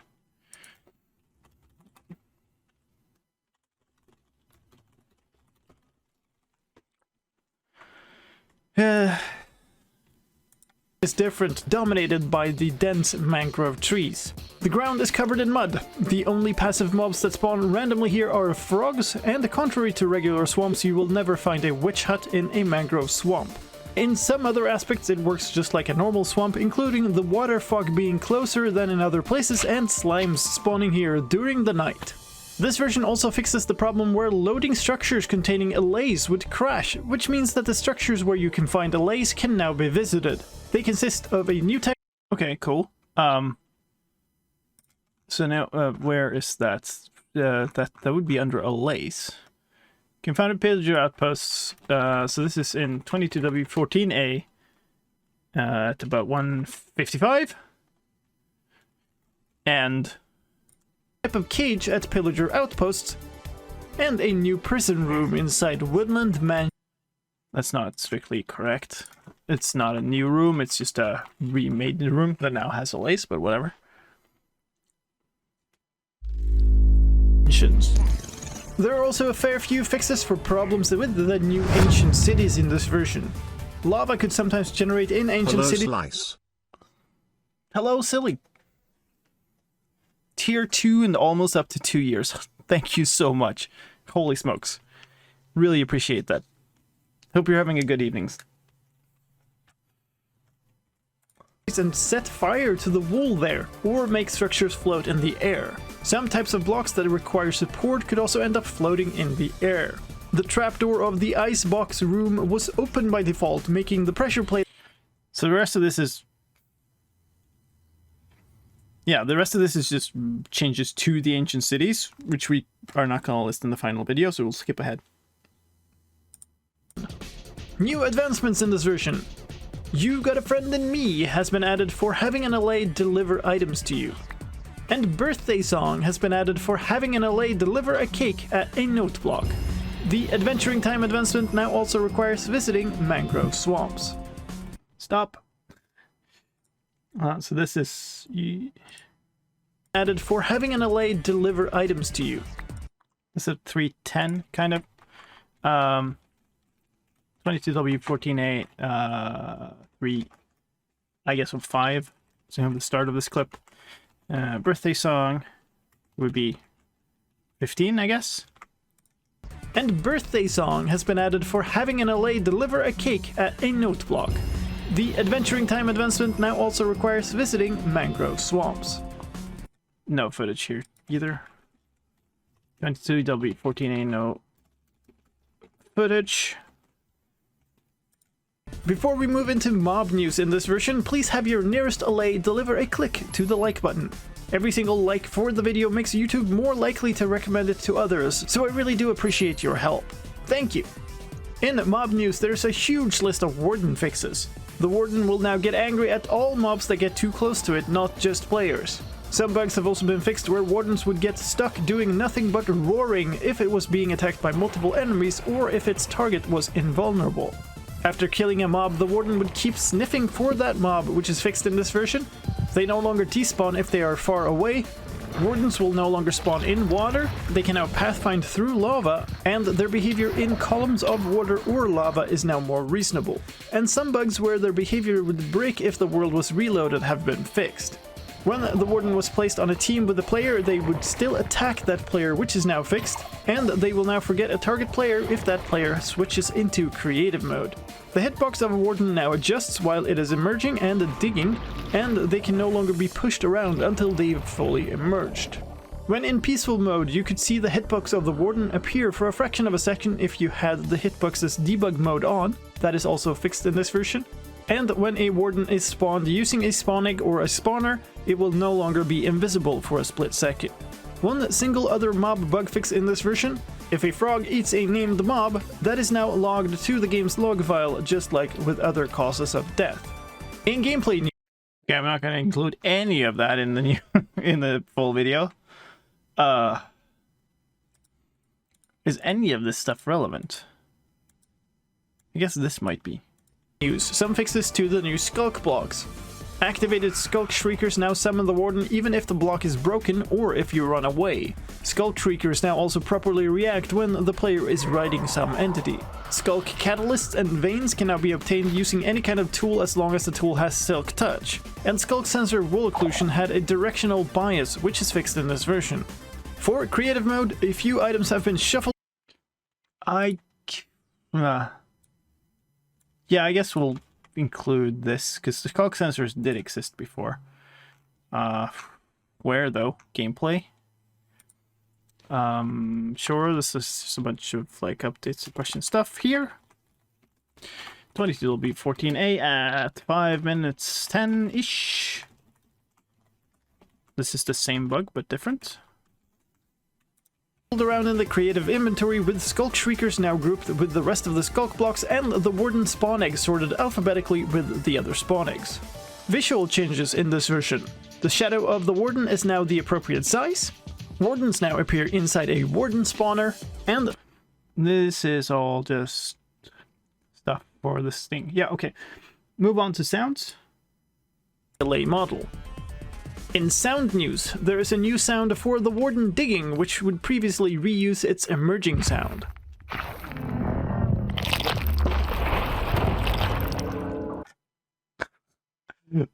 Is different, dominated by the dense mangrove trees. The ground is covered in mud. The only passive mobs that spawn randomly here are frogs, and contrary to regular swamps, you will never find a witch hut in a mangrove swamp. In some other aspects, it works just like a normal swamp, including the water fog being closer than in other places and slimes spawning here during the night. This version also fixes the problem where loading structures containing allays would crash, which means that the structures where you can find allays can now be visited. They consist of a new type... Okay, cool. So now, where is that? That would be under allays. Can find a pillager outposts. So this is in 22W14A at about 155. And type of cage at pillager outposts. And a new prison room inside Woodland Mansion. That's not strictly correct. It's not a new room, it's just a remade room that now has allays, but whatever. There are also a fair few fixes for problems with the new ancient cities in this version. Lava could sometimes generate in ancient cities. Slice. Hello, silly. Tier 2 and almost up to 2 years. Thank you so much. Holy smokes. Really appreciate that. Hope you're having a good evening. And set fire to the wool there, or make structures float in the air. Some types of blocks that require support could also end up floating in the air. The trapdoor of the icebox room was open by default, making the pressure plate... So the rest of this is... Yeah, the rest of this is just changes to the ancient cities, which we are not going to list in the final video, so we'll skip ahead. New advancements in this version. You Got a Friend in Me has been added for having an allay deliver items to you. And Birthday Song has been added for having an allay deliver a cake at a note block. The Adventuring Time advancement now also requires visiting mangrove swamps. Stop. So this is added for having an LA deliver items to you. This is a 310 kind of. 22W14A 3, I guess, of 5. So the start of this clip. Birthday song would be 15, I guess. And birthday song has been added for having an LA deliver a cake at a note block. The adventuring time advancement now also requires visiting mangrove swamps. No footage here either. 22W14A, no footage. Before we move into mob news in this version, please have your nearest LA deliver a click to the like button. Every single like for the video makes YouTube more likely to recommend it to others, so I really do appreciate your help. Thank you! In mob news, there's a huge list of warden fixes. The warden will now get angry at all mobs that get too close to it, not just players. Some bugs have also been fixed where wardens would get stuck doing nothing but roaring if it was being attacked by multiple enemies or if its target was invulnerable. After killing a mob, the warden would keep sniffing for that mob, which is fixed in this version. They no longer despawn if they are far away. Wardens will no longer spawn in water. They can now pathfind through lava, and their behavior in columns of water or lava is now more reasonable. And some bugs where their behavior would break if the world was reloaded have been fixed. When the warden was placed on a team with a player, they would still attack that player, which is now fixed, and they will now forget a target player if that player switches into creative mode. The hitbox of a warden now adjusts while it is emerging and digging, and they can no longer be pushed around until they've fully emerged. When in peaceful mode, you could see the hitbox of the warden appear for a fraction of a second if you had the hitbox's debug mode on. That is also fixed in this version. And when a warden is spawned using a spawn egg or a spawner, it will no longer be invisible for a split second. One single other mob bug fix in this version: if a frog eats a named mob, that is now logged to the game's log file, just like with other causes of death. In gameplay news, okay, I'm not going to include any of that in the new in the full video. Is any of this stuff relevant? I guess this might be. News. Some fixes to the new skulk blocks. Activated skulk shriekers now summon the warden even if the block is broken or if you run away. Skulk shriekers now also properly react when the player is riding some entity. Skulk catalysts and veins can now be obtained using any kind of tool as long as the tool has silk touch. And skulk sensor wool occlusion had a directional bias, which is fixed in this version. For creative mode, a few items have been shuffled. Yeah, I guess we'll include this, because the skulk sensors did exist before. Where, though? Gameplay? Sure, this is just a bunch of, like, updates and question stuff here. 22 will be 14A at 5 minutes 10-ish. This is the same bug, but different. Around in the creative inventory with skulk shriekers now grouped with the rest of the skulk blocks and the warden spawn egg sorted alphabetically with the other spawn eggs. Visual changes in this version. The shadow of the warden is now the appropriate size. Wardens now appear inside a warden spawner, and this is all just stuff for this thing. Yeah, okay. Move on to sounds. Delay model. In sound news, there is a new sound for the warden digging, which would previously reuse its emerging sound.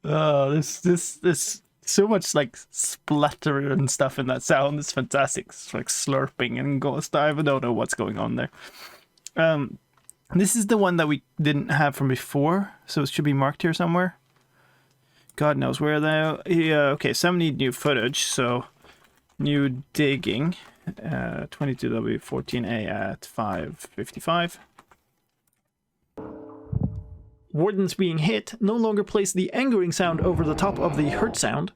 This so much like splatter and stuff in that sound. It's fantastic. It's like slurping and ghost. I don't know what's going on there. This is the one that we didn't have from before, so it should be marked here somewhere. God knows where though. Yeah, okay, some need new footage, so new digging. 22W14A at 5:55. Wardens being hit no longer plays the angering sound over the top of the hurt sound.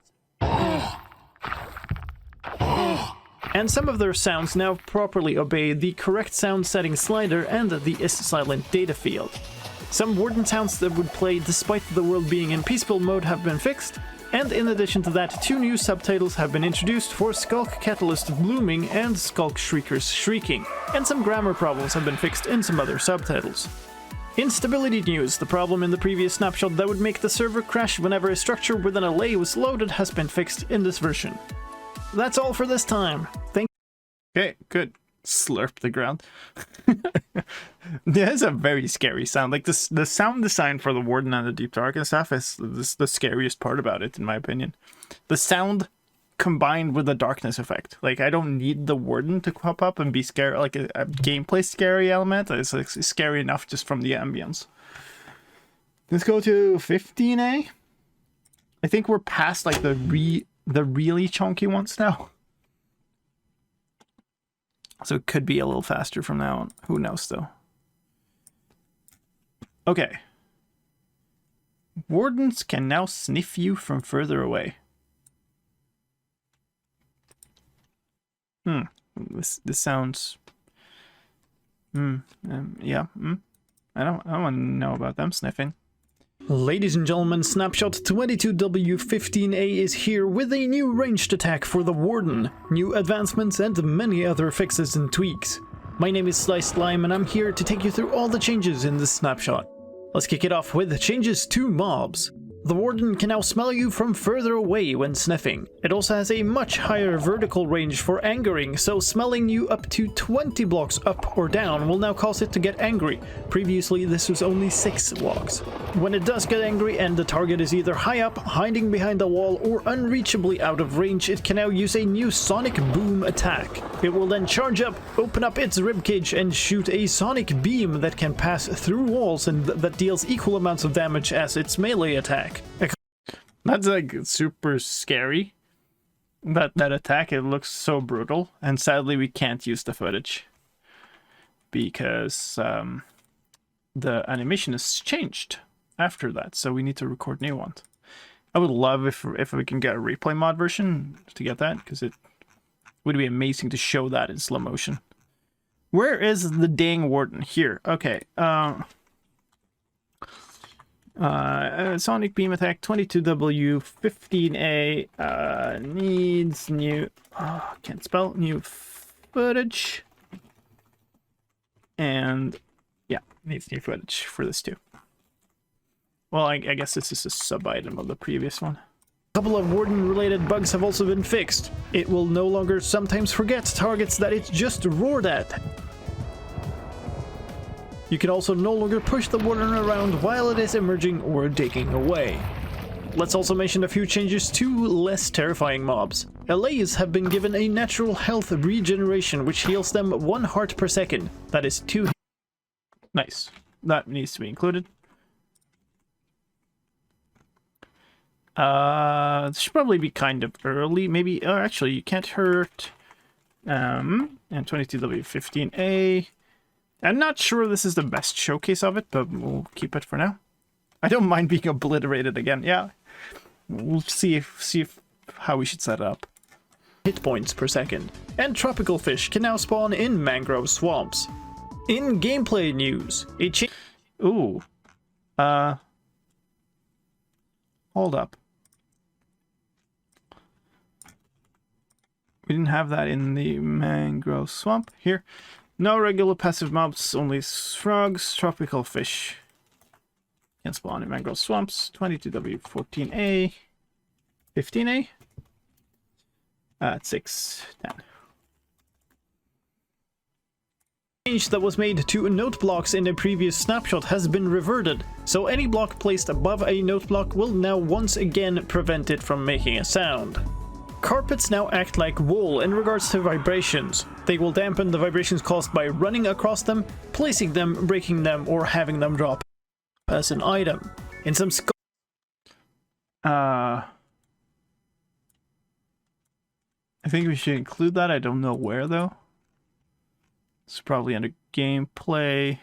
And some of their sounds now properly obey the correct sound setting slider and the is silent data field. Some warden sounds that would play despite the world being in peaceful mode have been fixed, and in addition to that, 2 new subtitles have been introduced for Skulk Catalyst blooming and Skulk Shriekers shrieking, and some grammar problems have been fixed in some other subtitles. Instability news. The problem in the previous snapshot that would make the server crash whenever a structure within a lay was loaded has been fixed in this version. That's all for this time. Okay, good. Slurp the ground. That is a very scary sound. Like this, the sound design for the Warden and the Deep Dark and stuff is the scariest part about it, in my opinion. The sound combined with the darkness effect. Like, I don't need the Warden to pop up and be scary, like a gameplay scary element. It's like scary enough just from the ambience. Let's go to 15A. I think we're past like the really chunky ones now. So it could be a little faster from now on. Who knows, though? Okay. Wardens can now sniff you from further away. This sounds... yeah. I don't want to know about them sniffing. Ladies and gentlemen, Snapshot 22W15A is here with a new ranged attack for the Warden, new advancements and many other fixes and tweaks. My name is slicedlime and I'm here to take you through all the changes in this snapshot. Let's kick it off with changes to mobs. The Warden can now smell you from further away when sniffing. It also has a much higher vertical range for angering, so smelling you up to 20 blocks up or down will now cause it to get angry. Previously, this was only 6 blocks. When it does get angry and the target is either high up, hiding behind a wall, or unreachably out of range, it can now use a new sonic boom attack. It will then charge up, open up its ribcage, and shoot a sonic beam that can pass through walls and that deals equal amounts of damage as its melee attack. That's like super scary. That attack, it looks so brutal, and sadly we can't use the footage because the animation has changed after that, so we need to record new ones. I would love if we can get a replay mod version to get that, because it would be amazing to show that in slow motion. Where is the dang Warden? Here. Okay. Sonic Beam Attack 22W15A needs new... can't spell. New footage. And yeah, needs new footage for this too. Well, I guess this is a sub-item of the previous one. A couple of Warden-related bugs have also been fixed. It will no longer sometimes forget targets that it just roared at. You can also no longer push the Warden around while it is emerging or digging away. Let's also mention a few changes to less terrifying mobs. LAs have been given a natural health regeneration which heals them 1 heart per second. That is 2. Nice. That needs to be included. It should probably be kind of early. Maybe, actually, you can't hurt. And 22W15A. I'm not sure this is the best showcase of it, but we'll keep it for now. I don't mind being obliterated again. Yeah, we'll see how we should set it up. Hit points per second, and tropical fish can now spawn in mangrove swamps. In gameplay news, ooh, hold up. We didn't have that in the mangrove swamp here. No regular passive mobs, only frogs, tropical fish. Can spawn in mangrove swamps. 22W14A. 15A? 6, 10. Change that was made to note blocks in a previous snapshot has been reverted, so any block placed above a note block will now once again prevent it from making a sound. Carpets now act like wool in regards to vibrations. They will dampen the vibrations caused by running across them, placing them, breaking them, or having them drop as an item. In some I think we should include that. I don't know where though. It's probably under gameplay.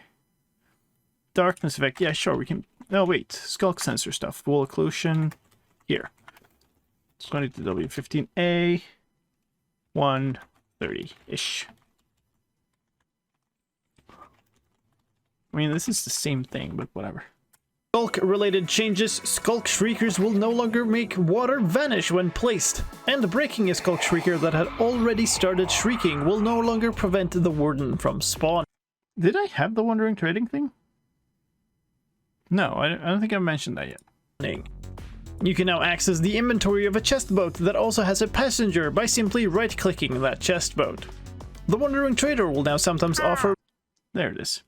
Darkness effect. Yeah, sure, we can. No, wait. Skulk sensor stuff. Wool occlusion. Here. 22W15A. 130-ish. I mean, this is the same thing, but whatever. Skulk-related changes. Skulk Shriekers will no longer make water vanish when placed, and breaking a Skulk Shrieker that had already started shrieking will no longer prevent the Warden from spawn. Did I have the Wandering Trading thing? No, I don't think I mentioned that yet. You can now access the inventory of a chest boat that also has a passenger by simply right-clicking that chest boat. The Wandering Trader will now sometimes offer... There it is.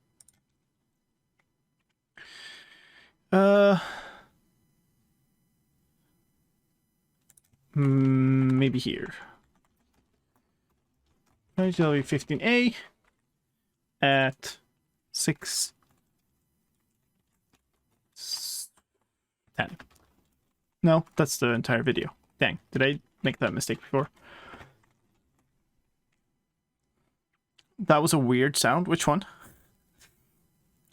Maybe here. W15A at 6:10. No, that's the entire video. Dang, did I make that mistake before? That was a weird sound. Which one?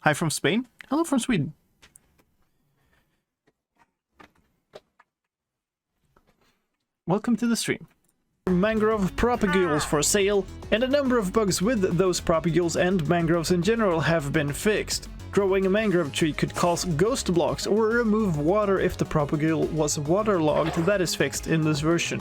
Hi from Spain? Hello from Sweden. Welcome to the stream. Mangrove propagules for sale, and a number of bugs with those propagules and mangroves in general have been fixed. Growing a mangrove tree could cause ghost blocks or remove water if the propagule was waterlogged. That is fixed in this version.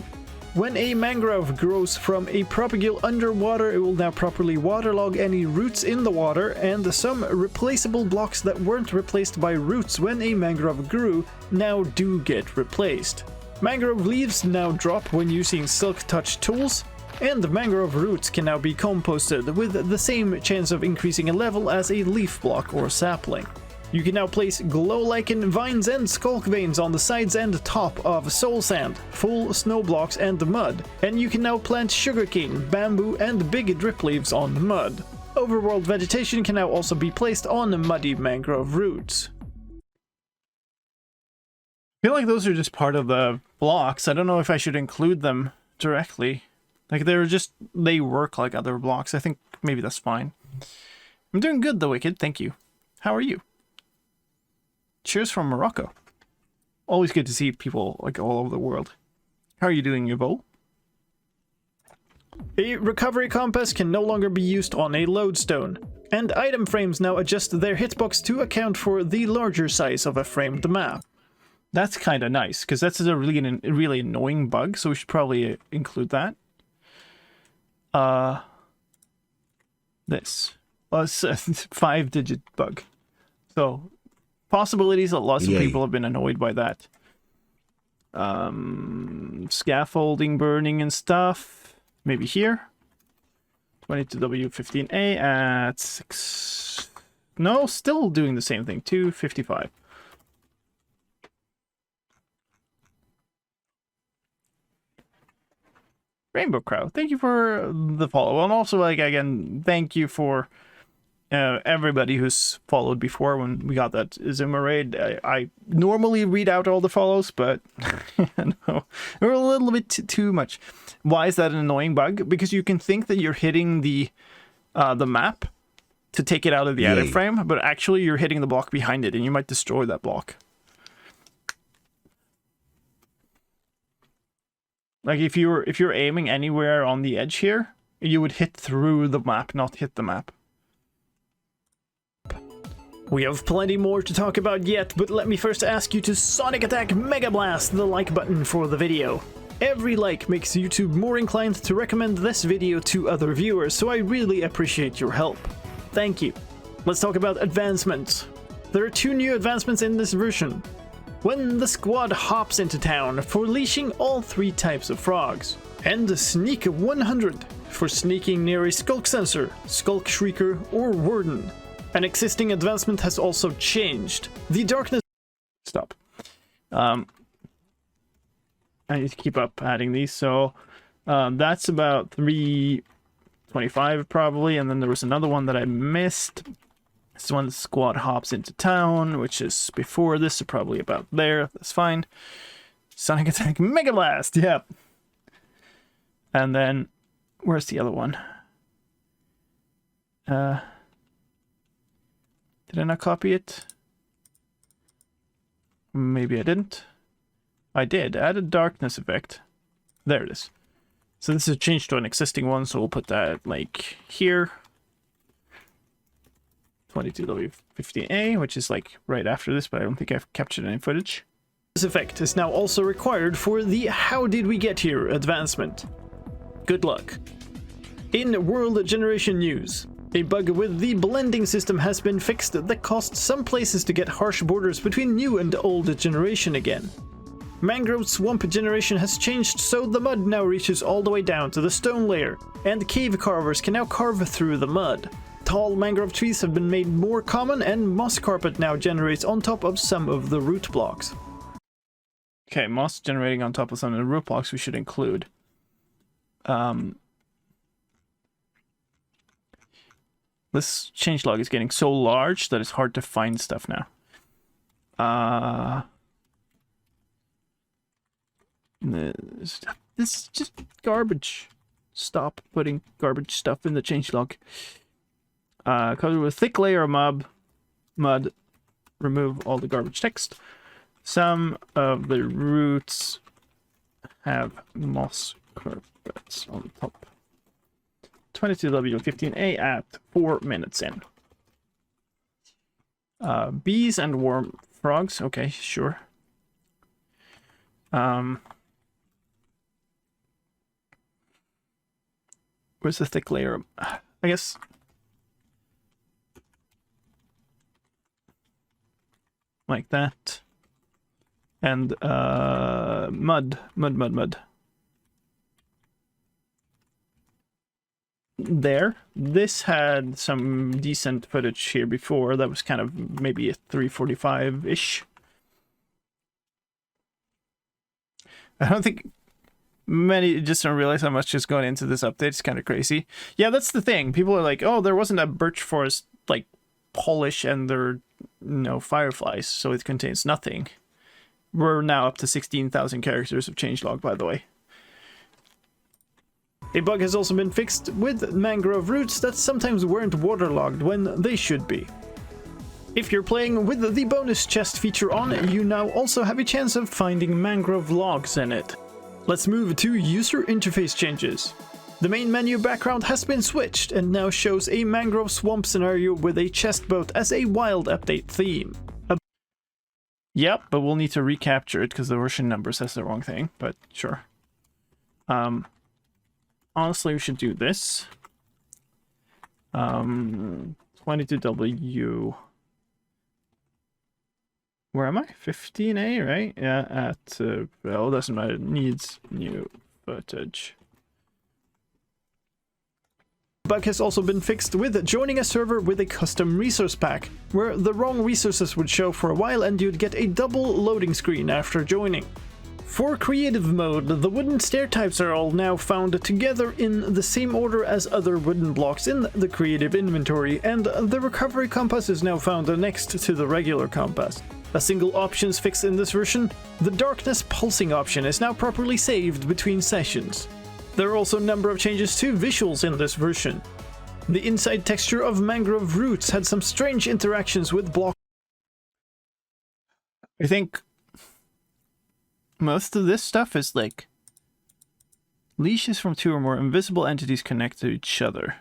When a mangrove grows from a propagule underwater, it will now properly waterlog any roots in the water, and some replaceable blocks that weren't replaced by roots when a mangrove grew now do get replaced. Mangrove leaves now drop when using Silk Touch tools, and mangrove roots can now be composted with the same chance of increasing a level as a leaf block or sapling. You can now place glow lichen vines and skulk veins on the sides and top of soul sand, full snow blocks and mud, and you can now plant sugarcane, bamboo and big drip leaves on the mud. Overworld vegetation can now also be placed on muddy mangrove roots. I feel like those are just part of the blocks. I don't know if I should include them directly. Like they work like other blocks. I think maybe that's fine. I'm doing good though, Wicked. Thank you. How are you? Cheers from Morocco. Always good to see people like all over the world. How are you doing, Yvonne? A recovery compass can no longer be used on a lodestone, and item frames now adjust their hitbox to account for the larger size of a framed map. That's kind of nice, because that's a really annoying bug, so we should probably include that. This. Well, it's a 5-digit bug. So, possibilities that lots of people have been annoyed by that. Scaffolding burning and stuff. Maybe here. 22W15A at 6... No, still doing the same thing. 255. Rainbow Crow, thank you for the follow. And also, like, again, thank you for everybody who's followed before when we got that Zuma raid. I normally read out all the follows, but no, we're a little bit too much. Why is that an annoying bug? Because you can think that you're hitting the map to take it out of the edit frame, but actually you're hitting the block behind it, and you might destroy that block. Like if you're aiming anywhere on the edge here, you would hit through the map, not hit the map. We have plenty more to talk about yet, but let me first ask you to Sonic Attack Mega Blast the like button for the video. Every like makes YouTube more inclined to recommend this video to other viewers, so I really appreciate your help. Thank you. Let's talk about advancements. There are 2 new advancements in this version. When the squad hops into town for leashing all 3 types of frogs, and Sneak 100 for sneaking near a skulk sensor, skulk shrieker, or warden. An existing advancement has also changed. The darkness... Stop. I need to keep up adding these, so that's about 325 probably, and then there was another one that I missed. This one, the squad hops into town, which is before this, so probably about there. That's fine. Sonic Attack Mega Blast, yep. And then, where's the other one? Did I not copy it? Maybe I didn't. I did. Added darkness effect. There it is. So this is a change to an existing one, so we'll put that like here. 22W15A, which is like right after this, but I don't think I've captured any footage. This effect is now also required for the How Did We Get Here advancement. Good luck. In World Generation News, A bug with the blending system has been fixed that caused some places to get harsh borders between new and old generation again. Mangrove swamp generation has changed, so the mud now reaches all the way down to the stone layer, and cave carvers can now carve through the mud. Tall mangrove trees have been made more common, and moss carpet now generates on top of some of the root blocks. Okay, moss generating on top of some of the root blocks we should include. This changelog is getting so large that it's hard to find stuff now. This is just garbage. Stop putting garbage stuff in the changelog. Covered with a thick layer of mud. Remove all the garbage text. Some of the roots have moss carpets on top. 22W15A at 4 minutes in. Bees and worm frogs. Okay, sure. Where's the thick layer? I guess. Like that. And mud. There. This had some decent footage here before. That was kind of maybe a 345-ish. I don't think many just don't realize how much is going into this update. It's kind of crazy. Yeah, that's the thing. People are like, oh, there wasn't a birch forest like polish and there are no fireflies, so it contains nothing. We're now up to 16,000 characters of changelog, by the way. A bug has also been fixed with mangrove roots that sometimes weren't waterlogged when they should be. If you're playing with the bonus chest feature on, you now also have a chance of finding mangrove logs in it. Let's move to user interface changes. The main menu background has been switched and now shows a mangrove swamp scenario with a chest boat as a wild update theme. Yep, but we'll need to recapture it because the version number says the wrong thing, but sure. Honestly, we should do this. 22W. Where am I? 15A, right? Yeah, at, well, doesn't matter. It needs new footage. Bug has also been fixed with joining a server with a custom resource pack, where the wrong resources would show for a while and you'd get a double loading screen after joining. For creative mode, the wooden stair types are all now found together in the same order as other wooden blocks in the creative inventory, and the recovery compass is now found next to the regular compass. A single options fix in this version, the darkness pulsing option is now properly saved between sessions. There are also a number of changes to visuals in this version. The inside texture of mangrove roots had some strange interactions with blocks. I think most of this stuff is like leashes from 2 or more invisible entities connect to each other.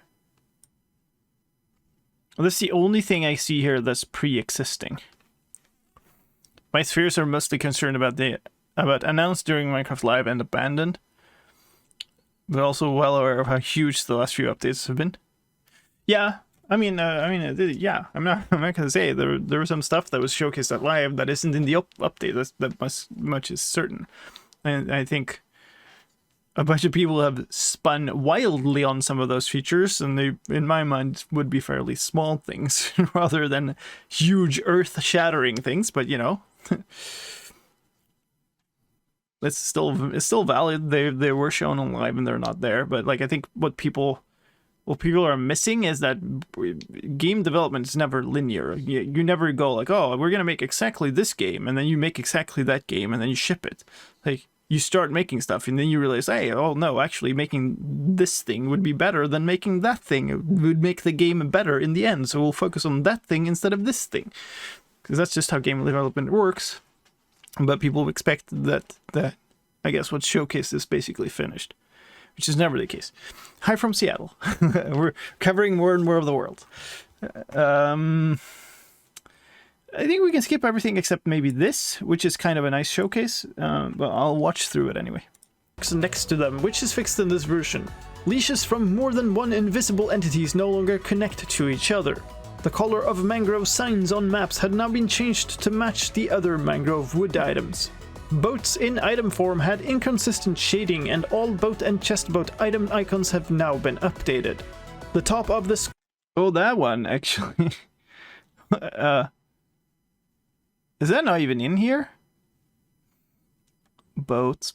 That's the only thing I see here that's pre-existing. My spheres are mostly concerned about announced during Minecraft Live and abandoned, but also well aware of how huge the last few updates have been. Yeah, I mean, yeah. I'm not gonna say there was some stuff that was showcased at Live that isn't in the update. That much is certain. And I think a bunch of people have spun wildly on some of those features, and they, in my mind, would be fairly small things rather than huge earth-shattering things. But you know. It's still valid. They were shown on Live and they're not there. But like I think what people are missing is that game development is never linear. You never go like, oh, we're gonna make exactly this game, and then you make exactly that game, and then you ship it. Like you start making stuff, and then you realize, hey, oh no, actually making this thing would be better than making that thing. It would make the game better in the end. So we'll focus on that thing instead of this thing, because that's just how game development works. But people expect that I guess what's showcased is basically finished, which is never the case. Hi from Seattle. We're covering more and more of the world. I think we can skip everything except maybe this, which is kind of a nice showcase, but I'll watch through it anyway. Next to them, which is fixed in this version. Leashes from more than one invisible entities no longer connect to each other. The color of mangrove signs on maps had now been changed to match the other mangrove wood items. Boats in item form had inconsistent shading, and all boat and chest boat item icons have now been updated. The top of the Oh, that one, actually. Is that not even in here? Boats.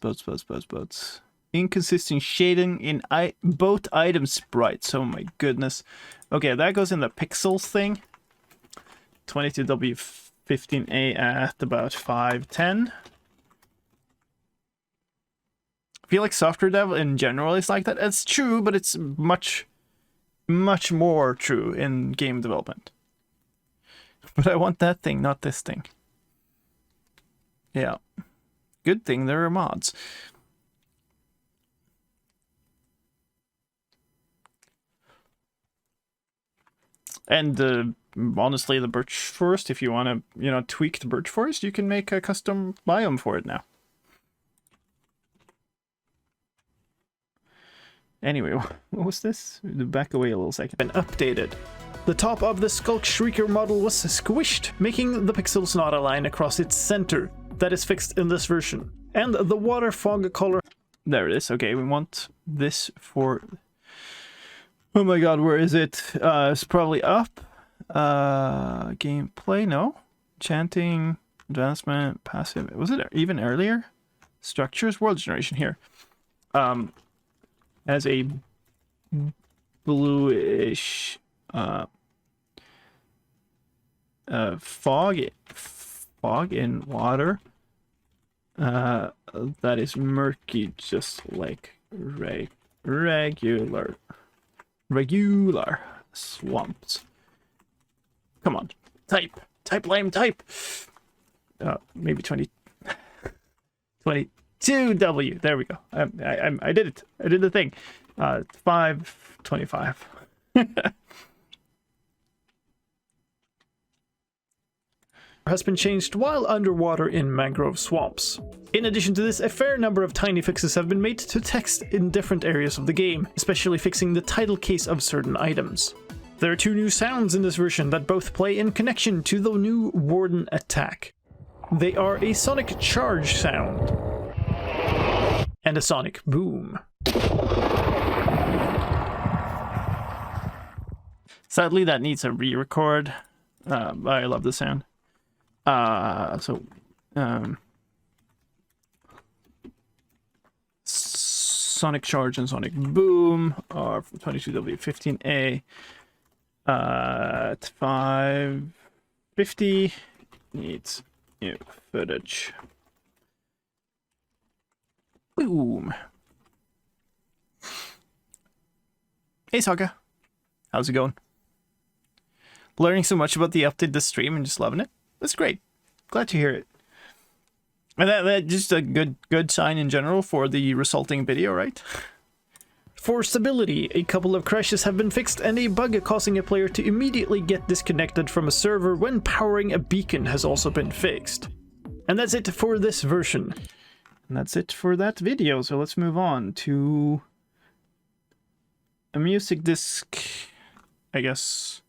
Inconsistent shading in boat item sprites. Oh my goodness. Okay, that goes in the pixels thing. 22W15A at about 510. I feel like software dev in general is like that. It's true, but it's much more true in game development. But I want that thing, not this thing. Yeah. Good thing there are mods. And honestly, the birch forest, if you want to, tweak the birch forest, you can make a custom biome for it now. Anyway, what was this? Back away a little second. been updated. The top of the Skulk Shrieker model was squished, making the pixels not align across its center. That is fixed in this version. And the water fog color... There it is. Okay, we want this for... Oh my god, where is it? It's probably up. Gameplay, no. Chanting, advancement, passive. Was it even earlier? Structures, world generation here. As a bluish fog in water that is murky, just like regular swamps. Come on, type lame, type. Maybe 22W. There we go. I did it. I did the thing. 525. has been changed while underwater in mangrove swamps. In addition to this, a fair number of tiny fixes have been made to text in different areas of the game, especially fixing the title case of certain items. There are two new sounds in this version that both play in connection to the new Warden attack. They are a sonic charge sound and a sonic boom. Sadly, that needs a re-record. I love the sound. Sonic Charge and Sonic Boom are from 22W15A. At 550 needs new footage. Boom. Hey Saga, how's it going? Learning so much about the update this stream and just loving it. That's great. Glad to hear it. And that just a good sign in general for the resulting video, right? For stability, a couple of crashes have been fixed, and a bug causing a player to immediately get disconnected from a server when powering a beacon has also been fixed. And that's it for this version. And that's it for that video, so let's move on to a music disc. I guess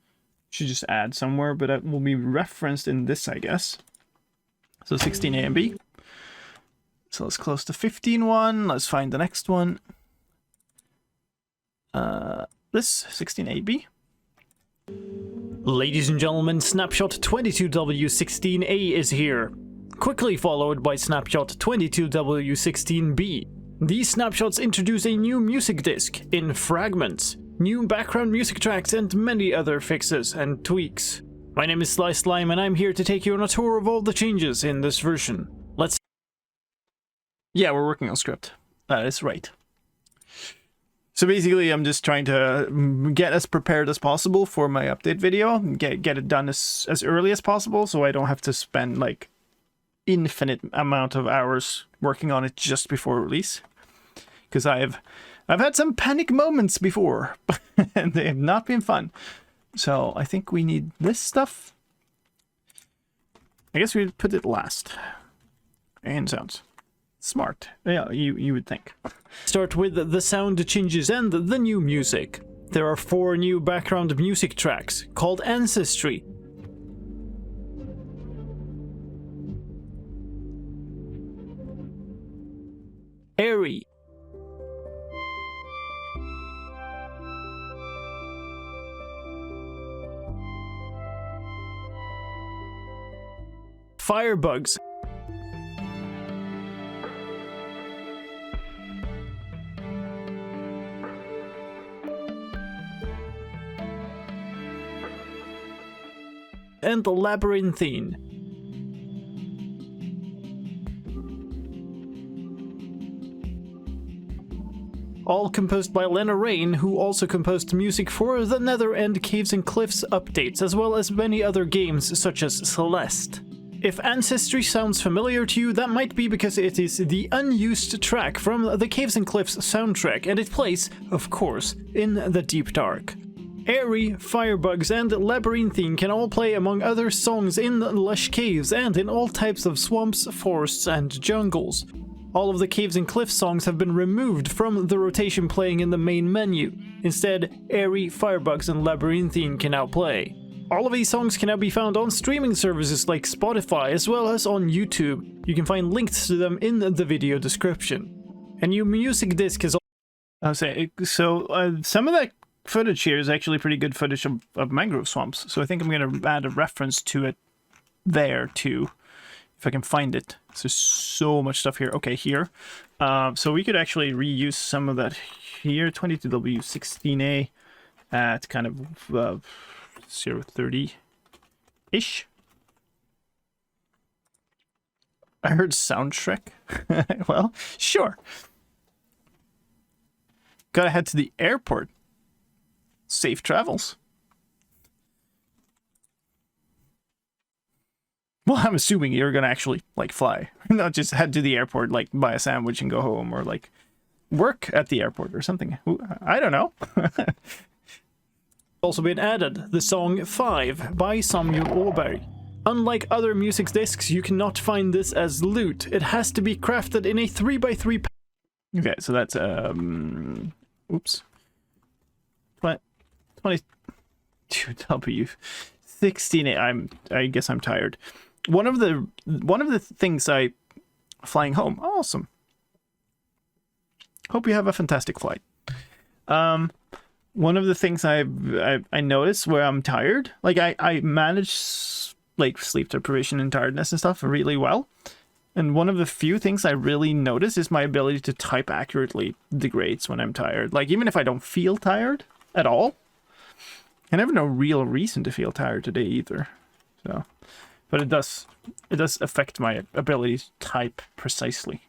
should just add somewhere, but that will be referenced in this, I guess. So 16A and B. So let's close the 15 one. Let's find the next one. This 16AB. Ladies and gentlemen, Snapshot 22W16A is here, quickly followed by Snapshot 22W16B. These snapshots introduce a new music disc in fragments, new background music tracks, and many other fixes and tweaks. My name is slicedlime, and I'm here to take you on a tour of all the changes in this version. Let's... Yeah, we're working on script. That is right. So basically, I'm just trying to get as prepared as possible for my update video, get it done as early as possible, so I don't have to spend like infinite amount of hours working on it just before release. Because I've had some panic moments before, and they have not been fun. So I think we need this stuff. I guess we put it last. And sounds. Smart. Yeah, you would think. Start with the sound changes and the new music. There are 4 new background music tracks called Ancestry. Airy. Firebugs. And Labyrinthine. All composed by Lena Rain, who also composed music for the Nether and Caves and Cliffs updates, as well as many other games such as Celeste. If Ancestry sounds familiar to you, that might be because it is the unused track from the Caves and Cliffs soundtrack, and it plays, of course, in the Deep Dark. Airy, Firebugs, and Labyrinthine can all play among other songs in lush caves and in all types of swamps, forests, and jungles. All of the Caves and Cliffs songs have been removed from the rotation playing in the main menu. Instead, Airy, Firebugs, and Labyrinthine can now play. All of these songs can now be found on streaming services like Spotify as well as on YouTube. You can find links to them in the video description. A new music disc is some of that footage here is actually pretty good footage of mangrove swamps, so I think I'm going to add a reference to it there too, if I can find it. So there's so much stuff here. Okay, here. So we could actually reuse some of that here. 22W16A at kind of 030-ish. I heard soundtrack. Well, sure. Gotta head to the airport. Safe travels. Well, I'm assuming you're gonna actually, like, fly. Not just head to the airport, like, buy a sandwich and go home, or, like, work at the airport or something. I don't know. Also been added, the song 5 by Samuel Åberg. Unlike other music discs, you cannot find this as loot. It has to be crafted in a 3x3 Okay, so that's, oops. 22W16. I guess I'm tired. One of the things flying home. Awesome. Hope you have a fantastic flight. One of the things I notice where I'm tired, like I manage like sleep deprivation and tiredness and stuff really well. And one of the few things I really notice is my ability to type accurately degrades when I'm tired. Like, even if I don't feel tired at all, I have no real reason to feel tired today either. So, but it does affect my ability to type precisely.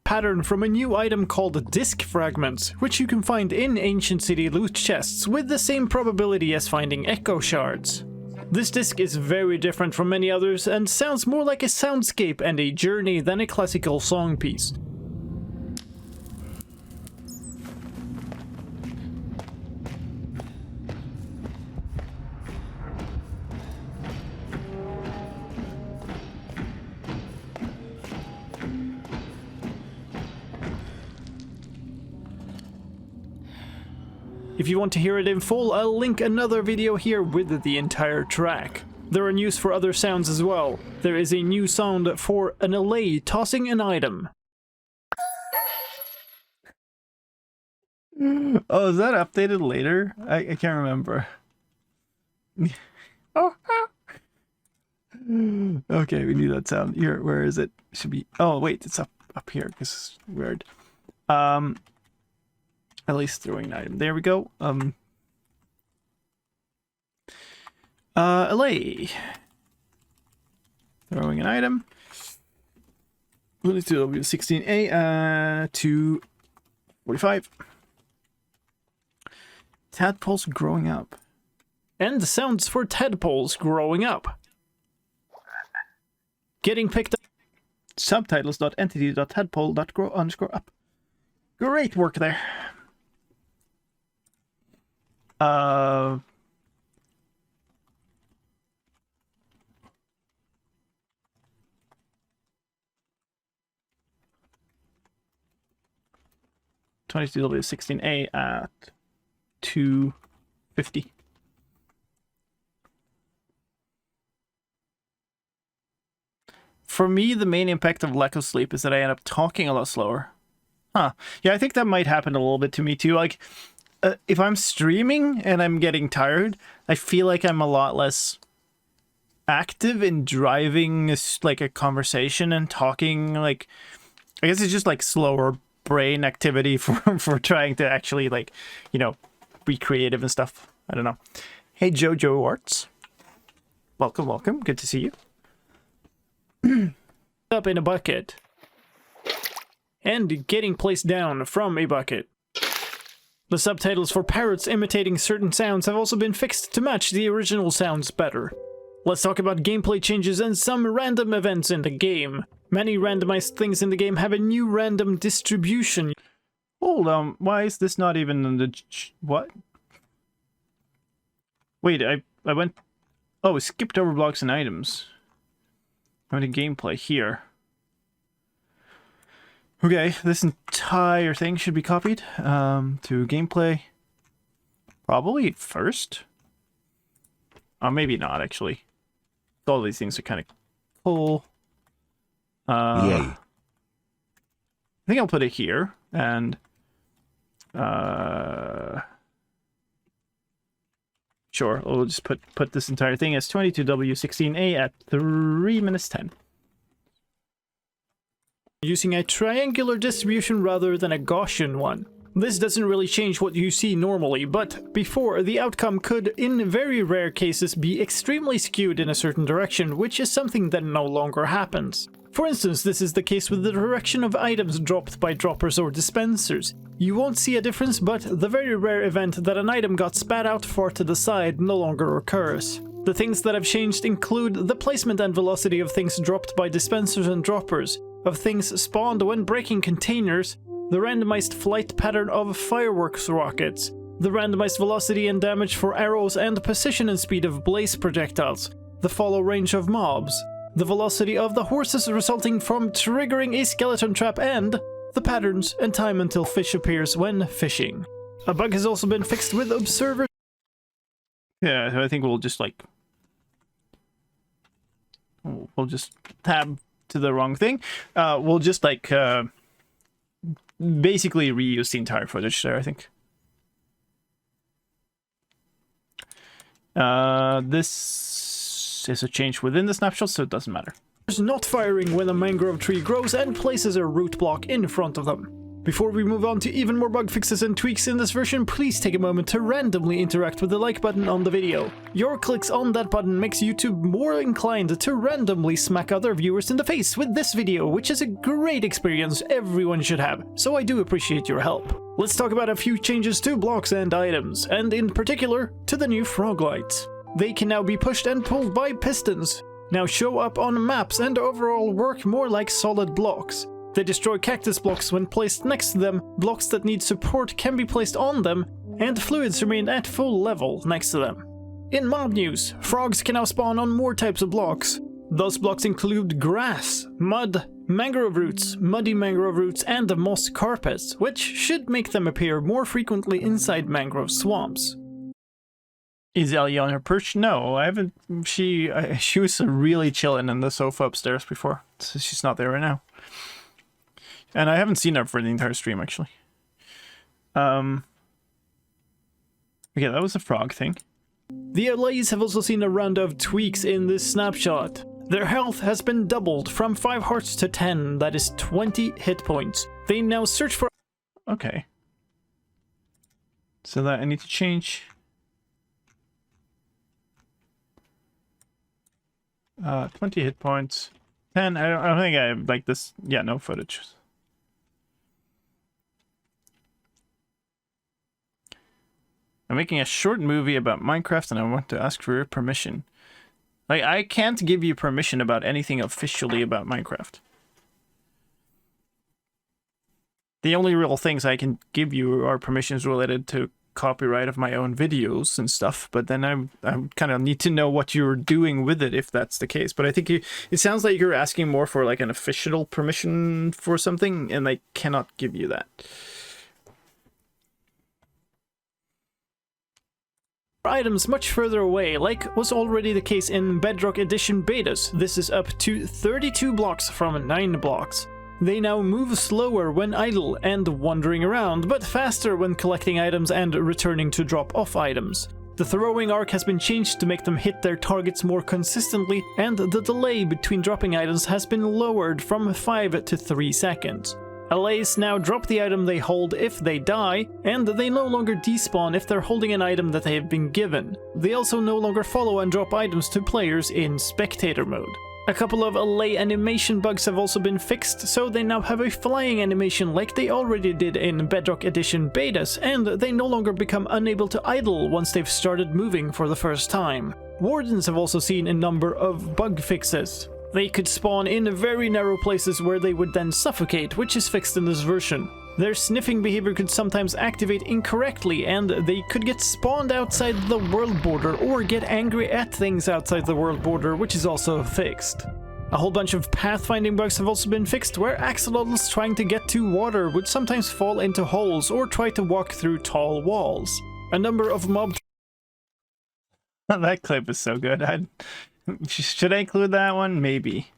Pattern from a new item called Disc Fragments, which you can find in Ancient City loot chests with the same probability as finding Echo Shards. This disc is very different from many others and sounds more like a soundscape and a journey than a classical song piece. If you want to hear it in full, I'll link another video here with the entire track. There are news for other sounds as well. There is a new sound for an allay tossing an item. Oh, is that updated later? I can't remember. Oh. Okay, we need that sound. Here, where is it? It should be. Oh, wait, it's up here because it's weird. At least throwing an item. There we go. Allay. Throwing an item. 22W16A to 45. Tadpoles growing up. And the sounds for tadpoles growing up. Getting picked up. Subtitles.entity.tadpole.grow_up. Great work there. 22W16A at 250. For me, the main impact of lack of sleep is that I end up talking a lot slower. Huh. Yeah, I think that might happen a little bit to me too. Like, if I'm streaming and I'm getting tired, I feel like I'm a lot less active in driving a conversation and talking. Like, I guess it's just like slower brain activity for trying to actually, like, you know, be creative and stuff. I don't know. Hey, Jojo Arts. Welcome, welcome. Good to see you. Up in a bucket. And getting placed down from a bucket. The subtitles for parrots imitating certain sounds have also been fixed to match the original sounds better. Let's talk about gameplay changes and some random events in the game. Many randomized things in the game have a new random distribution. Hold on, why is this not even in the... what? Wait, I went... oh, it skipped over blocks and items. I went to gameplay here. Okay, this entire thing should be copied to gameplay. Probably first. Maybe not, actually. All these things are kind of cool. Yay. I think I'll put it here, and sure, we'll just put this entire thing as 22W16A at 3 minutes 10. Using a triangular distribution rather than a Gaussian one. This doesn't really change what you see normally, but before, the outcome could, in very rare cases, be extremely skewed in a certain direction, which is something that no longer happens. For instance, this is the case with the direction of items dropped by droppers or dispensers. You won't see a difference, but the very rare event that an item got spat out far to the side no longer occurs. The things that have changed include the placement and velocity of things dropped by dispensers and droppers, of things spawned when breaking containers, the randomized flight pattern of fireworks rockets, the randomized velocity and damage for arrows and position and speed of blaze projectiles, the follow range of mobs, the velocity of the horses resulting from triggering a skeleton trap, and the patterns and time until fish appears when fishing. A bug has also been fixed with observer. Yeah, I think we'll just like... we'll just tab to the wrong thing. We'll just like basically reuse the entire footage there, I think. This is a change within the snapshot, so it doesn't matter. Not firing when a mangrove tree grows and places a root block in front of them. Before we move on to even more bug fixes and tweaks in this version, please take a moment to randomly interact with the like button on the video. Your clicks on that button makes YouTube more inclined to randomly smack other viewers in the face with this video, which is a great experience everyone should have, so I do appreciate your help. Let's talk about a few changes to blocks and items, and in particular, to the new frog lights. They can now be pushed and pulled by pistons, now show up on maps and overall work more like solid blocks. They destroy cactus blocks when placed next to them, blocks that need support can be placed on them, and fluids remain at full level next to them. In mob news, frogs can now spawn on more types of blocks. Those blocks include grass, mud, mangrove roots, muddy mangrove roots, and moss carpets, which should make them appear more frequently inside mangrove swamps. Is Ellie on her perch? No, I haven't. She was really chilling on the sofa upstairs before, so she's not there right now. And I haven't seen her for the entire stream, actually. Okay, that was a frog thing. The LAs have also seen a round of tweaks in this snapshot. Their health has been doubled from 5 hearts to 10, that is 20 hit points. They now search for... Okay. So that I need to change... 20 hit points. 10, I don't think I like this. Yeah, no footage. I'm making a short movie about Minecraft and I want to ask for your permission. Like, I can't give you permission about anything officially about Minecraft. The only real things I can give you are permissions related to copyright of my own videos and stuff, but then I kind of need to know what you're doing with it if that's the case. But I think it sounds like you're asking more for like an official permission for something, and I cannot give you that. items much further away, like was already the case in Bedrock Edition betas. This is up to 32 blocks from 9 blocks. They now move slower when idle and wandering around, but faster when collecting items and returning to drop off items. The throwing arc has been changed to make them hit their targets more consistently, and the delay between dropping items has been lowered from 5 to 3 seconds. LAs now drop the item they hold if they die, and they no longer despawn if they're holding an item that they have been given. They also no longer follow and drop items to players in spectator mode. A couple of LA animation bugs have also been fixed, so they now have a flying animation like they already did in Bedrock Edition betas, and they no longer become unable to idle once they've started moving for the first time. Wardens have also seen a number of bug fixes. They could spawn in very narrow places where they would then suffocate, which is fixed in this version. Their sniffing behavior could sometimes activate incorrectly, and they could get spawned outside the world border or get angry at things outside the world border, which is also fixed. A whole bunch of pathfinding bugs have also been fixed, where axolotls trying to get to water would sometimes fall into holes or try to walk through tall walls. A number of mob... That clip is so good. Should I include that one? Maybe.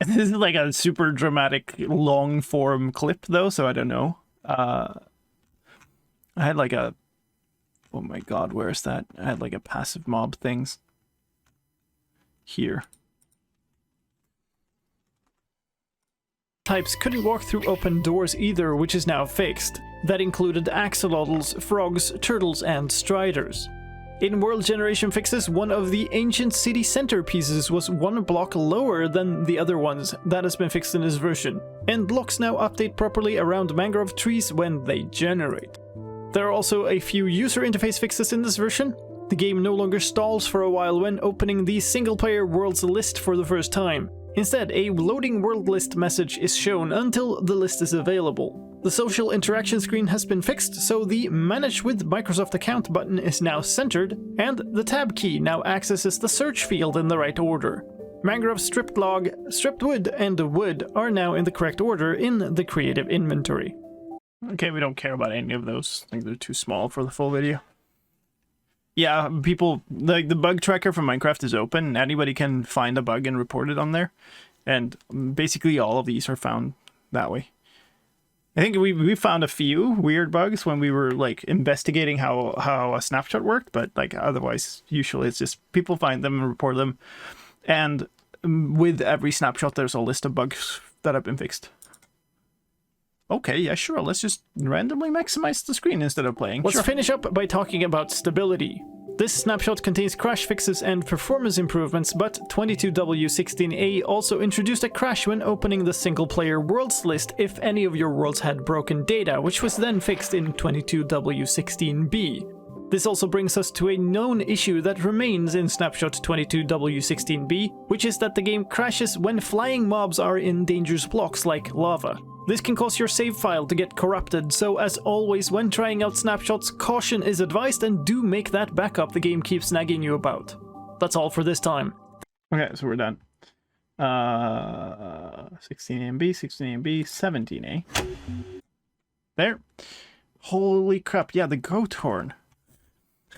This is like a super dramatic long form clip though, so I don't know. I had like a... Oh my god, where's that? I had like a passive mob things. Here. Types couldn't walk through open doors either, which is now fixed. That included axolotls, frogs, turtles, and striders. In world generation fixes, one of the ancient city centerpieces was 1 block lower than the other ones. That has been fixed in this version. And blocks now update properly around mangrove trees when they generate. There are also a few user interface fixes in this version. The game no longer stalls for a while when opening the single-player worlds list for the first time. Instead, a loading world list message is shown until the list is available. The social interaction screen has been fixed, so the Manage with Microsoft Account button is now centered, and the tab key now accesses the search field in the right order. Mangrove stripped log, stripped wood, and wood are now in the correct order in the creative inventory. Okay, we don't care about any of those. I think they're too small for the full video. Yeah, people, like the bug tracker from Minecraft is open. Anybody can find a bug and report it on there. And basically all of these are found that way. I think we found a few weird bugs when we were like investigating how a snapshot worked, but like otherwise, usually it's just people find them and report them. And with every snapshot, there's a list of bugs that have been fixed. Okay, yeah, sure. Let's just randomly maximize the screen instead of playing. Let's sure. finish up by talking about stability. This snapshot contains crash fixes and performance improvements, but 22W16A also introduced a crash when opening the single-player worlds list if any of your worlds had broken data, which was then fixed in 22W16B. This also brings us to a known issue that remains in snapshot 22W16B, which is that the game crashes when flying mobs are in dangerous blocks like lava. This can cause your save file to get corrupted, so as always when trying out snapshots, caution is advised and do make that backup the game keeps nagging you about. That's all for this time. Okay, so we're done. 16AMB, 16AMB, 17A. There. Holy crap, yeah, the goat horn.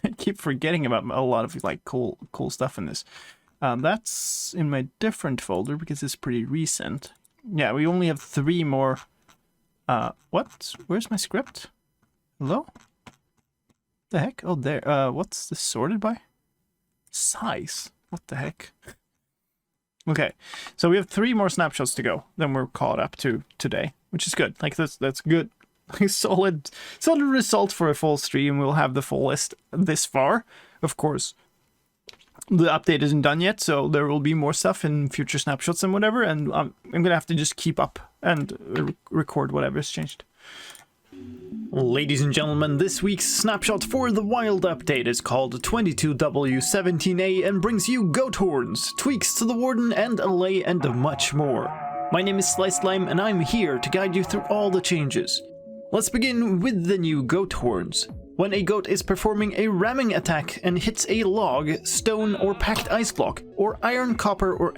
I keep forgetting about a lot of like cool stuff in this. That's in my different folder because it's pretty recent. Yeah, we only have 3 more. What? Where's my script? Hello? The heck? Oh, there. What's this sorted by? Size. What the heck? Okay, so we have 3 more snapshots to go. Then we're caught up to today, which is good. Like that's good. solid result for a full stream. We'll have the full list this far. Of course, the update isn't done yet, so there will be more stuff in future snapshots and whatever, and I'm gonna have to just keep up and record whatever's changed. Ladies and gentlemen, this week's snapshot for the Wild update is called 22W17A and brings you goat horns, tweaks to the Warden and LA, and much more. My name is slicedlime and I'm here to guide you through all the changes. Let's begin with the new goat horns. When a goat is performing a ramming attack and hits a log, stone or packed ice block, or iron, copper, or...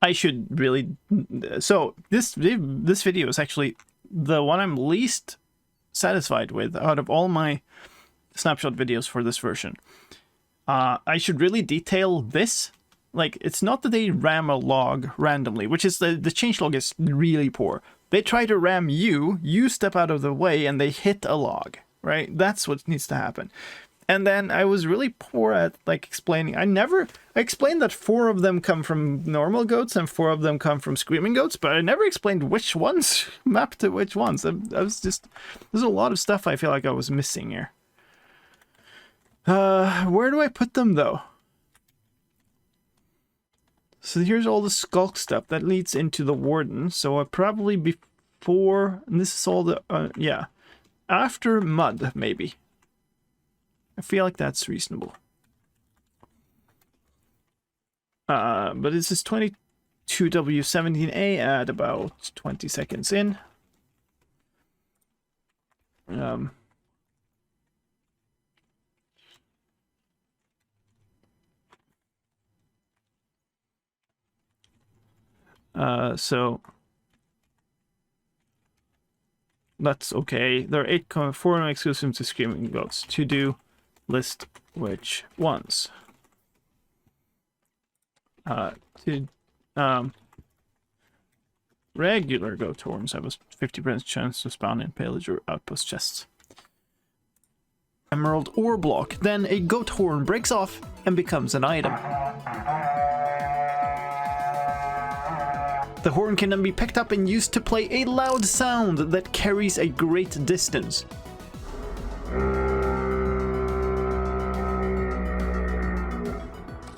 I should really... So, this video is actually the one I'm least satisfied with out of all my snapshot videos for this version. I should really detail this. Like, it's not that they ram a log randomly, which is the changelog is really poor. They try to ram you step out of the way, and they hit a log, right? That's what needs to happen. And then I was really poor at, like, explaining. I explained that 4 of them come from normal goats and 4 of them come from screaming goats, but I never explained which ones map to which ones. There's a lot of stuff I feel like I was missing here. Where do I put them, though? So here's all the skulk stuff that leads into the warden. So I probably before, and this is all the, yeah, after mud, maybe. I feel like that's reasonable. But this is 22W17A at about 20 seconds in. So that's okay. There are 4 exclusive to screaming goats. To do list which ones. Regular goat horns have a 50% chance to spawn in pillage or outpost chests. Emerald ore block. Then a goat horn breaks off and becomes an item. The horn can then be picked up and used to play a loud sound that carries a great distance.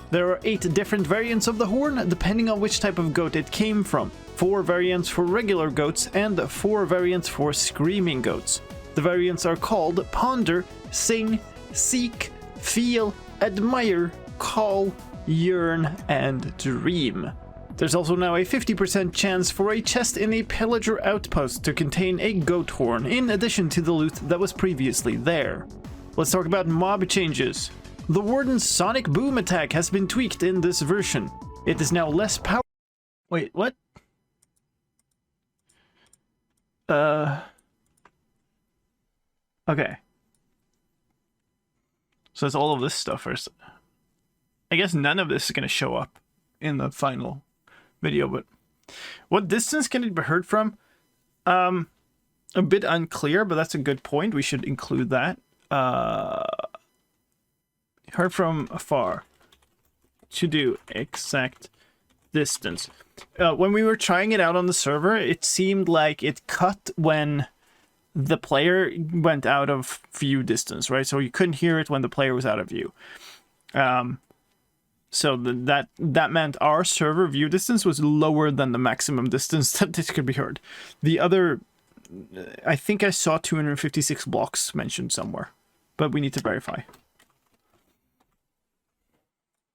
There are 8 different variants of the horn, depending on which type of goat it came from. 4 variants for regular goats and 4 variants for screaming goats. The variants are called Ponder, Sing, Seek, Feel, Admire, Call, Yearn, and Dream. There's also now a 50% chance for a chest in a pillager outpost to contain a goat horn, in addition to the loot that was previously there. Let's talk about mob changes. The Warden's Sonic Boom attack has been tweaked in this version. It is now less powerful. Wait, what? Okay. So it's all of this stuff first. I guess none of this is going to show up in the final video, but what distance can it be heard from? A bit unclear, but that's a good point. We should include that. Heard from afar. To do exact distance. When we were trying it out on the server, it seemed like it cut when the player went out of view distance, right? So you couldn't hear it when the player was out of view. So that meant our server view distance was lower than the maximum distance that this could be heard. The other, I think I saw 256 blocks mentioned somewhere, but we need to verify.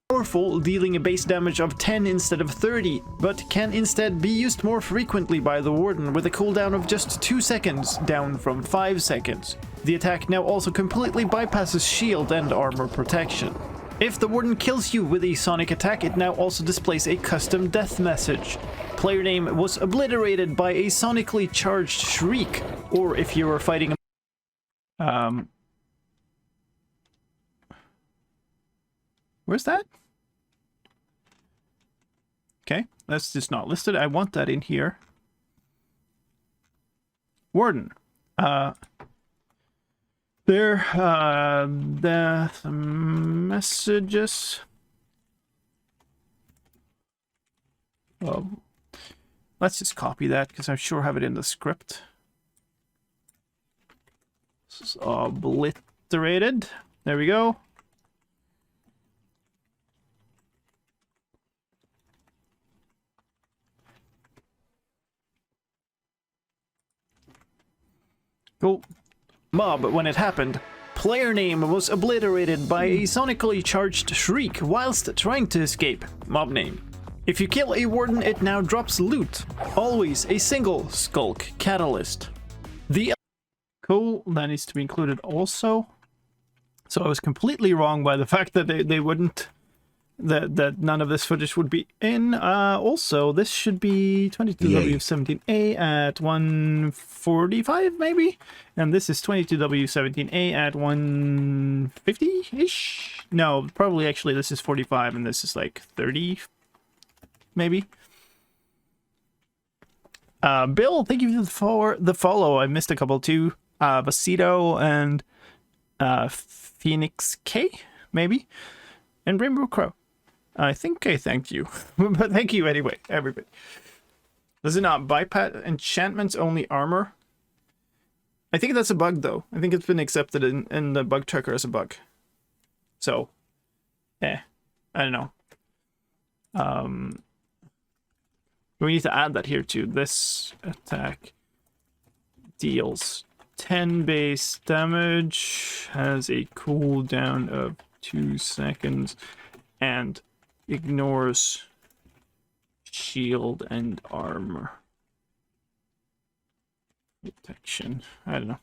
Powerful, dealing a base damage of 10 instead of 30, but can instead be used more frequently by the Warden with a cooldown of just 2 seconds, down from 5 seconds. The attack now also completely bypasses shield and armor protection. If the Warden kills you with a sonic attack, it now also displays a custom death message. Player name was obliterated by a sonically charged shriek, or if you are fighting where's that? Okay, that's just not listed. I want that in here. Warden. The messages. Well, let's just copy that because I sure have it in the script. This is obliterated. There we go. Cool. Mob, when it happened, player name was obliterated by a sonically charged shriek whilst trying to escape. Mob name. If you kill a Warden, it now drops loot. Always a single skulk catalyst. The cool, that needs to be included also. So I was completely wrong by the fact that they wouldn't that none of this footage would be in. Also, this should be 22W17A at 145 maybe, and this is 22W17A at 150-ish. No, probably actually this is 45 and this is like 30 maybe. Bill, thank you for the follow. I missed a couple too. Basito and Phoenix K maybe, and Rainbow Crow. I think I thanked you, but thank you anyway, everybody. Does it not bypass enchantments only armor? I think that's a bug though. I think it's been accepted in the bug tracker as a bug. So, I don't know. We need to add that here too. This attack deals 10 base damage, has a cooldown of 2 seconds, and ignores shield and armor protection. I don't know.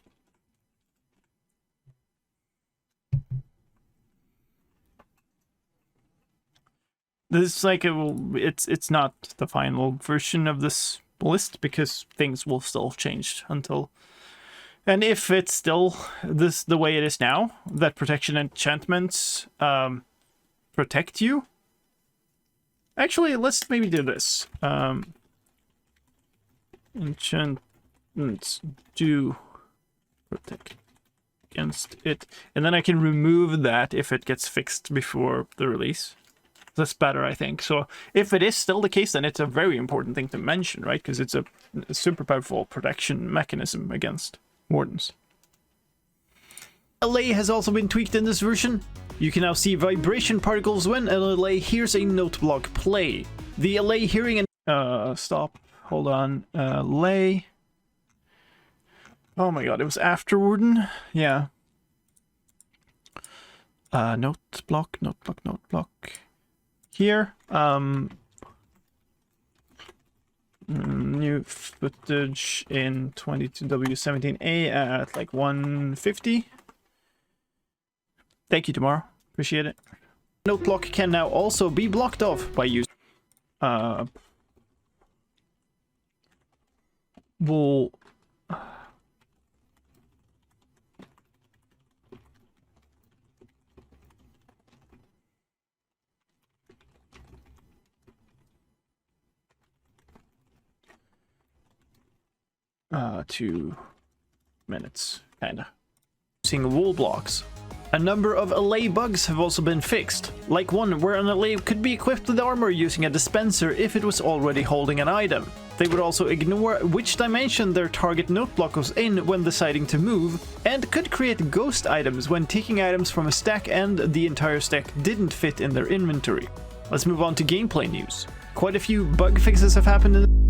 This is like it's not the final version of this list because things will still change until, and if it's still the way it is now, that protection enchantments protect you. Actually, let's maybe do this. Enchantments do protect against it, and then I can remove that if it gets fixed before the release. That's better, I think. So if it is still the case, then it's a very important thing to mention, right? Because it's a super powerful protection mechanism against wardens. LA has also been tweaked in this version. You can now see vibration particles when LA hears a note block play. The LA hearing and stop. Hold on. LA. Oh my god, it was after Warden. Yeah. Note block. Here, new footage in 22W17A at like 150. Thank you, Tomorrow. Appreciate it. Note block can now also be blocked off by using we'll two minutes, kinda. Using wall blocks. A number of allay bugs have also been fixed, like one where an allay could be equipped with armor using a dispenser if it was already holding an item. They would also ignore which dimension their target note block was in when deciding to move, and could create ghost items when taking items from a stack and the entire stack didn't fit in their inventory. Let's move on to gameplay news. Quite a few bug fixes have happened in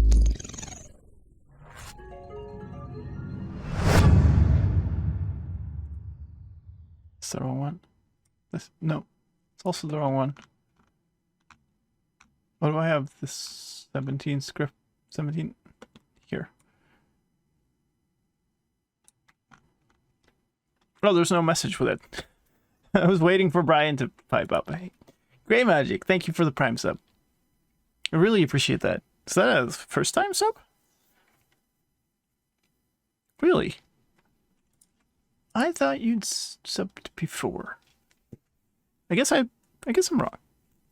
It's the wrong one. No, it's also the wrong one. What do I have? This 17 script, 17 here. Oh, there's no message with it. I was waiting for Brian to pipe up. Hey, Grey Magic, thank you for the Prime sub. I really appreciate that. Is that a first time sub? Really? I thought you'd subbed before. I guess I'm wrong.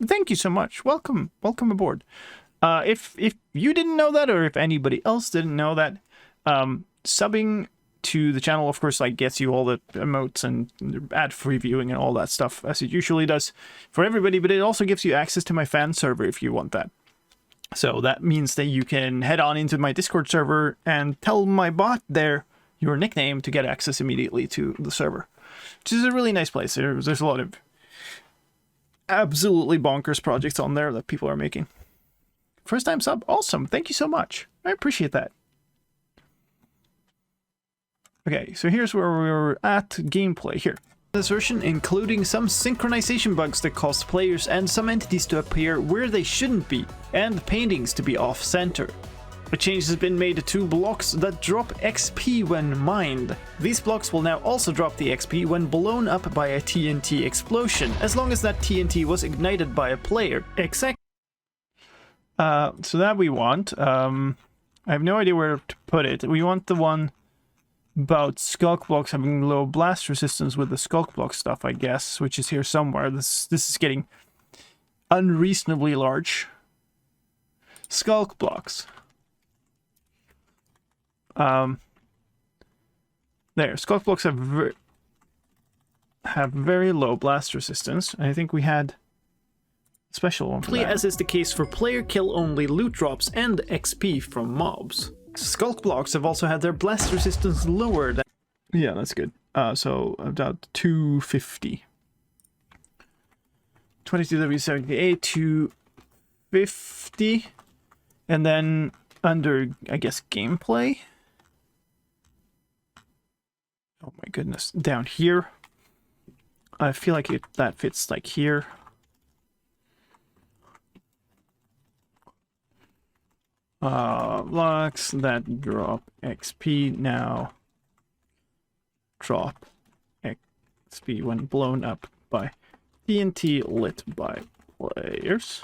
Thank you so much. Welcome aboard. If you didn't know that, or if anybody else didn't know that, subbing to the channel, of course, like gets you all the emotes and ad-free viewing and all that stuff, as it usually does for everybody. But it also gives you access to my fan server if you want that. So that means that you can head on into my Discord server and tell my bot there your nickname to get access immediately to the server, which is a really nice place. There's a lot of absolutely bonkers projects on there that people are making. First time sub, awesome. Thank you so much. I appreciate that. Okay, so here's where we're at gameplay here. This version, including some synchronization bugs that cause players and some entities to appear where they shouldn't be, and paintings to be off-center. A change has been made to blocks that drop XP when mined. These blocks will now also drop the XP when blown up by a TNT explosion, as long as that TNT was ignited by a player. Exactly. So that we want. I have no idea where to put it. We want the one about skulk blocks having low blast resistance with the skulk block stuff, I guess, which is here somewhere. This is getting unreasonably large. Skulk blocks. There, skulk blocks have very low blast resistance. I think we had a special one for that. As is the case for player kill only loot drops and XP from mobs. Skulk blocks have also had their blast resistance lowered. Yeah, that's good. So about 250. 22W78, 250. And then under, I guess, gameplay. Oh my goodness. Down here. I feel like that fits like here. Blocks that drop XP now drop XP when blown up by TNT lit by players.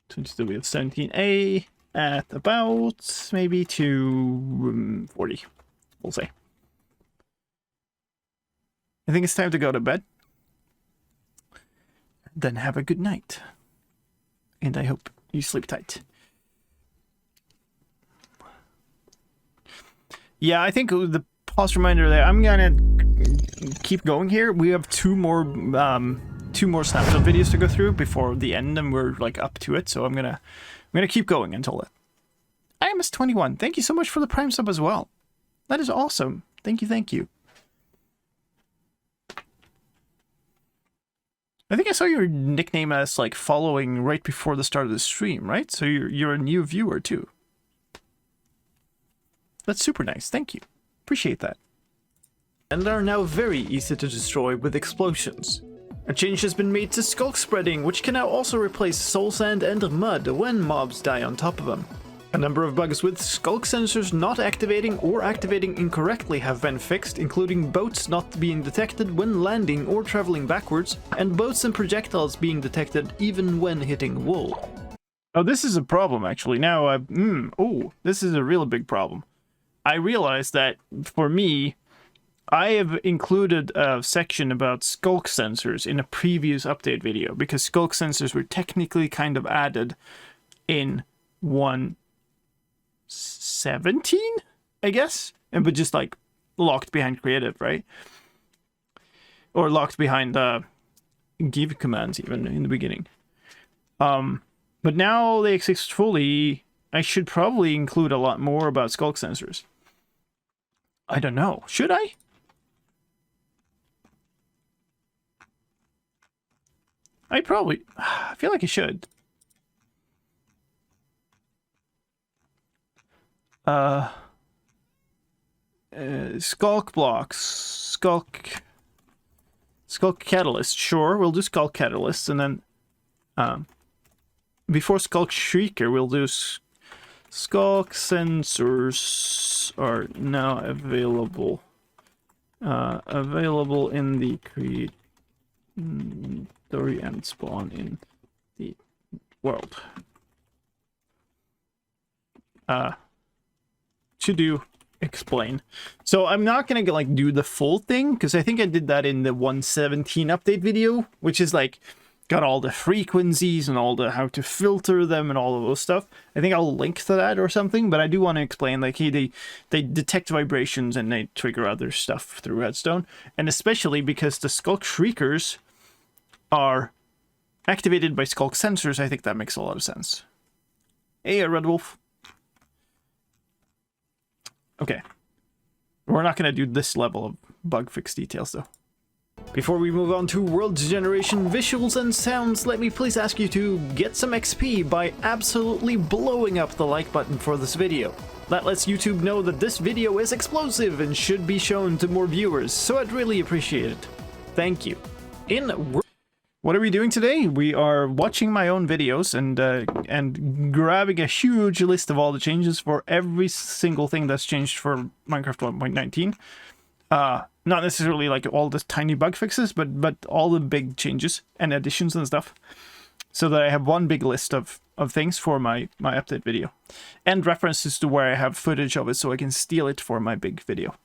22 with 17A at about maybe 240, we'll say. I think it's time to go to bed. Then have a good night. And I hope you sleep tight. Yeah, I think the pause reminder there. I'm gonna keep going here. We have two more snapshot videos to go through before the end, and we're like up to it. So I'm gonna keep going until it. IMS21, thank you so much for the Prime sub as well. That is awesome. Thank you, thank you. I think I saw your nickname as like following right before the start of the stream, right? So you're a new viewer too. That's super nice. Thank you. Appreciate that. And are now very easy to destroy with explosions. A change has been made to skulk spreading, which can now also replace soul sand and mud when mobs die on top of them. A number of bugs with skulk sensors not activating or activating incorrectly have been fixed, including boats not being detected when landing or traveling backwards, and boats and projectiles being detected even when hitting wool. Oh, this is a problem actually. Now, this is a real big problem. I realized that for me, I have included a section about skulk sensors in a previous update video because skulk sensors were technically kind of added in 1.17, I guess, but just like locked behind creative, right? Or locked behind give commands even in the beginning. But now they exist fully. I should probably include a lot more about skulk sensors. I don't know. Should I? I feel like I should. Skulk blocks. Skulk catalyst. Sure, we'll do skulk catalyst, and then before skulk shrieker, we'll do skulk sensors are now available. Available in the create story and spawn in the world. To do explain. So I'm not gonna like do the full thing because I think I did that in the 1.17 update video, which is like got all the frequencies and all the how to filter them and all of those stuff. I think I'll link to that or something, but I do want to explain like, hey, they detect vibrations and they trigger other stuff through redstone, and especially because the skulk shriekers are activated by skulk sensors. I think that makes a lot of sense. Hey, Red Wolf. Okay. We're not going to do this level of bug fix details, though. Before we move on to world generation visuals and sounds, let me please ask you to get some XP by absolutely blowing up the like button for this video. That lets YouTube know that this video is explosive and should be shown to more viewers, so I'd really appreciate it. Thank you. what are we doing today? We are watching my own videos and grabbing a huge list of all the changes for every single thing that's changed for Minecraft 1.19. Not necessarily like all the tiny bug fixes, but all the big changes and additions and stuff. So that I have one big list of things for my update video. And references to where I have footage of it so I can steal it for my big video.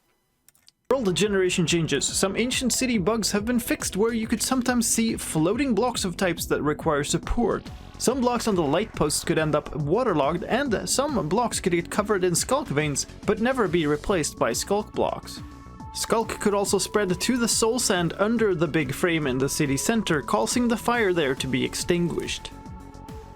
World generation changes. Some ancient city bugs have been fixed where you could sometimes see floating blocks of types that require support. Some blocks on the light posts could end up waterlogged, and some blocks could get covered in skulk veins but never be replaced by skulk blocks. Skulk could also spread to the soul sand under the big frame in the city center, causing the fire there to be extinguished.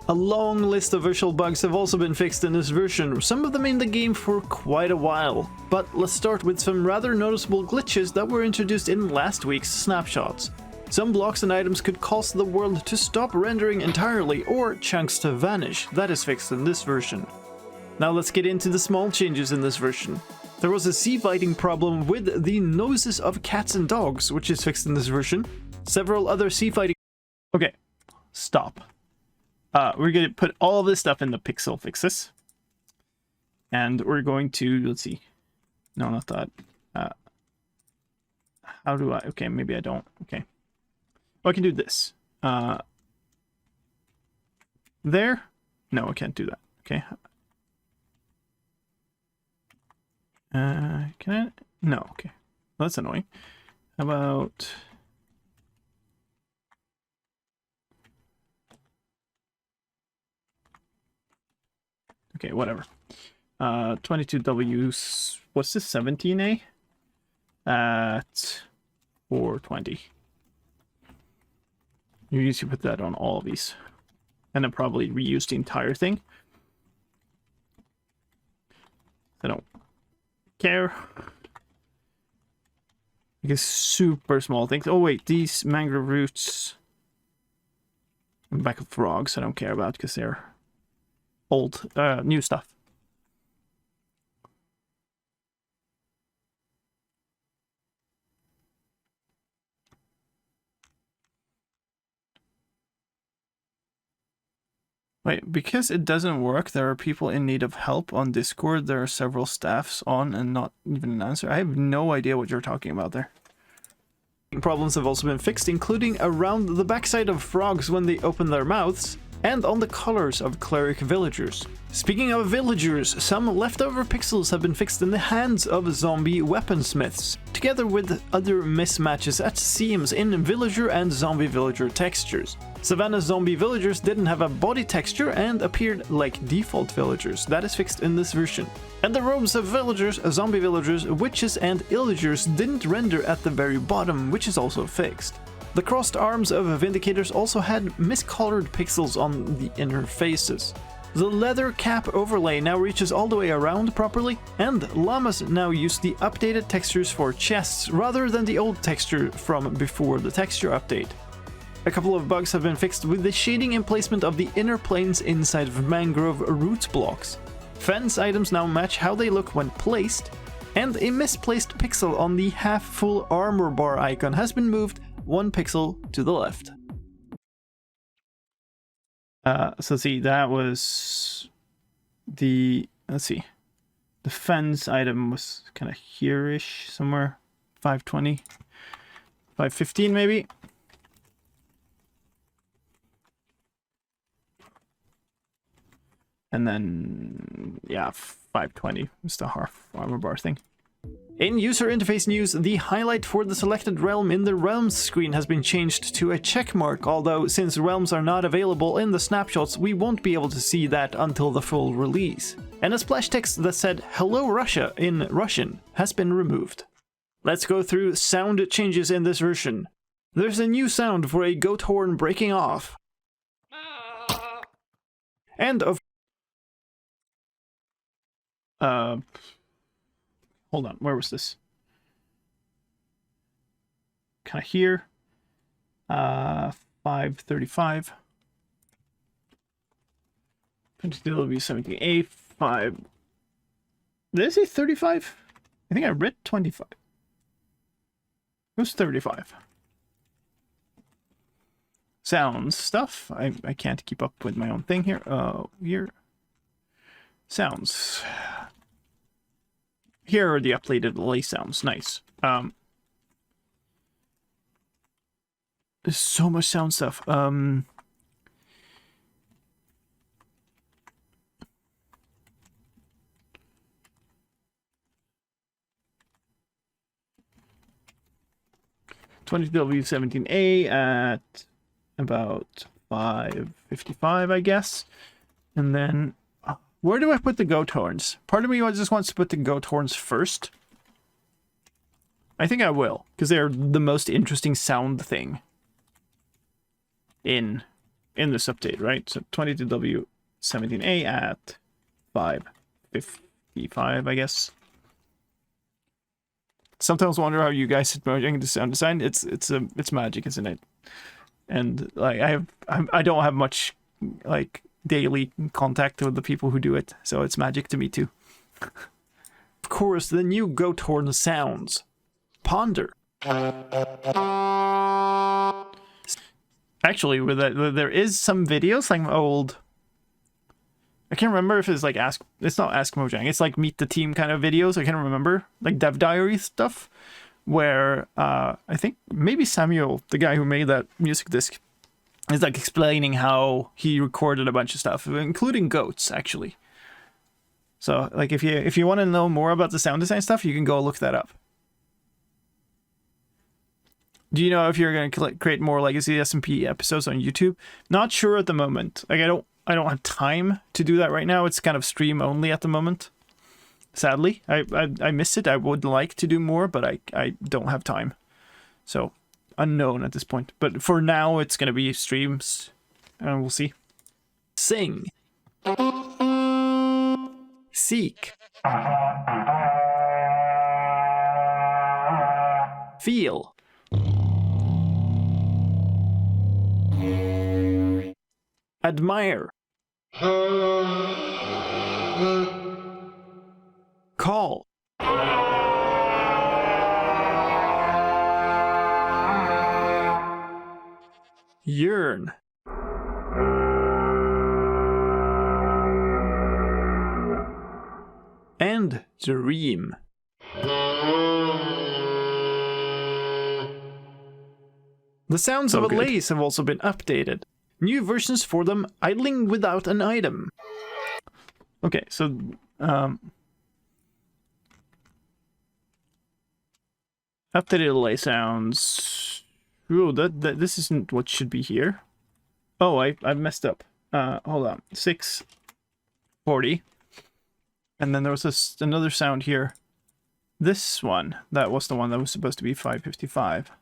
A long list of visual bugs have also been fixed in this version, some of them in the game for quite a while. But let's start with some rather noticeable glitches that were introduced in last week's snapshots. Some blocks and items could cause the world to stop rendering entirely or chunks to vanish. That is fixed in this version. Now let's get into the small changes in this version. There was a sea fighting problem with the noses of cats and dogs, which is fixed in this version. Several other sea fighting... Okay, stop. We're going to put all of this stuff in the pixel fixes. And we're going to, let's see. No, not that. How do I... Okay, maybe I don't. Okay. Oh, I can do this. There? No, I can't do that. Okay. Can I? No, okay. Well, that's annoying. How about... Okay, whatever. 22W... What's this? 17A? At 420. You usually put that on all of these. And then probably reuse the entire thing. I don't care. I guess super small things. Oh wait, these mangrove roots and back of frogs I don't care about because they're old, new stuff. Wait, because it doesn't work, there are people in need of help on Discord. There are several staffs on and not even an answer. I have no idea what you're talking about there. Problems have also been fixed, including around the backside of frogs when they open their mouths, and on the colors of cleric villagers. Speaking of villagers, some leftover pixels have been fixed in the hands of zombie weaponsmiths, together with other mismatches at seams in villager and zombie villager textures. Savannah zombie villagers didn't have a body texture and appeared like default villagers. That is fixed in this version. And the robes of villagers, zombie villagers, witches and illagers didn't render at the very bottom, which is also fixed. The crossed arms of Vindicators also had miscolored pixels on the inner faces. The leather cap overlay now reaches all the way around properly, and llamas now use the updated textures for chests rather than the old texture from before the texture update. A couple of bugs have been fixed with the shading and placement of the inner planes inside of mangrove root blocks. Fence items now match how they look when placed, and a misplaced pixel on the half-full armor bar icon has been moved 1 pixel to the left. So see, that was the, let's see, the fence item was kind of here-ish somewhere, 520, 515 maybe. And then, yeah, 520 is the half armor bar thing. In user interface news, the highlight for the selected realm in the realms screen has been changed to a checkmark, although since realms are not available in the snapshots, we won't be able to see that until the full release. And a splash text that said "Hello Russia" in Russian has been removed. Let's go through sound changes in this version. There's a new sound for a goat horn breaking off. And of hold on, where was this? Kind of here. 535. It'll be 78. 5. Did I say 35? I think I read 25. It was 35. sounds stuff. I can't keep up with my own thing here. Here. Sounds. Here are the updated delay sounds. Nice. There's so much sound stuff. 22W17A at about 555, I guess. And then, where do I put the goat horns? Part of me just wants to put the goat horns first. I think I will, because they're the most interesting sound thing in this update, right? So 22W17A at 555, I guess. Sometimes wonder how you guys at Mojang do sound design. It's magic, isn't it? And like I don't have much like daily contact with the people who do it, so it's magic to me too. Of course, the new goat horn sounds. Ponder. Actually, with that, there is some videos, like old. I can't remember if it's like it's not Ask Mojang, it's like Meet the Team kind of videos. I can't remember, like Dev Diary stuff, where I think maybe Samuel, the guy who made that music disc, is like explaining how he recorded a bunch of stuff, including goats, actually. So, like, if you want to know more about the sound design stuff, you can go look that up. Do you know if you're going to create more Legacy SMP episodes on YouTube? Not sure at the moment. Like, I don't have time to do that right now. It's kind of stream only at the moment. Sadly, I miss it. I would like to do more, but I don't have time. So, unknown at this point. But for now, it's going to be streams, and we'll see. Sing. Seek. Feel. Admire. Call. Yearn. And dream. The sounds of a lace have also been updated. New versions for them, idling without an item. Okay, so updated delay sounds. Ooh, this isn't what should be here. Oh, I messed up. Hold on, 640, and then there was another sound here. This one, that was the one that was supposed to be 555.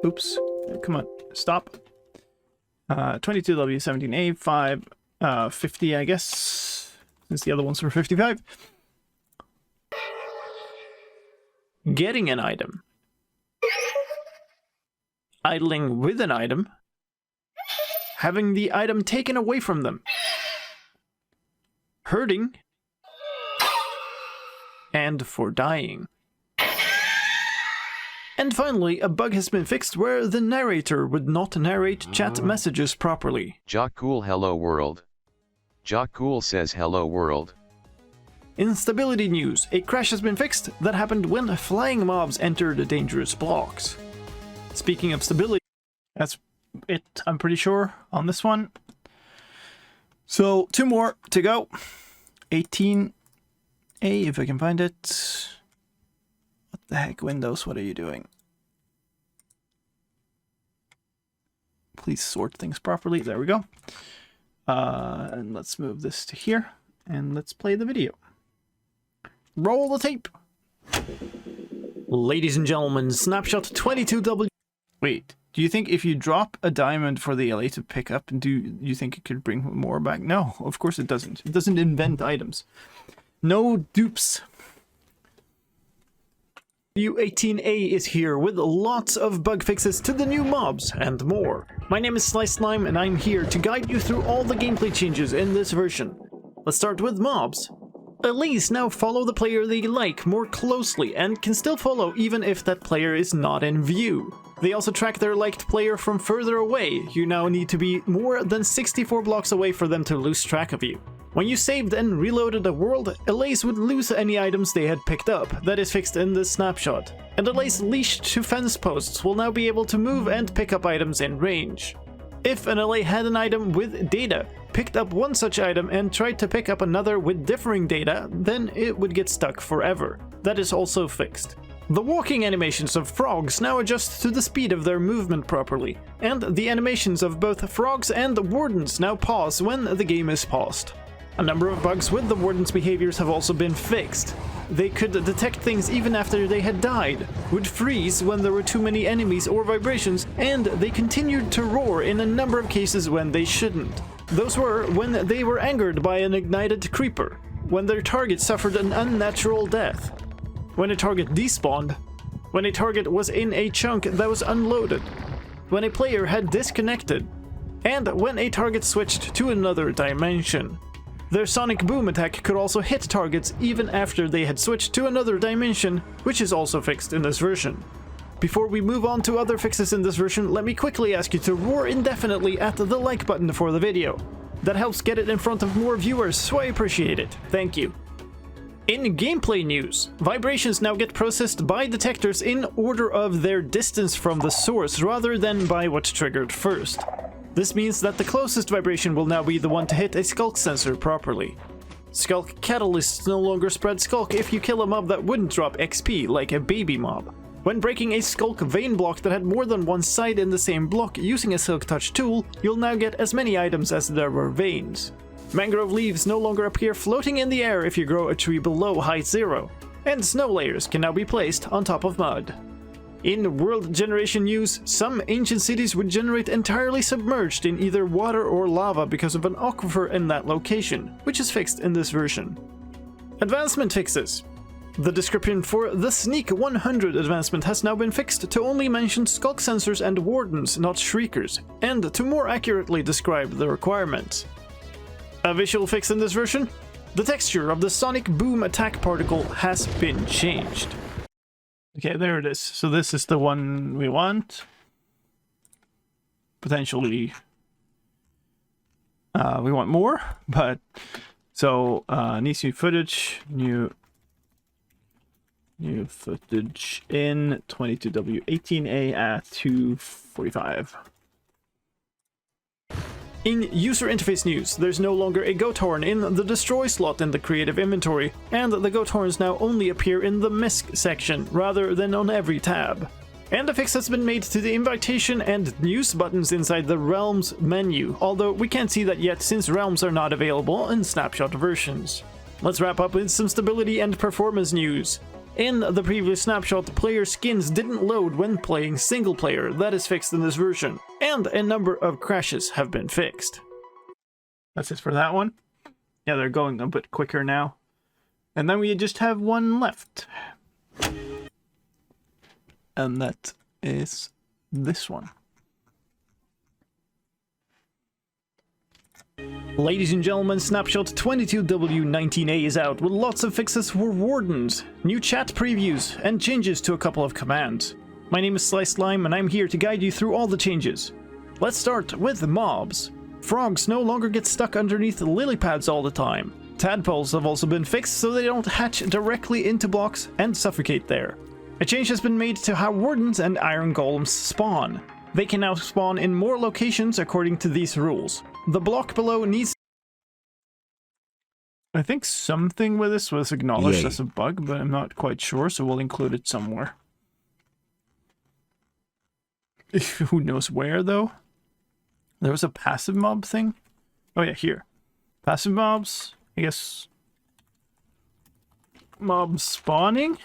Oops, come on, stop. 22W17A, 550, I guess, since the other ones were 55. Getting an item. Idling with an item. Having the item taken away from them. Hurting. And for dying. And finally, a bug has been fixed where the narrator would not narrate chat messages properly. Jock Cool hello world. Jock Cool says hello world. Instability news. A crash has been fixed that happened when flying mobs entered dangerous blocks. Speaking of stability, that's it, I'm pretty sure, on this one. So, 2 more to go. 18A, if I can find it. What the heck, Windows, what are you doing? Please sort things properly. There we go. And let's move this to here. And let's play the video. Roll the tape. Ladies and gentlemen, snapshot 22W. Wait, do you think if you drop a diamond for the LA to pick up, do you think it could bring more back? No, of course it doesn't. It doesn't invent items. No dupes. U18A is here with lots of bug fixes to the new mobs and more. My name is slicedlime and I'm here to guide you through all the gameplay changes in this version. Let's start with mobs. Allays now follow the player they like more closely and can still follow even if that player is not in view. They also track their liked player from further away. You now need to be more than 64 blocks away for them to lose track of you. When you saved and reloaded a world, Allays would lose any items they had picked up. That is fixed in this snapshot. And Allays leashed to fence posts will now be able to move and pick up items in range. If an Allay had an item with data, picked up one such item and tried to pick up another with differing data, then it would get stuck forever. That is also fixed. The walking animations of frogs now adjust to the speed of their movement properly, and the animations of both frogs and wardens now pause when the game is paused. A number of bugs with the wardens' behaviors have also been fixed. They could detect things even after they had died, would freeze when there were too many enemies or vibrations, and they continued to roar in a number of cases when they shouldn't. Those were when they were angered by an ignited creeper, when their target suffered an unnatural death, when a target despawned, when a target was in a chunk that was unloaded, when a player had disconnected, and when a target switched to another dimension. Their sonic boom attack could also hit targets even after they had switched to another dimension, which is also fixed in this version. Before we move on to other fixes in this version, let me quickly ask you to roar indefinitely at the like button for the video. That helps get it in front of more viewers, so I appreciate it. Thank you. In gameplay news, vibrations now get processed by detectors in order of their distance from the source rather than by what triggered first. This means that the closest vibration will now be the one to hit a skulk sensor properly. Skulk catalysts no longer spread skulk if you kill a mob that wouldn't drop XP, like a baby mob. When breaking a skulk vein block that had more than one side in the same block using a silk touch tool, you'll now get as many items as there were veins. Mangrove leaves no longer appear floating in the air if you grow a tree below height 0, and snow layers can now be placed on top of mud. In world generation news, some ancient cities would generate entirely submerged in either water or lava because of an aquifer in that location, which is fixed in this version. Advancement fixes. The description for the Sneak 100 advancement has now been fixed to only mention skulk sensors and wardens, not shriekers, and to more accurately describe the requirements. A visual fix in this version? The texture of the sonic boom attack particle has been changed. Okay, there it is. So this is the one we want. Potentially, we want more, but so needs new footage, new footage in 22W18A at 245. In user interface news, there's no longer a goat horn in the destroy slot in the creative inventory, and the goat horns now only appear in the misc section rather than on every tab. And a fix has been made to the invitation and news buttons inside the realms menu, although we can't see that yet since realms are not available in snapshot versions. Let's wrap up with some stability and performance news. In the previous snapshot, player skins didn't load when playing single player. That is fixed in this version, and a number of crashes have been fixed. That's it for that one. Yeah, they're going a bit quicker now. And then we just have one left. And that is this one. Ladies and gentlemen, Snapshot 22W19A is out with lots of fixes for wardens, new chat previews, and changes to a couple of commands. My name is slicedlime and I'm here to guide you through all the changes. Let's start with mobs. Frogs no longer get stuck underneath lily pads all the time. Tadpoles have also been fixed so they don't hatch directly into blocks and suffocate there. A change has been made to how wardens and iron golems spawn. They can now spawn in more locations according to these rules. The block below needs... I think something with this was acknowledged as a bug, but I'm not quite sure, so we'll include it somewhere. Who knows where, though? There was a passive mob thing? Oh yeah, here. Passive mobs, I guess... Mob spawning?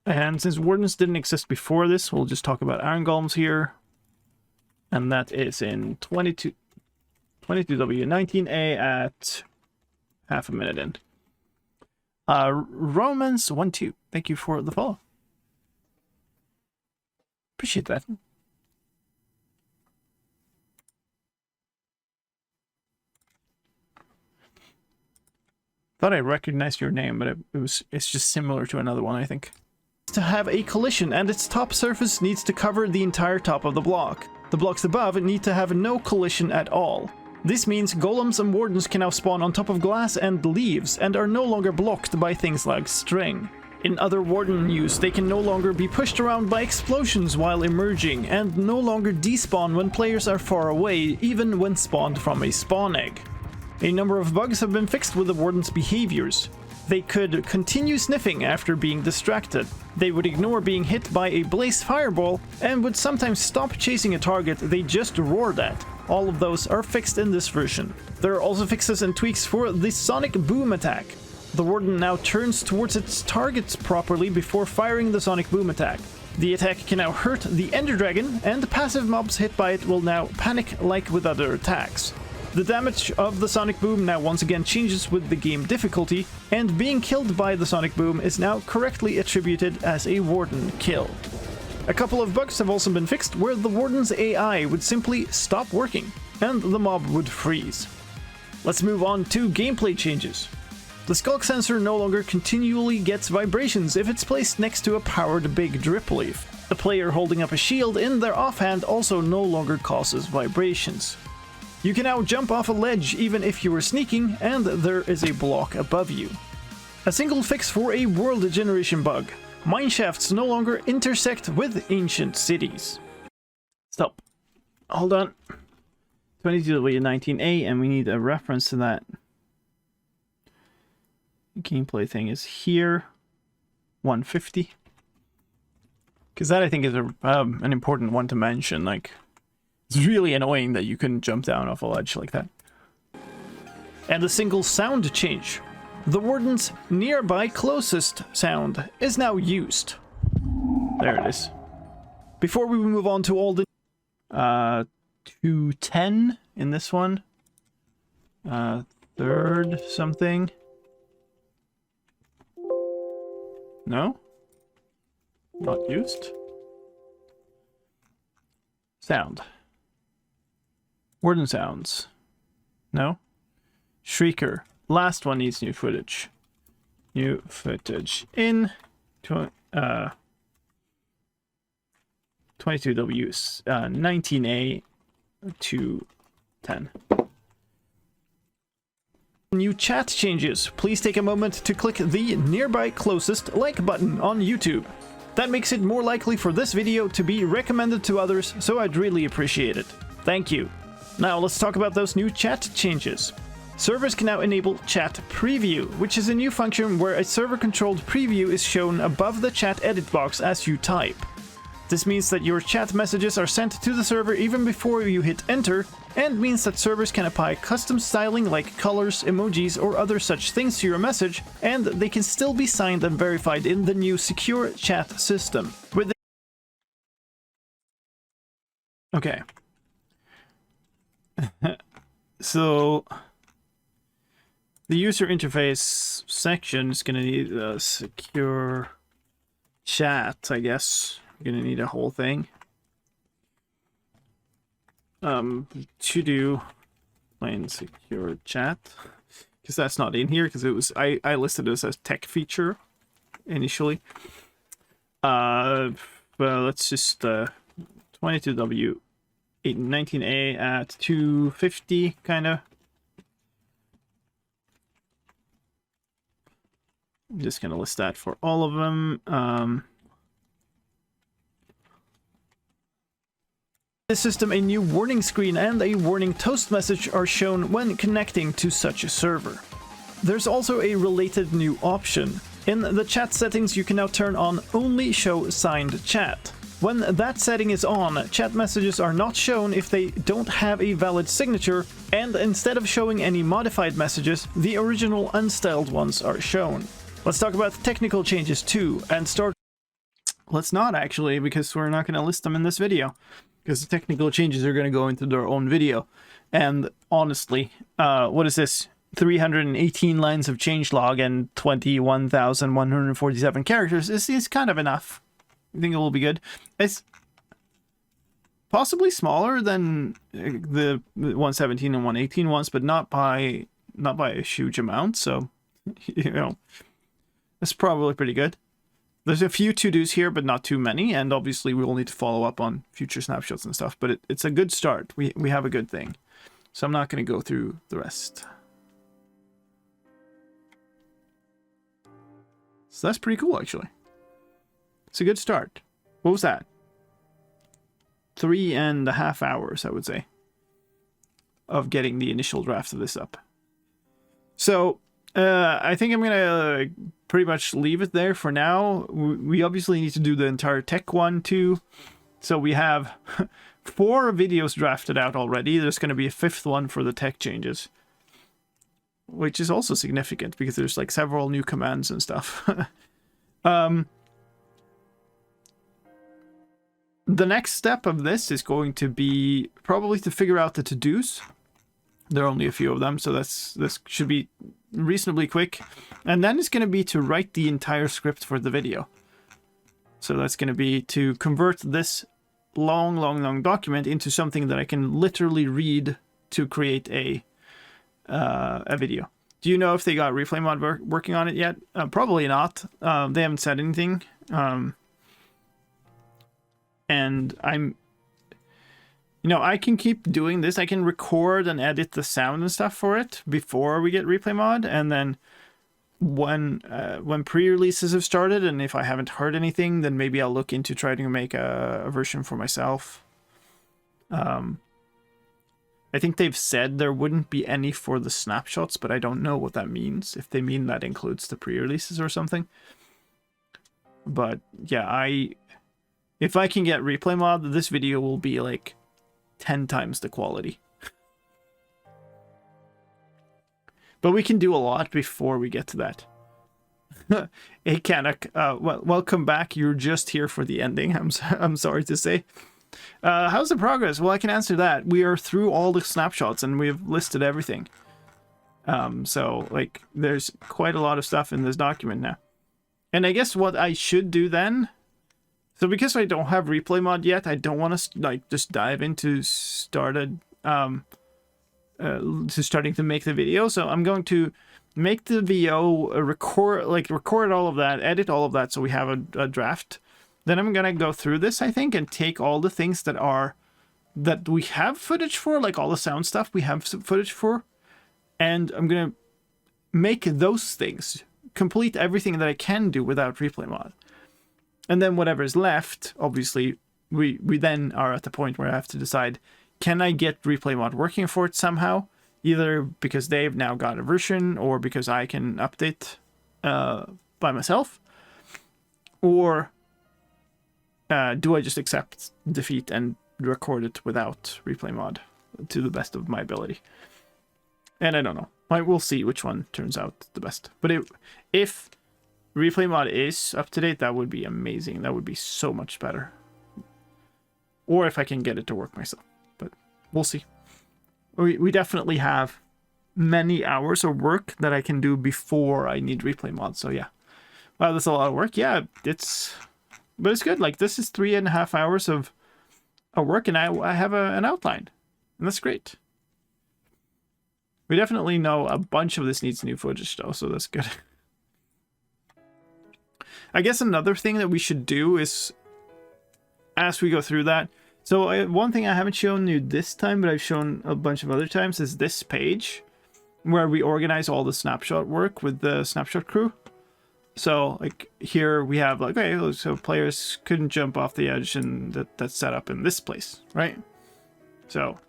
And since wardens didn't exist before this, we'll just talk about iron golems here. And that is in 22W19A at half a minute in. Romance12, thank you for the follow. Appreciate that. Thought I recognized your name, but it's just similar to another one, I think. To have a collision, and its top surface needs to cover the entire top of the block. The blocks above need to have no collision at all. This means golems and wardens can now spawn on top of glass and leaves, and are no longer blocked by things like string. In other warden news, they can no longer be pushed around by explosions while emerging, and no longer despawn when players are far away, even when spawned from a spawn egg. A number of bugs have been fixed with the warden's behaviors. They could continue sniffing after being distracted. They would ignore being hit by a blaze fireball, and would sometimes stop chasing a target they just roared at. All of those are fixed in this version. There are also fixes and tweaks for the sonic boom attack. The warden now turns towards its targets properly before firing the sonic boom attack. The attack can now hurt the ender dragon, and passive mobs hit by it will now panic like with other attacks. The damage of the sonic boom now once again changes with the game difficulty, and being killed by the sonic boom is now correctly attributed as a warden kill. A couple of bugs have also been fixed where the warden's AI would simply stop working, and the mob would freeze. Let's move on to gameplay changes. The skulk sensor no longer continually gets vibrations if it's placed next to a powered big drip leaf. The player holding up a shield in their offhand also no longer causes vibrations. You can now jump off a ledge even if you were sneaking and there is a block above you. A single fix for a world generation bug. Mineshafts no longer intersect with ancient cities. Stop. Hold on. 22W19A, and we need a reference to that. Gameplay thing is here. 150. Because that I think is an important one to mention. Like, it's really annoying that you couldn't jump down off a ledge like that. And a single sound change. The warden's nearby closest sound is now used. There it is. Before we move on to all the 210 in this one. Third something. No? Not used. Sound. Warden sounds. No? Shrieker. Last one needs new footage. New footage in 22W 19A to 10. New chat changes. Please take a moment to click the nearby closest like button on YouTube. That makes it more likely for this video to be recommended to others, so I'd really appreciate it. Thank you. Now let's talk about those new chat changes. Servers can now enable chat preview, which is a new function where a server-controlled preview is shown above the chat edit box as you type. This means that your chat messages are sent to the server even before you hit enter, and means that servers can apply custom styling like colors, emojis, or other such things to your message, and they can still be signed and verified in the new secure chat system. Okay. So the user interface section is going to need a secure chat, I guess. You're going to need a whole thing. To do plain secure chat, because that's not in here, because it was I listed it as a tech feature initially. Well, let's just 22W 19A at 250 kind of. I'm just gonna list that for all of them. This system, a new warning screen and a warning toast message are shown when connecting to such a server. There's also a related new option. In the chat settings, you can now turn on only show signed chat. When that setting is on, chat messages are not shown if they don't have a valid signature, and instead of showing any modified messages, the original unstyled ones are shown. Let's talk about the technical changes too, and start. Let's not actually, because we're not going to list them in this video. Because the technical changes are going to go into their own video. And honestly, what is this? 318 lines of changelog and 21,147 characters is kind of enough. I think it will be good. It's possibly smaller than the 117 and 118 ones, but not by a huge amount. So You know, that's probably pretty good. There's a few to-dos here, but not too many, and obviously we will need to follow up on future snapshots and stuff, but it's a good start. We have a good thing. So I'm not going to go through the rest. So that's pretty cool, actually. It's a good start. What was that? 3.5 hours, I would say, of getting the initial draft of this up. So I think I'm gonna pretty much leave it there for now. We obviously need to do the entire tech one too. So we have 4 videos drafted out already. There's going to be a 5th one for the tech changes, which is also significant because there's like several new commands and stuff. The next step of this is going to be probably to figure out the to-dos. There are only a few of them, so this should be reasonably quick. And then it's going to be to write the entire script for the video. So that's going to be to convert this long document into something that I can literally read to create a video. Do you know if they got Replay Mod working on it yet? Probably not. They haven't said anything. And I can keep doing this. I can record and edit the sound and stuff for it before we get Replay Mod, and then when pre-releases have started, and if I haven't heard anything, then maybe I'll look into trying to make a version for myself. I think they've said there wouldn't be any for the snapshots, but I don't know what that means. If they mean that includes the pre-releases or something. But yeah, if I can get Replay Mod, this video will be like 10 times the quality. But we can do a lot before we get to that. Hey, Kanak, welcome back. You're just here for the ending, I'm sorry to say. How's the progress? Well, I can answer that. We are through all the snapshots and we've listed everything. So, like, there's quite a lot of stuff in this document now. And I guess what I should do then... So because I don't have Replay Mod yet, I don't want to, like, just dive into starting to make the video. So I'm going to make the video, record all of that, edit all of that, so we have a draft. Then I'm gonna go through this, I think, and take all the things that we have footage for, like all the sound stuff we have some footage for, and I'm gonna make those things, complete everything that I can do without Replay Mod. And then whatever is left, obviously, we then are at the point where I have to decide, can I get Replay Mod working for it somehow? Either because they've now got a version, or because I can update by myself. Or do I just accept defeat and record it without Replay Mod to the best of my ability? And I don't know. We'll see which one turns out the best. But if Replay Mod is up to date, that would be amazing. That would be so much better. Or if I can get it to work myself. But we'll see. We definitely have many hours of work that I can do before I need Replay Mod. So yeah. Wow, that's a lot of work. Yeah, but it's good. Like, this is 3.5 hours of work, and I have an outline. And that's great. We definitely know a bunch of this needs new footage, though, so that's good. I guess another thing that we should do is, as we go through that, so one thing I haven't shown you this time, but I've shown a bunch of other times, is this page, where we organize all the snapshot work with the snapshot crew. So, like, here we have, like, okay, so players couldn't jump off the edge, and that's set up in this place, right? So,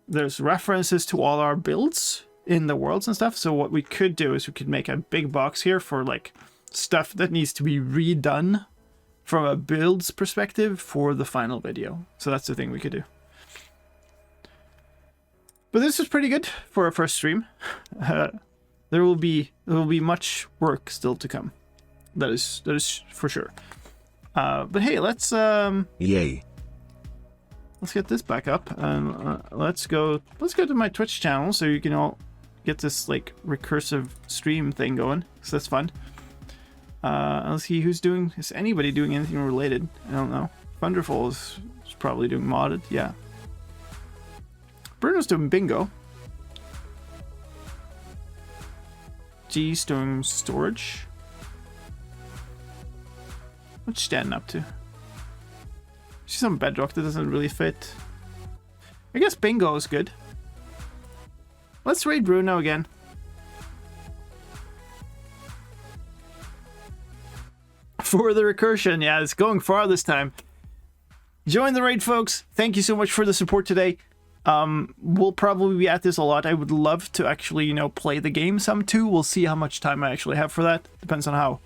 there's references to all our builds in the worlds and stuff. So what we could do is we could make a big box here for, like, stuff that needs to be redone from a builds perspective for the final video. So that's the thing we could do. But this is pretty good for our first stream. There will be much work still to come. That is for sure. But hey, let's Yay. Let's get this back up, and let's go to my Twitch channel so you can all get this, like, recursive stream thing going. So that's fun. Let's see is anybody doing anything related? I don't know. Thunderful is probably doing modded. Yeah. Bruno's doing bingo. G stone storage. What's standing up to? See some bedrock that doesn't really fit. I guess bingo is good. Let's raid Bruno again. For the recursion, yeah, it's going far this time. Join the raid, folks. Thank you so much for the support today. We'll probably be at this a lot. I would love to actually, you know, play the game some too. We'll see how much time I actually have for that. Depends on how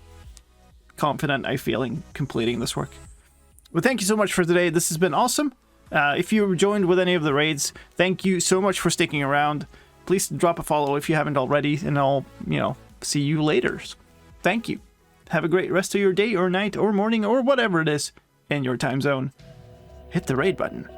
confident I feel in completing this work. But thank you so much for today. This has been awesome. If you joined with any of the raids, thank you so much for sticking around. Please drop a follow if you haven't already, and I'll, you know, see you later. Thank you. Have a great rest of your day or night or morning or whatever it is in your time zone. Hit the raid button.